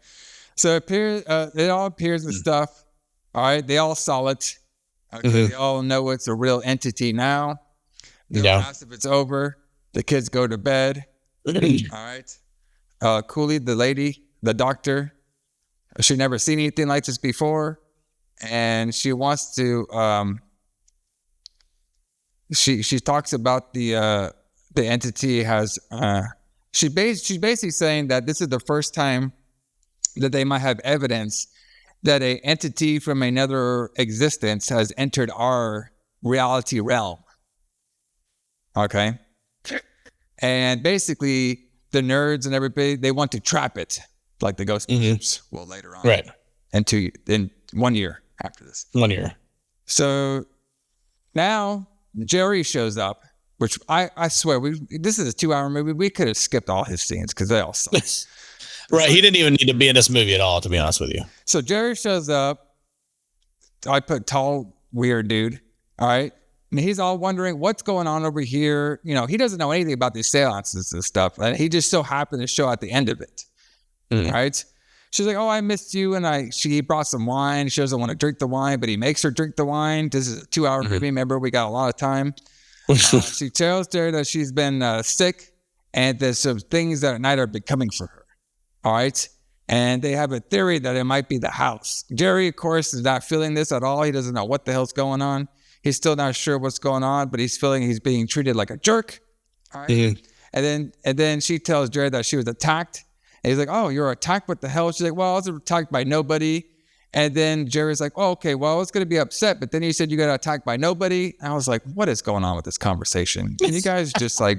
So it all appears and stuff. All right, they all saw it. Okay, they all know it's a real entity now. They'll ask if it's over. The kids go to bed. All right. Cooley, the lady, the doctor, she never seen anything like this before, and she wants to. She talks about the entity has. She's basically saying that this is the first time that they might have evidence that an entity from another existence has entered our reality realm. Okay, and basically, the nerds and everybody, they want to trap it, like the Ghostbusters will later on. Right. In 1 year after this. 1 year. So now Jerry shows up, which I swear, this is a 2-hour movie. We could have skipped all his scenes because they all suck. Right. He didn't even need to be in this movie at all, to be honest with you. So Jerry shows up. I put tall, weird dude. All right. And he's all wondering what's going on over here. He doesn't know anything about these seances and stuff. And he just so happened to show at the end of it. All right. She's like, oh, I missed you. And she brought some wine. She doesn't want to drink the wine, but he makes her drink the wine. This is a 2-hour movie. Remember, we got a lot of time. She tells Jerry that she's been sick and there's some things that at night are becoming for her. All right. And they have a theory that it might be the house. Jerry, of course, is not feeling this at all. He doesn't know what the hell's going on. He's still not sure what's going on, but he's feeling he's being treated like a jerk. All right. And then she tells Jerry that she was attacked. And he's like, oh, you're attacked? What the hell? She's like, well, I was attacked by nobody. And then Jerry's like, oh, okay, well, I was going to be upset, but then you said you got attacked by nobody. And I was like, what is going on with this conversation? Can you guys just like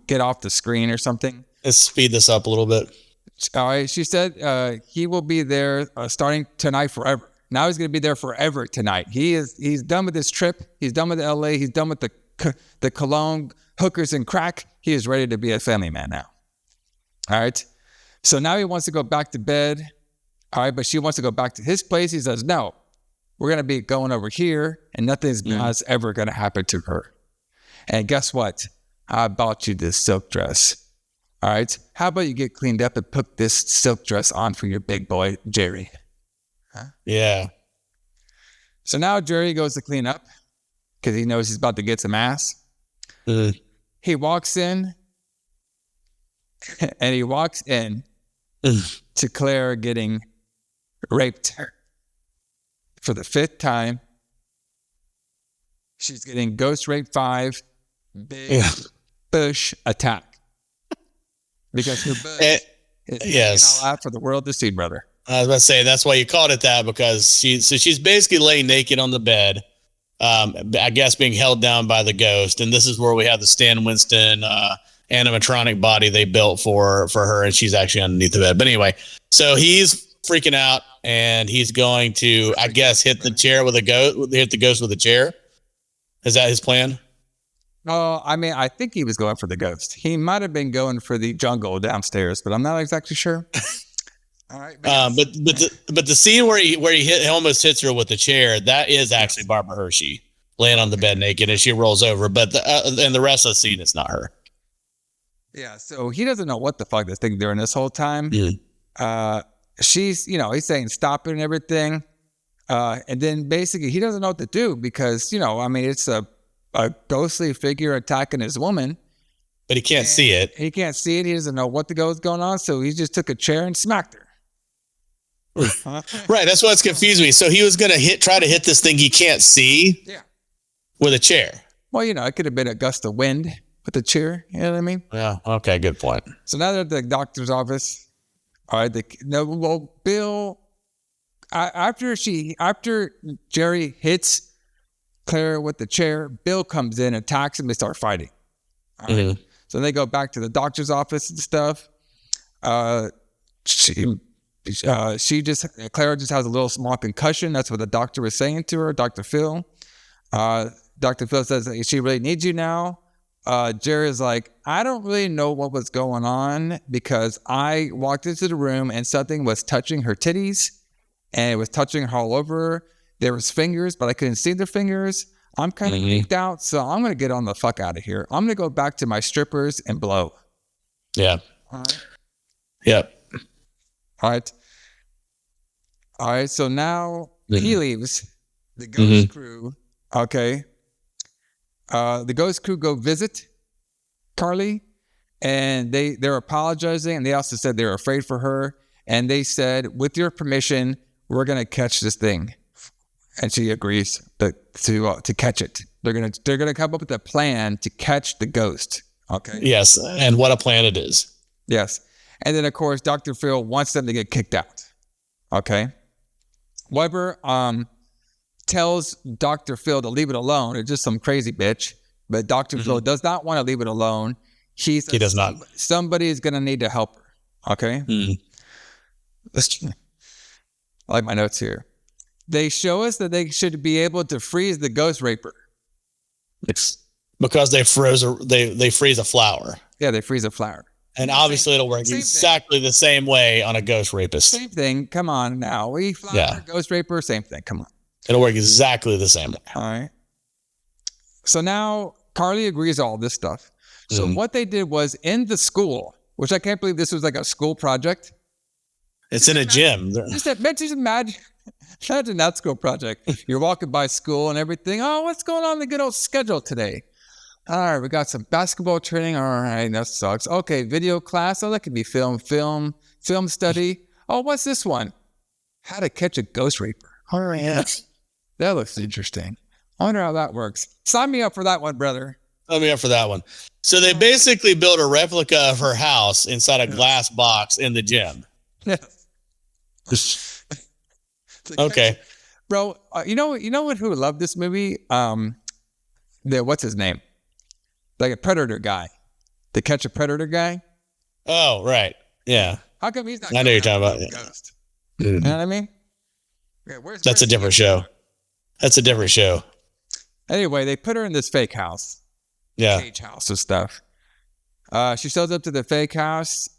get off the screen or something? Let's speed this up a little bit. All right. She said he will be there starting tonight forever. Now he's going to be there forever tonight. He's done with this trip. He's done with LA. He's done with the Cologne hookers and crack. He is ready to be a family man now. All right. So now he wants to go back to bed. All right, but she wants to go back to his place. He says, no, we're going to be going over here and nothing's ever going to happen to her. And guess what? I bought you this silk dress. All right. How about you get cleaned up and put this silk dress on for your big boy, Jerry? Huh? Yeah. So now Jerry goes to clean up because he knows he's about to get some ass. He walks in and he walks in to Claire getting raped for the 5th time. She's getting ghost rape 5, big bush attack. Because her bush is all out for the world to see, brother. I was about to say, that's why you called it that, because she's basically laying naked on the bed, I guess being held down by the ghost. And this is where we have the Stan Winston animatronic body they built for her, and she's actually underneath the bed. But anyway, so he's freaking out, and he's going to, I guess, hit the ghost with a chair. Is that his plan? Oh, I mean, I think he was going for the ghost. He might have been going for the jungle downstairs, but I'm not exactly sure. All right, but the scene where he almost hits her with the chair, that is actually Barbara Hershey laying on the bed naked, and she rolls over. But and the rest of the scene, it's not her. Yeah, so he doesn't know what the fuck this thing doing this whole time. She's, he's saying stop it and everything. And then basically he doesn't know what to do because, it's a ghostly figure attacking his woman. But he can't see it. He can't see it. He doesn't know what the hell is going on. So he just took a chair and smacked her. Right. That's what's confused me. So he was going to try to hit this thing he can't see with a chair. Well, it could have been a gust of wind with the chair. You know what I mean? Yeah. Okay. Good point. So now they're at the doctor's office. All right. Bill, after Jerry hits Claire with the chair, Bill comes in, attacks him, they start fighting. All right. So they go back to the doctor's office and stuff. Claire just has a little small concussion. That's what the doctor was saying to her, Dr. Phil. Dr. Phil says that she really needs you now. Jerry's like, I don't really know what was going on because I walked into the room and something was touching her titties and it was touching her all over. There was fingers, but I couldn't see the fingers. I'm kind of freaked out, so I'm going to get on the fuck out of here. I'm going to go back to my strippers and blow. Yeah. All right. Yep. All right. So now he leaves. The ghost crew. Okay. The ghost crew go visit Carly, and they're apologizing, and they also said they're afraid for her, and they said, with your permission, we're going to catch this thing. And she agrees to catch it. They're gonna come up with a plan to catch the ghost. Okay. Yes, and what a plan it is. Yes, and then of course Dr. Phil wants them to get kicked out. Okay. Weber tells Dr. Phil to leave it alone. It's just some crazy bitch. But Dr. Phil does not want to leave it alone. He does not. Somebody is gonna need to help her. Okay. I like my notes here. They show us that they should be able to freeze the ghost raper. It's because they freeze a flower. Yeah, they freeze a flower. And obviously it'll work exactly the same way on a ghost rapist. Same thing. Come on now. Ghost raper, same thing. Come on. It'll work exactly the same way. All right. So now Carly agrees to all this stuff. So what they did was in the school, which I can't believe this was like a school project. It's in a gym. Just imagine that school project. You're walking by school and everything. Oh, what's going on in the good old schedule today? All right, we got some basketball training. All right, that sucks. Okay, video class. Oh, that could be film study. Oh, what's this one? How to catch a ghost raper. Oh, yeah. That looks interesting. I wonder how that works. Sign me up for that one, brother. Sign me up for that one. So they basically built a replica of her house inside a glass box in the gym. Yeah. Okay. Bro, you know what? Who would love this movie? What's his name? Like a predator guy, the catch a predator guy. Oh, right. Yeah. How come he's not? I know you're talking about. Ghost? You know what I mean? Yeah, That's a different show. That's a different show. Anyway, they put her in this fake house. Yeah. Cage house and stuff. She shows up to the fake house.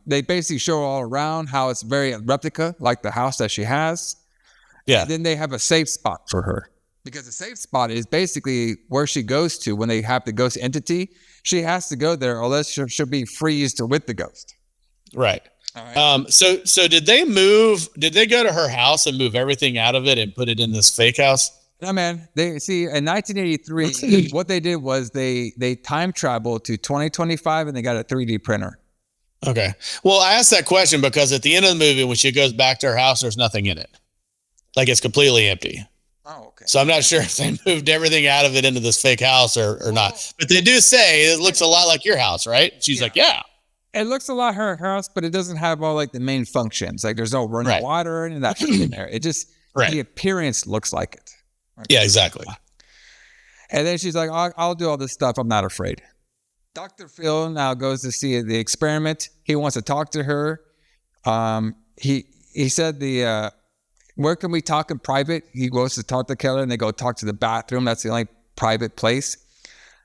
They basically show her all around how it's very replica, like the house that she has. Yeah. And then they have a safe spot for her. Because the safe spot is basically where she goes to when they have the ghost entity. She has to go there, or else she'll be freezed with the ghost. Right. All right. So did they go to her house and move everything out of it and put it in this fake house? No, man. They see in 1983, what they did was they time traveled to 2025 and they got a 3D printer. Okay. Well, I asked that question because at the end of the movie, when she goes back to her house, there's nothing in it. Like it's completely empty. Oh, okay. So I'm not sure if they moved everything out of it into this fake house or not. But they do say it looks a lot like your house, right? She's like, yeah. It looks a lot like her house, but it doesn't have all like the main functions. Like there's no running water and that in there. It just, the appearance looks like it. Right? Yeah, exactly. And then she's like, I'll do all this stuff. I'm not afraid. Dr. Phil now goes to see the experiment. He wants to talk to her. He said where can we talk in private? He goes to talk to Keller and they go talk to the bathroom. That's the only private place.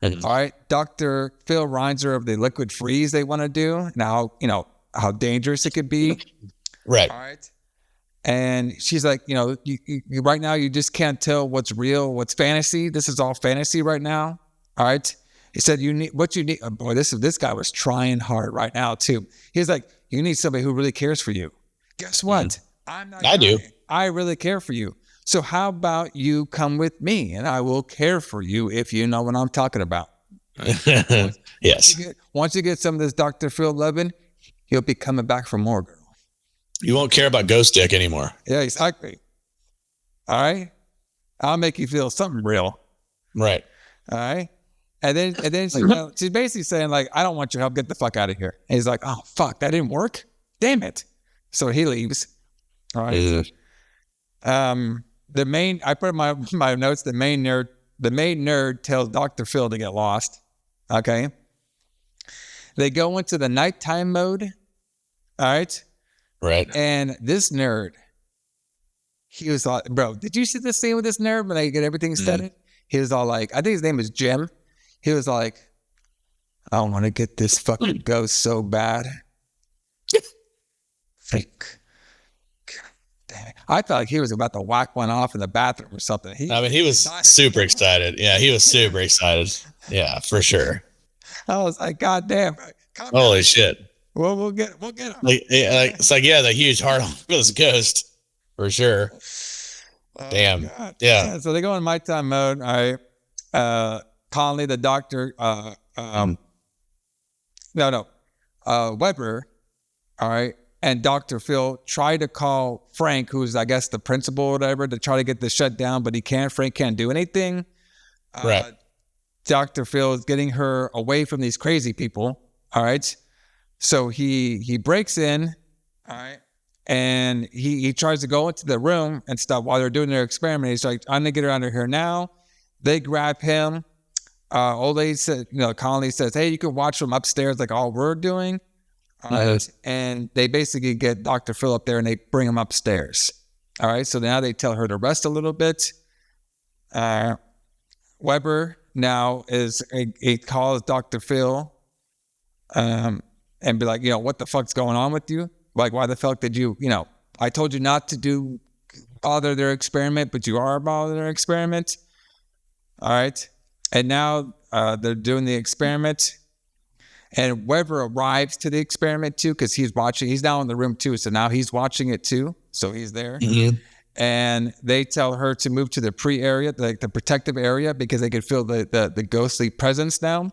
Mm-hmm. All right. Dr. Phil reminds her of the liquid freeze they want to do. Now, how dangerous it could be. Right. All right. And she's like, you right now, you just can't tell what's real, what's fantasy. This is all fantasy right now. All right. He said, oh boy, this guy was trying hard right now too. He's like, you need somebody who really cares for you. Guess what? Mm-hmm. I do. I really care for you. So how about you come with me and I will care for you if you know what I'm talking about. Yes. Once you get some of this Dr. Phil loving, he'll be coming back for more, girl. You won't care about ghost dick anymore. Yeah, exactly. All right. I'll make you feel something real. Right. All right. And then she's basically saying like, I don't want your help. Get the fuck out of here. And he's like, oh, fuck, that didn't work. Damn it. So he leaves. All right. I put in my notes, the main nerd tells Dr. Phil to get lost. Okay. They go into the nighttime mode. All right. Right. And this nerd, he was like, bro, did you see this scene with this nerd when they get everything started? He was all like, I think his name is Jim. He was like, I want to get this fucking ghost so bad. Fake. Damn it. I felt like he was about to whack one off in the bathroom or something. He was super excited. Yeah, he was super excited. Yeah, for sure. I was like, God damn. Holy shit. Well, we'll get him. It's like, the huge heart on this ghost. For sure. Damn. God. Yeah. So they go in nighttime mode. All right. Conley, the doctor, Weber, all right, and Dr. Phil try to call Frank, who's, I guess, the principal or whatever, to try to get this shut down, but he can't. Frank can't do anything. Right. Dr. Phil is getting her away from these crazy people, all right? So he breaks in, all right, and he tries to go into the room and stuff while they're doing their experiment. He's like, I'm going to get her out of here now. They grab him. Old lady said, Conley says, hey, you can watch from upstairs like all we're doing. And they basically get Dr. Phil up there and they bring him upstairs. All right. So now they tell her to rest a little bit. Weber now he calls Dr. Phil and be like, what the fuck's going on with you? Like, why the fuck did you, I told you not to bother their experiment, but you are bothering their experiment. All right. And now they're doing the experiment. And Weber arrives to the experiment too, because he's now in the room too. So now he's watching it too. So he's there. Mm-hmm. And they tell her to move to the area, like the protective area, because they could feel the ghostly presence now.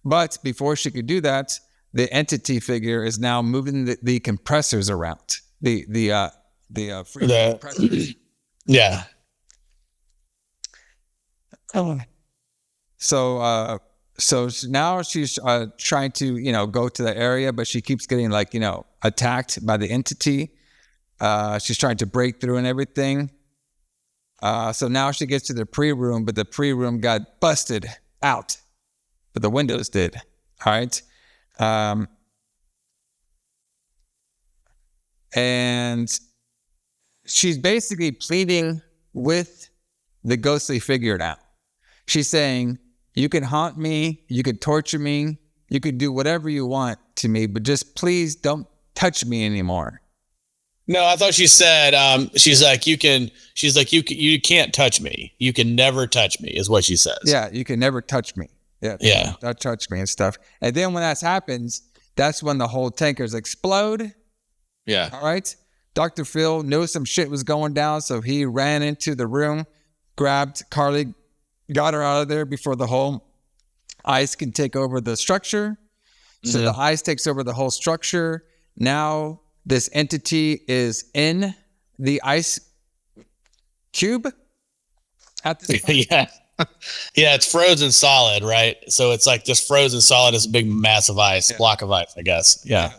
But before she could do that, the entity figure is now moving the compressors around. The compressors. Yeah. So now she's trying to, go to the area, but she keeps getting attacked by the entity. She's trying to break through and everything. So now she gets to the pre-room, but the pre-room got busted out, but the windows did. All right. And she's basically pleading with the ghostly figure now. She's saying, you can haunt me, you could torture me, you could do whatever you want to me, but just please don't touch me anymore. No, I thought she said, you can't touch me. You can never touch me is what she says. Yeah, you can never touch me. Yeah. Don't touch me and stuff. And then when that happens, that's when the whole tankers explode. Yeah. All right. Dr. Phil knew some shit was going down, so he ran into the room, grabbed Carly, got her out of there before the whole ice can take over the structure. So the ice takes over the whole structure. Now this entity is in the ice cube at this point. Yeah. Yeah, it's frozen solid, right? So it's like just frozen solid as a big massive ice, block of ice, I guess. Yeah.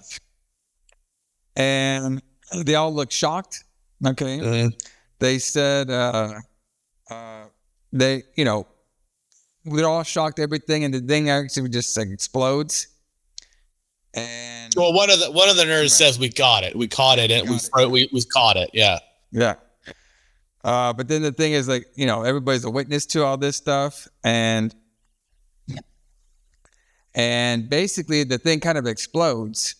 And they all look shocked. Okay. Mm-hmm. They said we're all shocked, everything, and the thing actually just explodes. And one of the nerds says we got it. We caught it, and we caught it. Yeah. Yeah. But then the thing is, everybody's a witness to all this stuff, and basically the thing kind of explodes.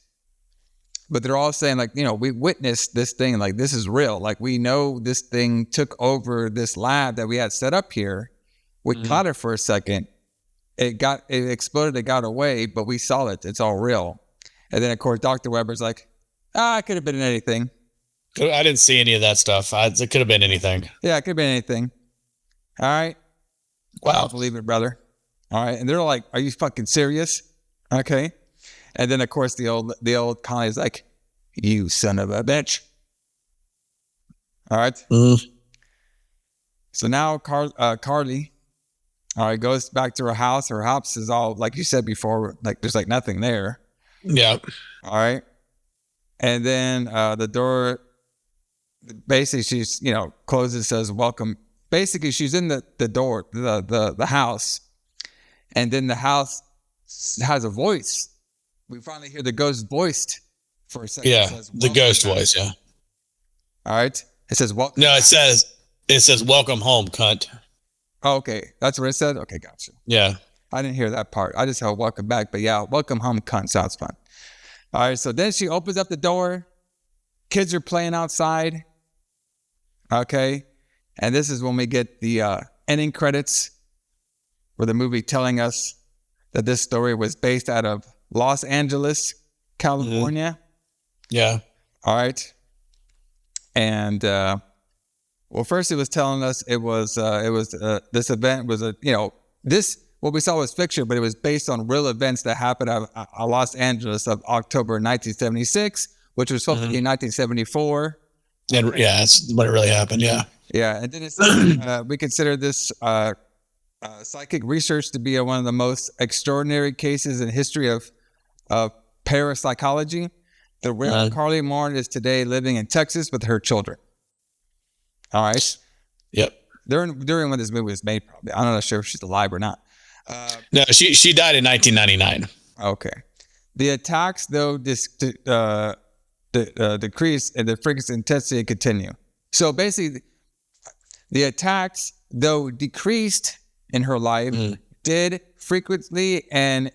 But they're all saying, we witnessed this thing, this is real. We know this thing took over this lab that we had set up here. We caught it for a second. It exploded, it got away, but we saw it. It's all real. And then, of course, Dr. Weber's like, it could have been anything. I didn't see any of that stuff. It could have been anything. Yeah, it could have been anything. All right. Wow. I don't believe it, brother. All right. And they're like, are you fucking serious? Okay. And then, of course, the old Connie is like, you son of a bitch. All right. So now Carly, all right, goes back to her house. Her house is all, like you said before, there's nothing there. Yeah. All right. And then the door, basically she's, closes, says, welcome. Basically, she's in the door, the house. And then the house has a voice. We finally hear the ghost voiced for a second. Yeah, says, the ghost voice, yeah. All right. It says, welcome. No, it says, welcome home, cunt. Oh, okay. That's what it said? Okay, gotcha. Yeah. I didn't hear that part. I just heard welcome back. But yeah, welcome home, cunt. Sounds fun. All right, so then she opens up the door. Kids are playing outside. Okay. And this is when we get the ending credits for the movie telling us that this story was based out of Los Angeles, California. Yeah. All right. And first it was telling us this event was what we saw was fiction, but it was based on real events that happened at Los Angeles of October 1976, which was supposed to be 1974. And yeah, that's when it really happened. Yeah. Yeah. And then it says, we consider this psychic research to be one of the most extraordinary cases in history of parapsychology. The real Carly Moore is today living in Texas with her children. All right. Yep. During when this movie was made, probably. I'm not sure if she's alive or not. No, she died in 1999. Okay. The attacks, though, decreased and the frequency intensity continue. So basically, the attacks, though decreased in her life, did frequently and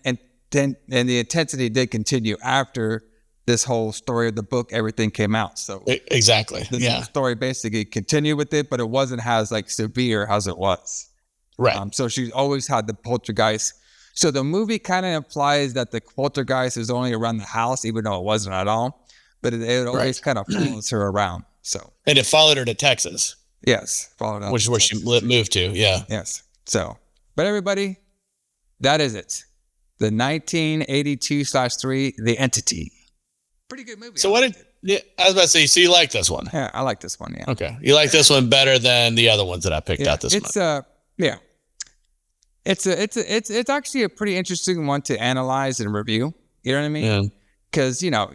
the intensity did continue after this whole story of the book, everything came out. So exactly, the story basically continued with it, but it wasn't as severe as it was. Right. So she always had the poltergeist So the movie kind of implies that the poltergeist is only around the house, even though it wasn't at all. But it always kind of follows her around. So, and it followed her to Texas. Yes, followed up, which is where she moved to. Yeah. Yes. So, but everybody, that is it. The 1982/3, The Entity. Pretty good movie. So I was about to say, so you like this one? Yeah, I like this one. Yeah. Okay, you like this one better than the other ones that I picked out this month. Yeah. It's actually a pretty interesting one to analyze and review. You know what I mean? Because you know,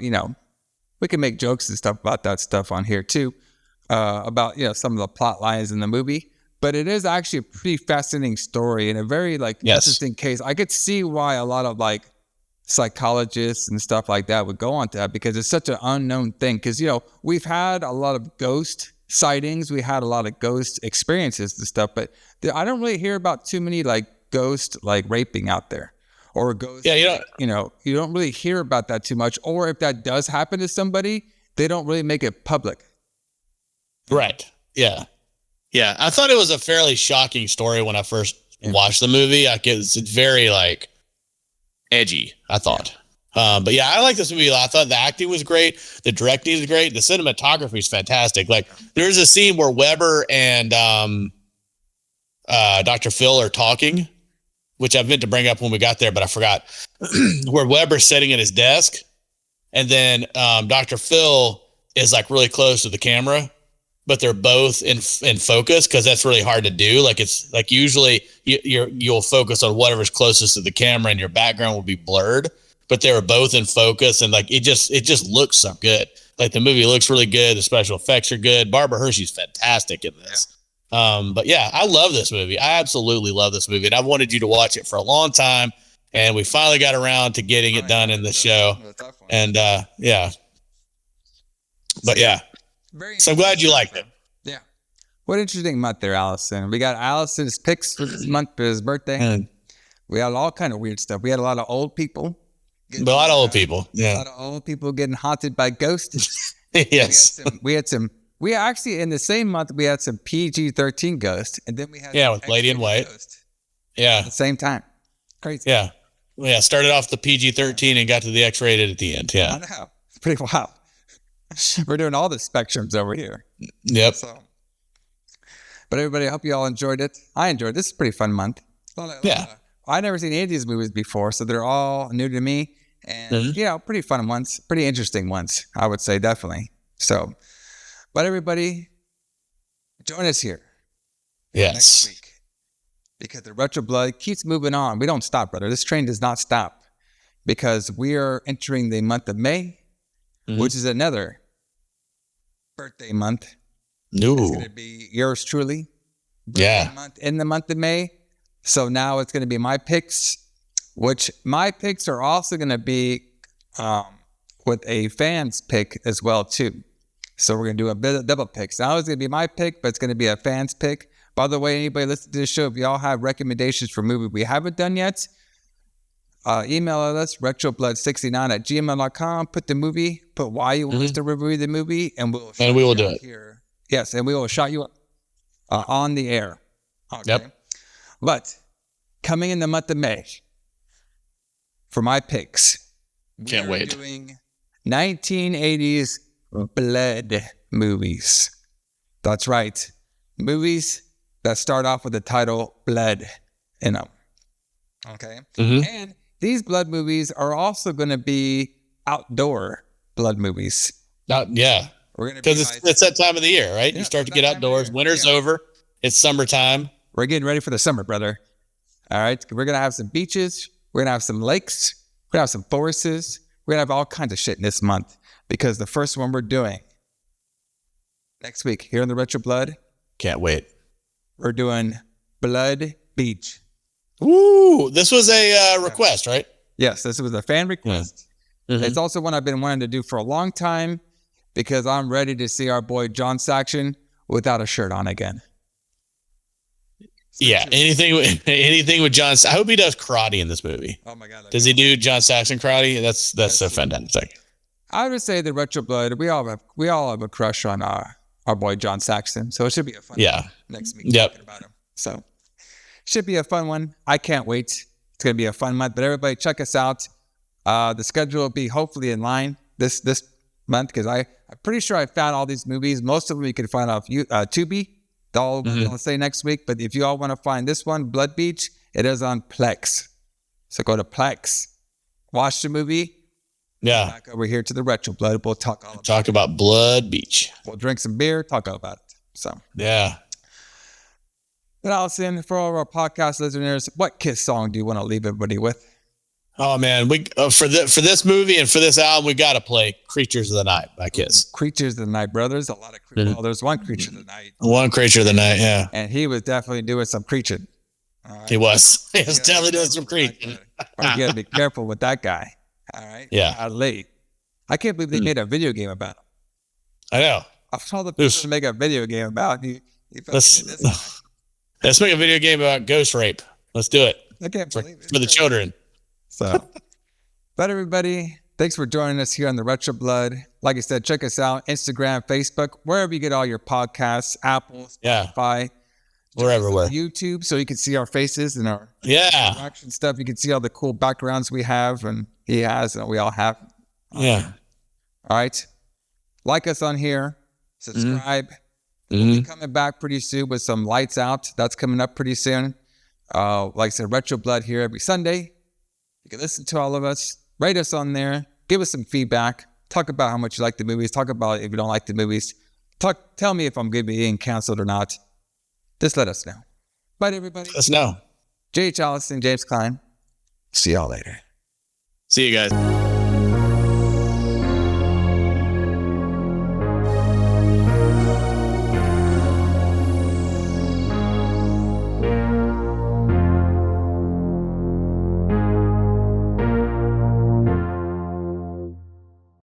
we can make jokes and stuff about that stuff on here too, about some of the plot lines in the movie. But it is actually a pretty fascinating story and a very interesting case. I could see why a lot of psychologists and stuff like that would go on to that, because it's such an unknown thing. Because we've had a lot of ghost sightings, we had a lot of ghost experiences and stuff, but I don't really hear about too many ghost raping out there. Or ghosts, you don't really hear about that too much. Or if that does happen to somebody, they don't really make it public. Right. Yeah. Yeah. I thought it was a fairly shocking story when I first watched the movie. It's very edgy, I thought. But yeah, I like this movie a lot. I thought the acting was great. The directing is great. The cinematography is fantastic. There's a scene where Weber and Dr. Phil are talking, which I meant to bring up when we got there, but I forgot, where Weber's sitting at his desk. And then Dr. Phil is really close to the camera, but they're both in focus, because that's really hard to do. It's usually you'll focus on whatever's closest to the camera and your background will be blurred, but they were both in focus, and it just looks so good. The movie looks really good. The special effects are good. Barbara Hershey's fantastic in this. But yeah, I love this movie. I absolutely love this movie. And I've wanted you to watch it for a long time. And we finally got around to getting it done in the show. And yeah. But yeah. So I'm glad you liked it. Yeah. What an interesting month there, Alison. We got Alison's picks for this month for his birthday. We had all kind of weird stuff. We had a lot of old people. A lot of old people. Yeah. A lot of old people getting haunted by ghosts. Yes. We actually, in the same month, we had some PG-13 ghosts, and then we had with Lady in White. At the same time. Crazy. Yeah. Yeah. Started off the PG-13 and got to the X-rated at the end. Yeah. I know. It's pretty wild. We're doing all the spectrums over here. Yep. But everybody, I hope you all enjoyed it. I enjoyed it. This is a pretty fun month. I've never seen any of these movies before, so they're all new to me. And, pretty fun ones. Pretty interesting ones, I would say, definitely. So... But everybody, join us here next week, because the Retro Blood keeps moving on. We don't stop, brother. This train does not stop, because we are entering the month of May, which is another birthday month. No. It's going to be yours truly. Month in the month of May. So now it's going to be my picks, which my picks are also going to be with a fan's pick as well, too. So we're going to do a bit of double picks. Now it's going to be my pick, but it's going to be a fan's pick. By the way, anybody listening to this show, if y'all have recommendations for movies we haven't done yet, email us, retroblood69@gmail.com. Put why you want us to review the movie, and we will do it here. Yes, and we will shout you up on the air. Okay. Yep. But coming in the month of May, for my picks, can't wait. Doing 1980s blood movies. That's right. Movies that start off with the title Blood in them. Okay. And these blood movies are also going to be outdoor blood movies. Yeah. Because it's that time of the year, right? You start to get outdoors. Winter's over. It's summertime. We're getting ready for the summer, brother. All right. We're going to have some beaches. We're going to have some lakes. We're going to have some forests. We're going to have all kinds of shit in this month. Because the first one we're doing next week here on the Retro Blood. Can't wait. We're doing Blood Beach. Ooh, this was a request, right? Yes, this was a fan request. It's also one I've been wanting to do for a long time, because I'm ready to see our boy John Saxon without a shirt on again. Yeah, anything with John. I hope he does karate in this movie. Oh my God! Does he do John Saxon karate? That's so fantastic. I would say the Retro Blood. We all have a crush on our boy John Saxon, so it should be a fun one next week talking about him. So should be a fun one. I can't wait. It's going to be a fun month, but everybody check us out. The schedule will be hopefully in line this month because I'm pretty sure I found all these movies. Most of them you can find off Tubi. I'll say next week. But if you all want to find this one, Blood Beach, it is on Plex. So go to Plex, watch the movie. Yeah. Back over here to the Retro Blood. We'll talk about Blood Beach. We'll drink some beer, talk all about it. So yeah. But Alison, for all of our podcast listeners, what Kiss song do you want to leave everybody with? Oh man, we for this movie and for this album, we got to play "Creatures of the Night" by Kiss. Creatures of the Night, brothers. A lot of well, there's one Creature of the Night. One Creature of the Night, yeah. And he was definitely doing some preaching. Right? He was definitely doing some preaching. You got to be careful with that guy. All right. Yeah. I can't believe they made a video game about him. I know. I saw the people to make a video game about him. Let's make a video game about ghost rape. Let's do it. I can't believe it. For the children. So, but everybody, thanks for joining us here on the Retro Blood. Like I said, check us out, Instagram, Facebook, wherever you get all your podcasts, Apple, Spotify. We're everywhere. YouTube, so you can see our faces and our action stuff. You can see all the cool backgrounds we have and he has and we all have. Yeah. All right. Like us on here. Subscribe. We'll be coming back pretty soon with some Lights Out. That's coming up pretty soon. Like I said, Retro Blood here every Sunday. You can listen to all of us. Rate us on there. Give us some feedback. Talk about how much you like the movies. Talk about if you don't like the movies. Tell me if I'm going to be getting canceled or not. Just let us know. Bye, everybody. Let us know. J.H. Alison, James Kline. See y'all later. See you guys.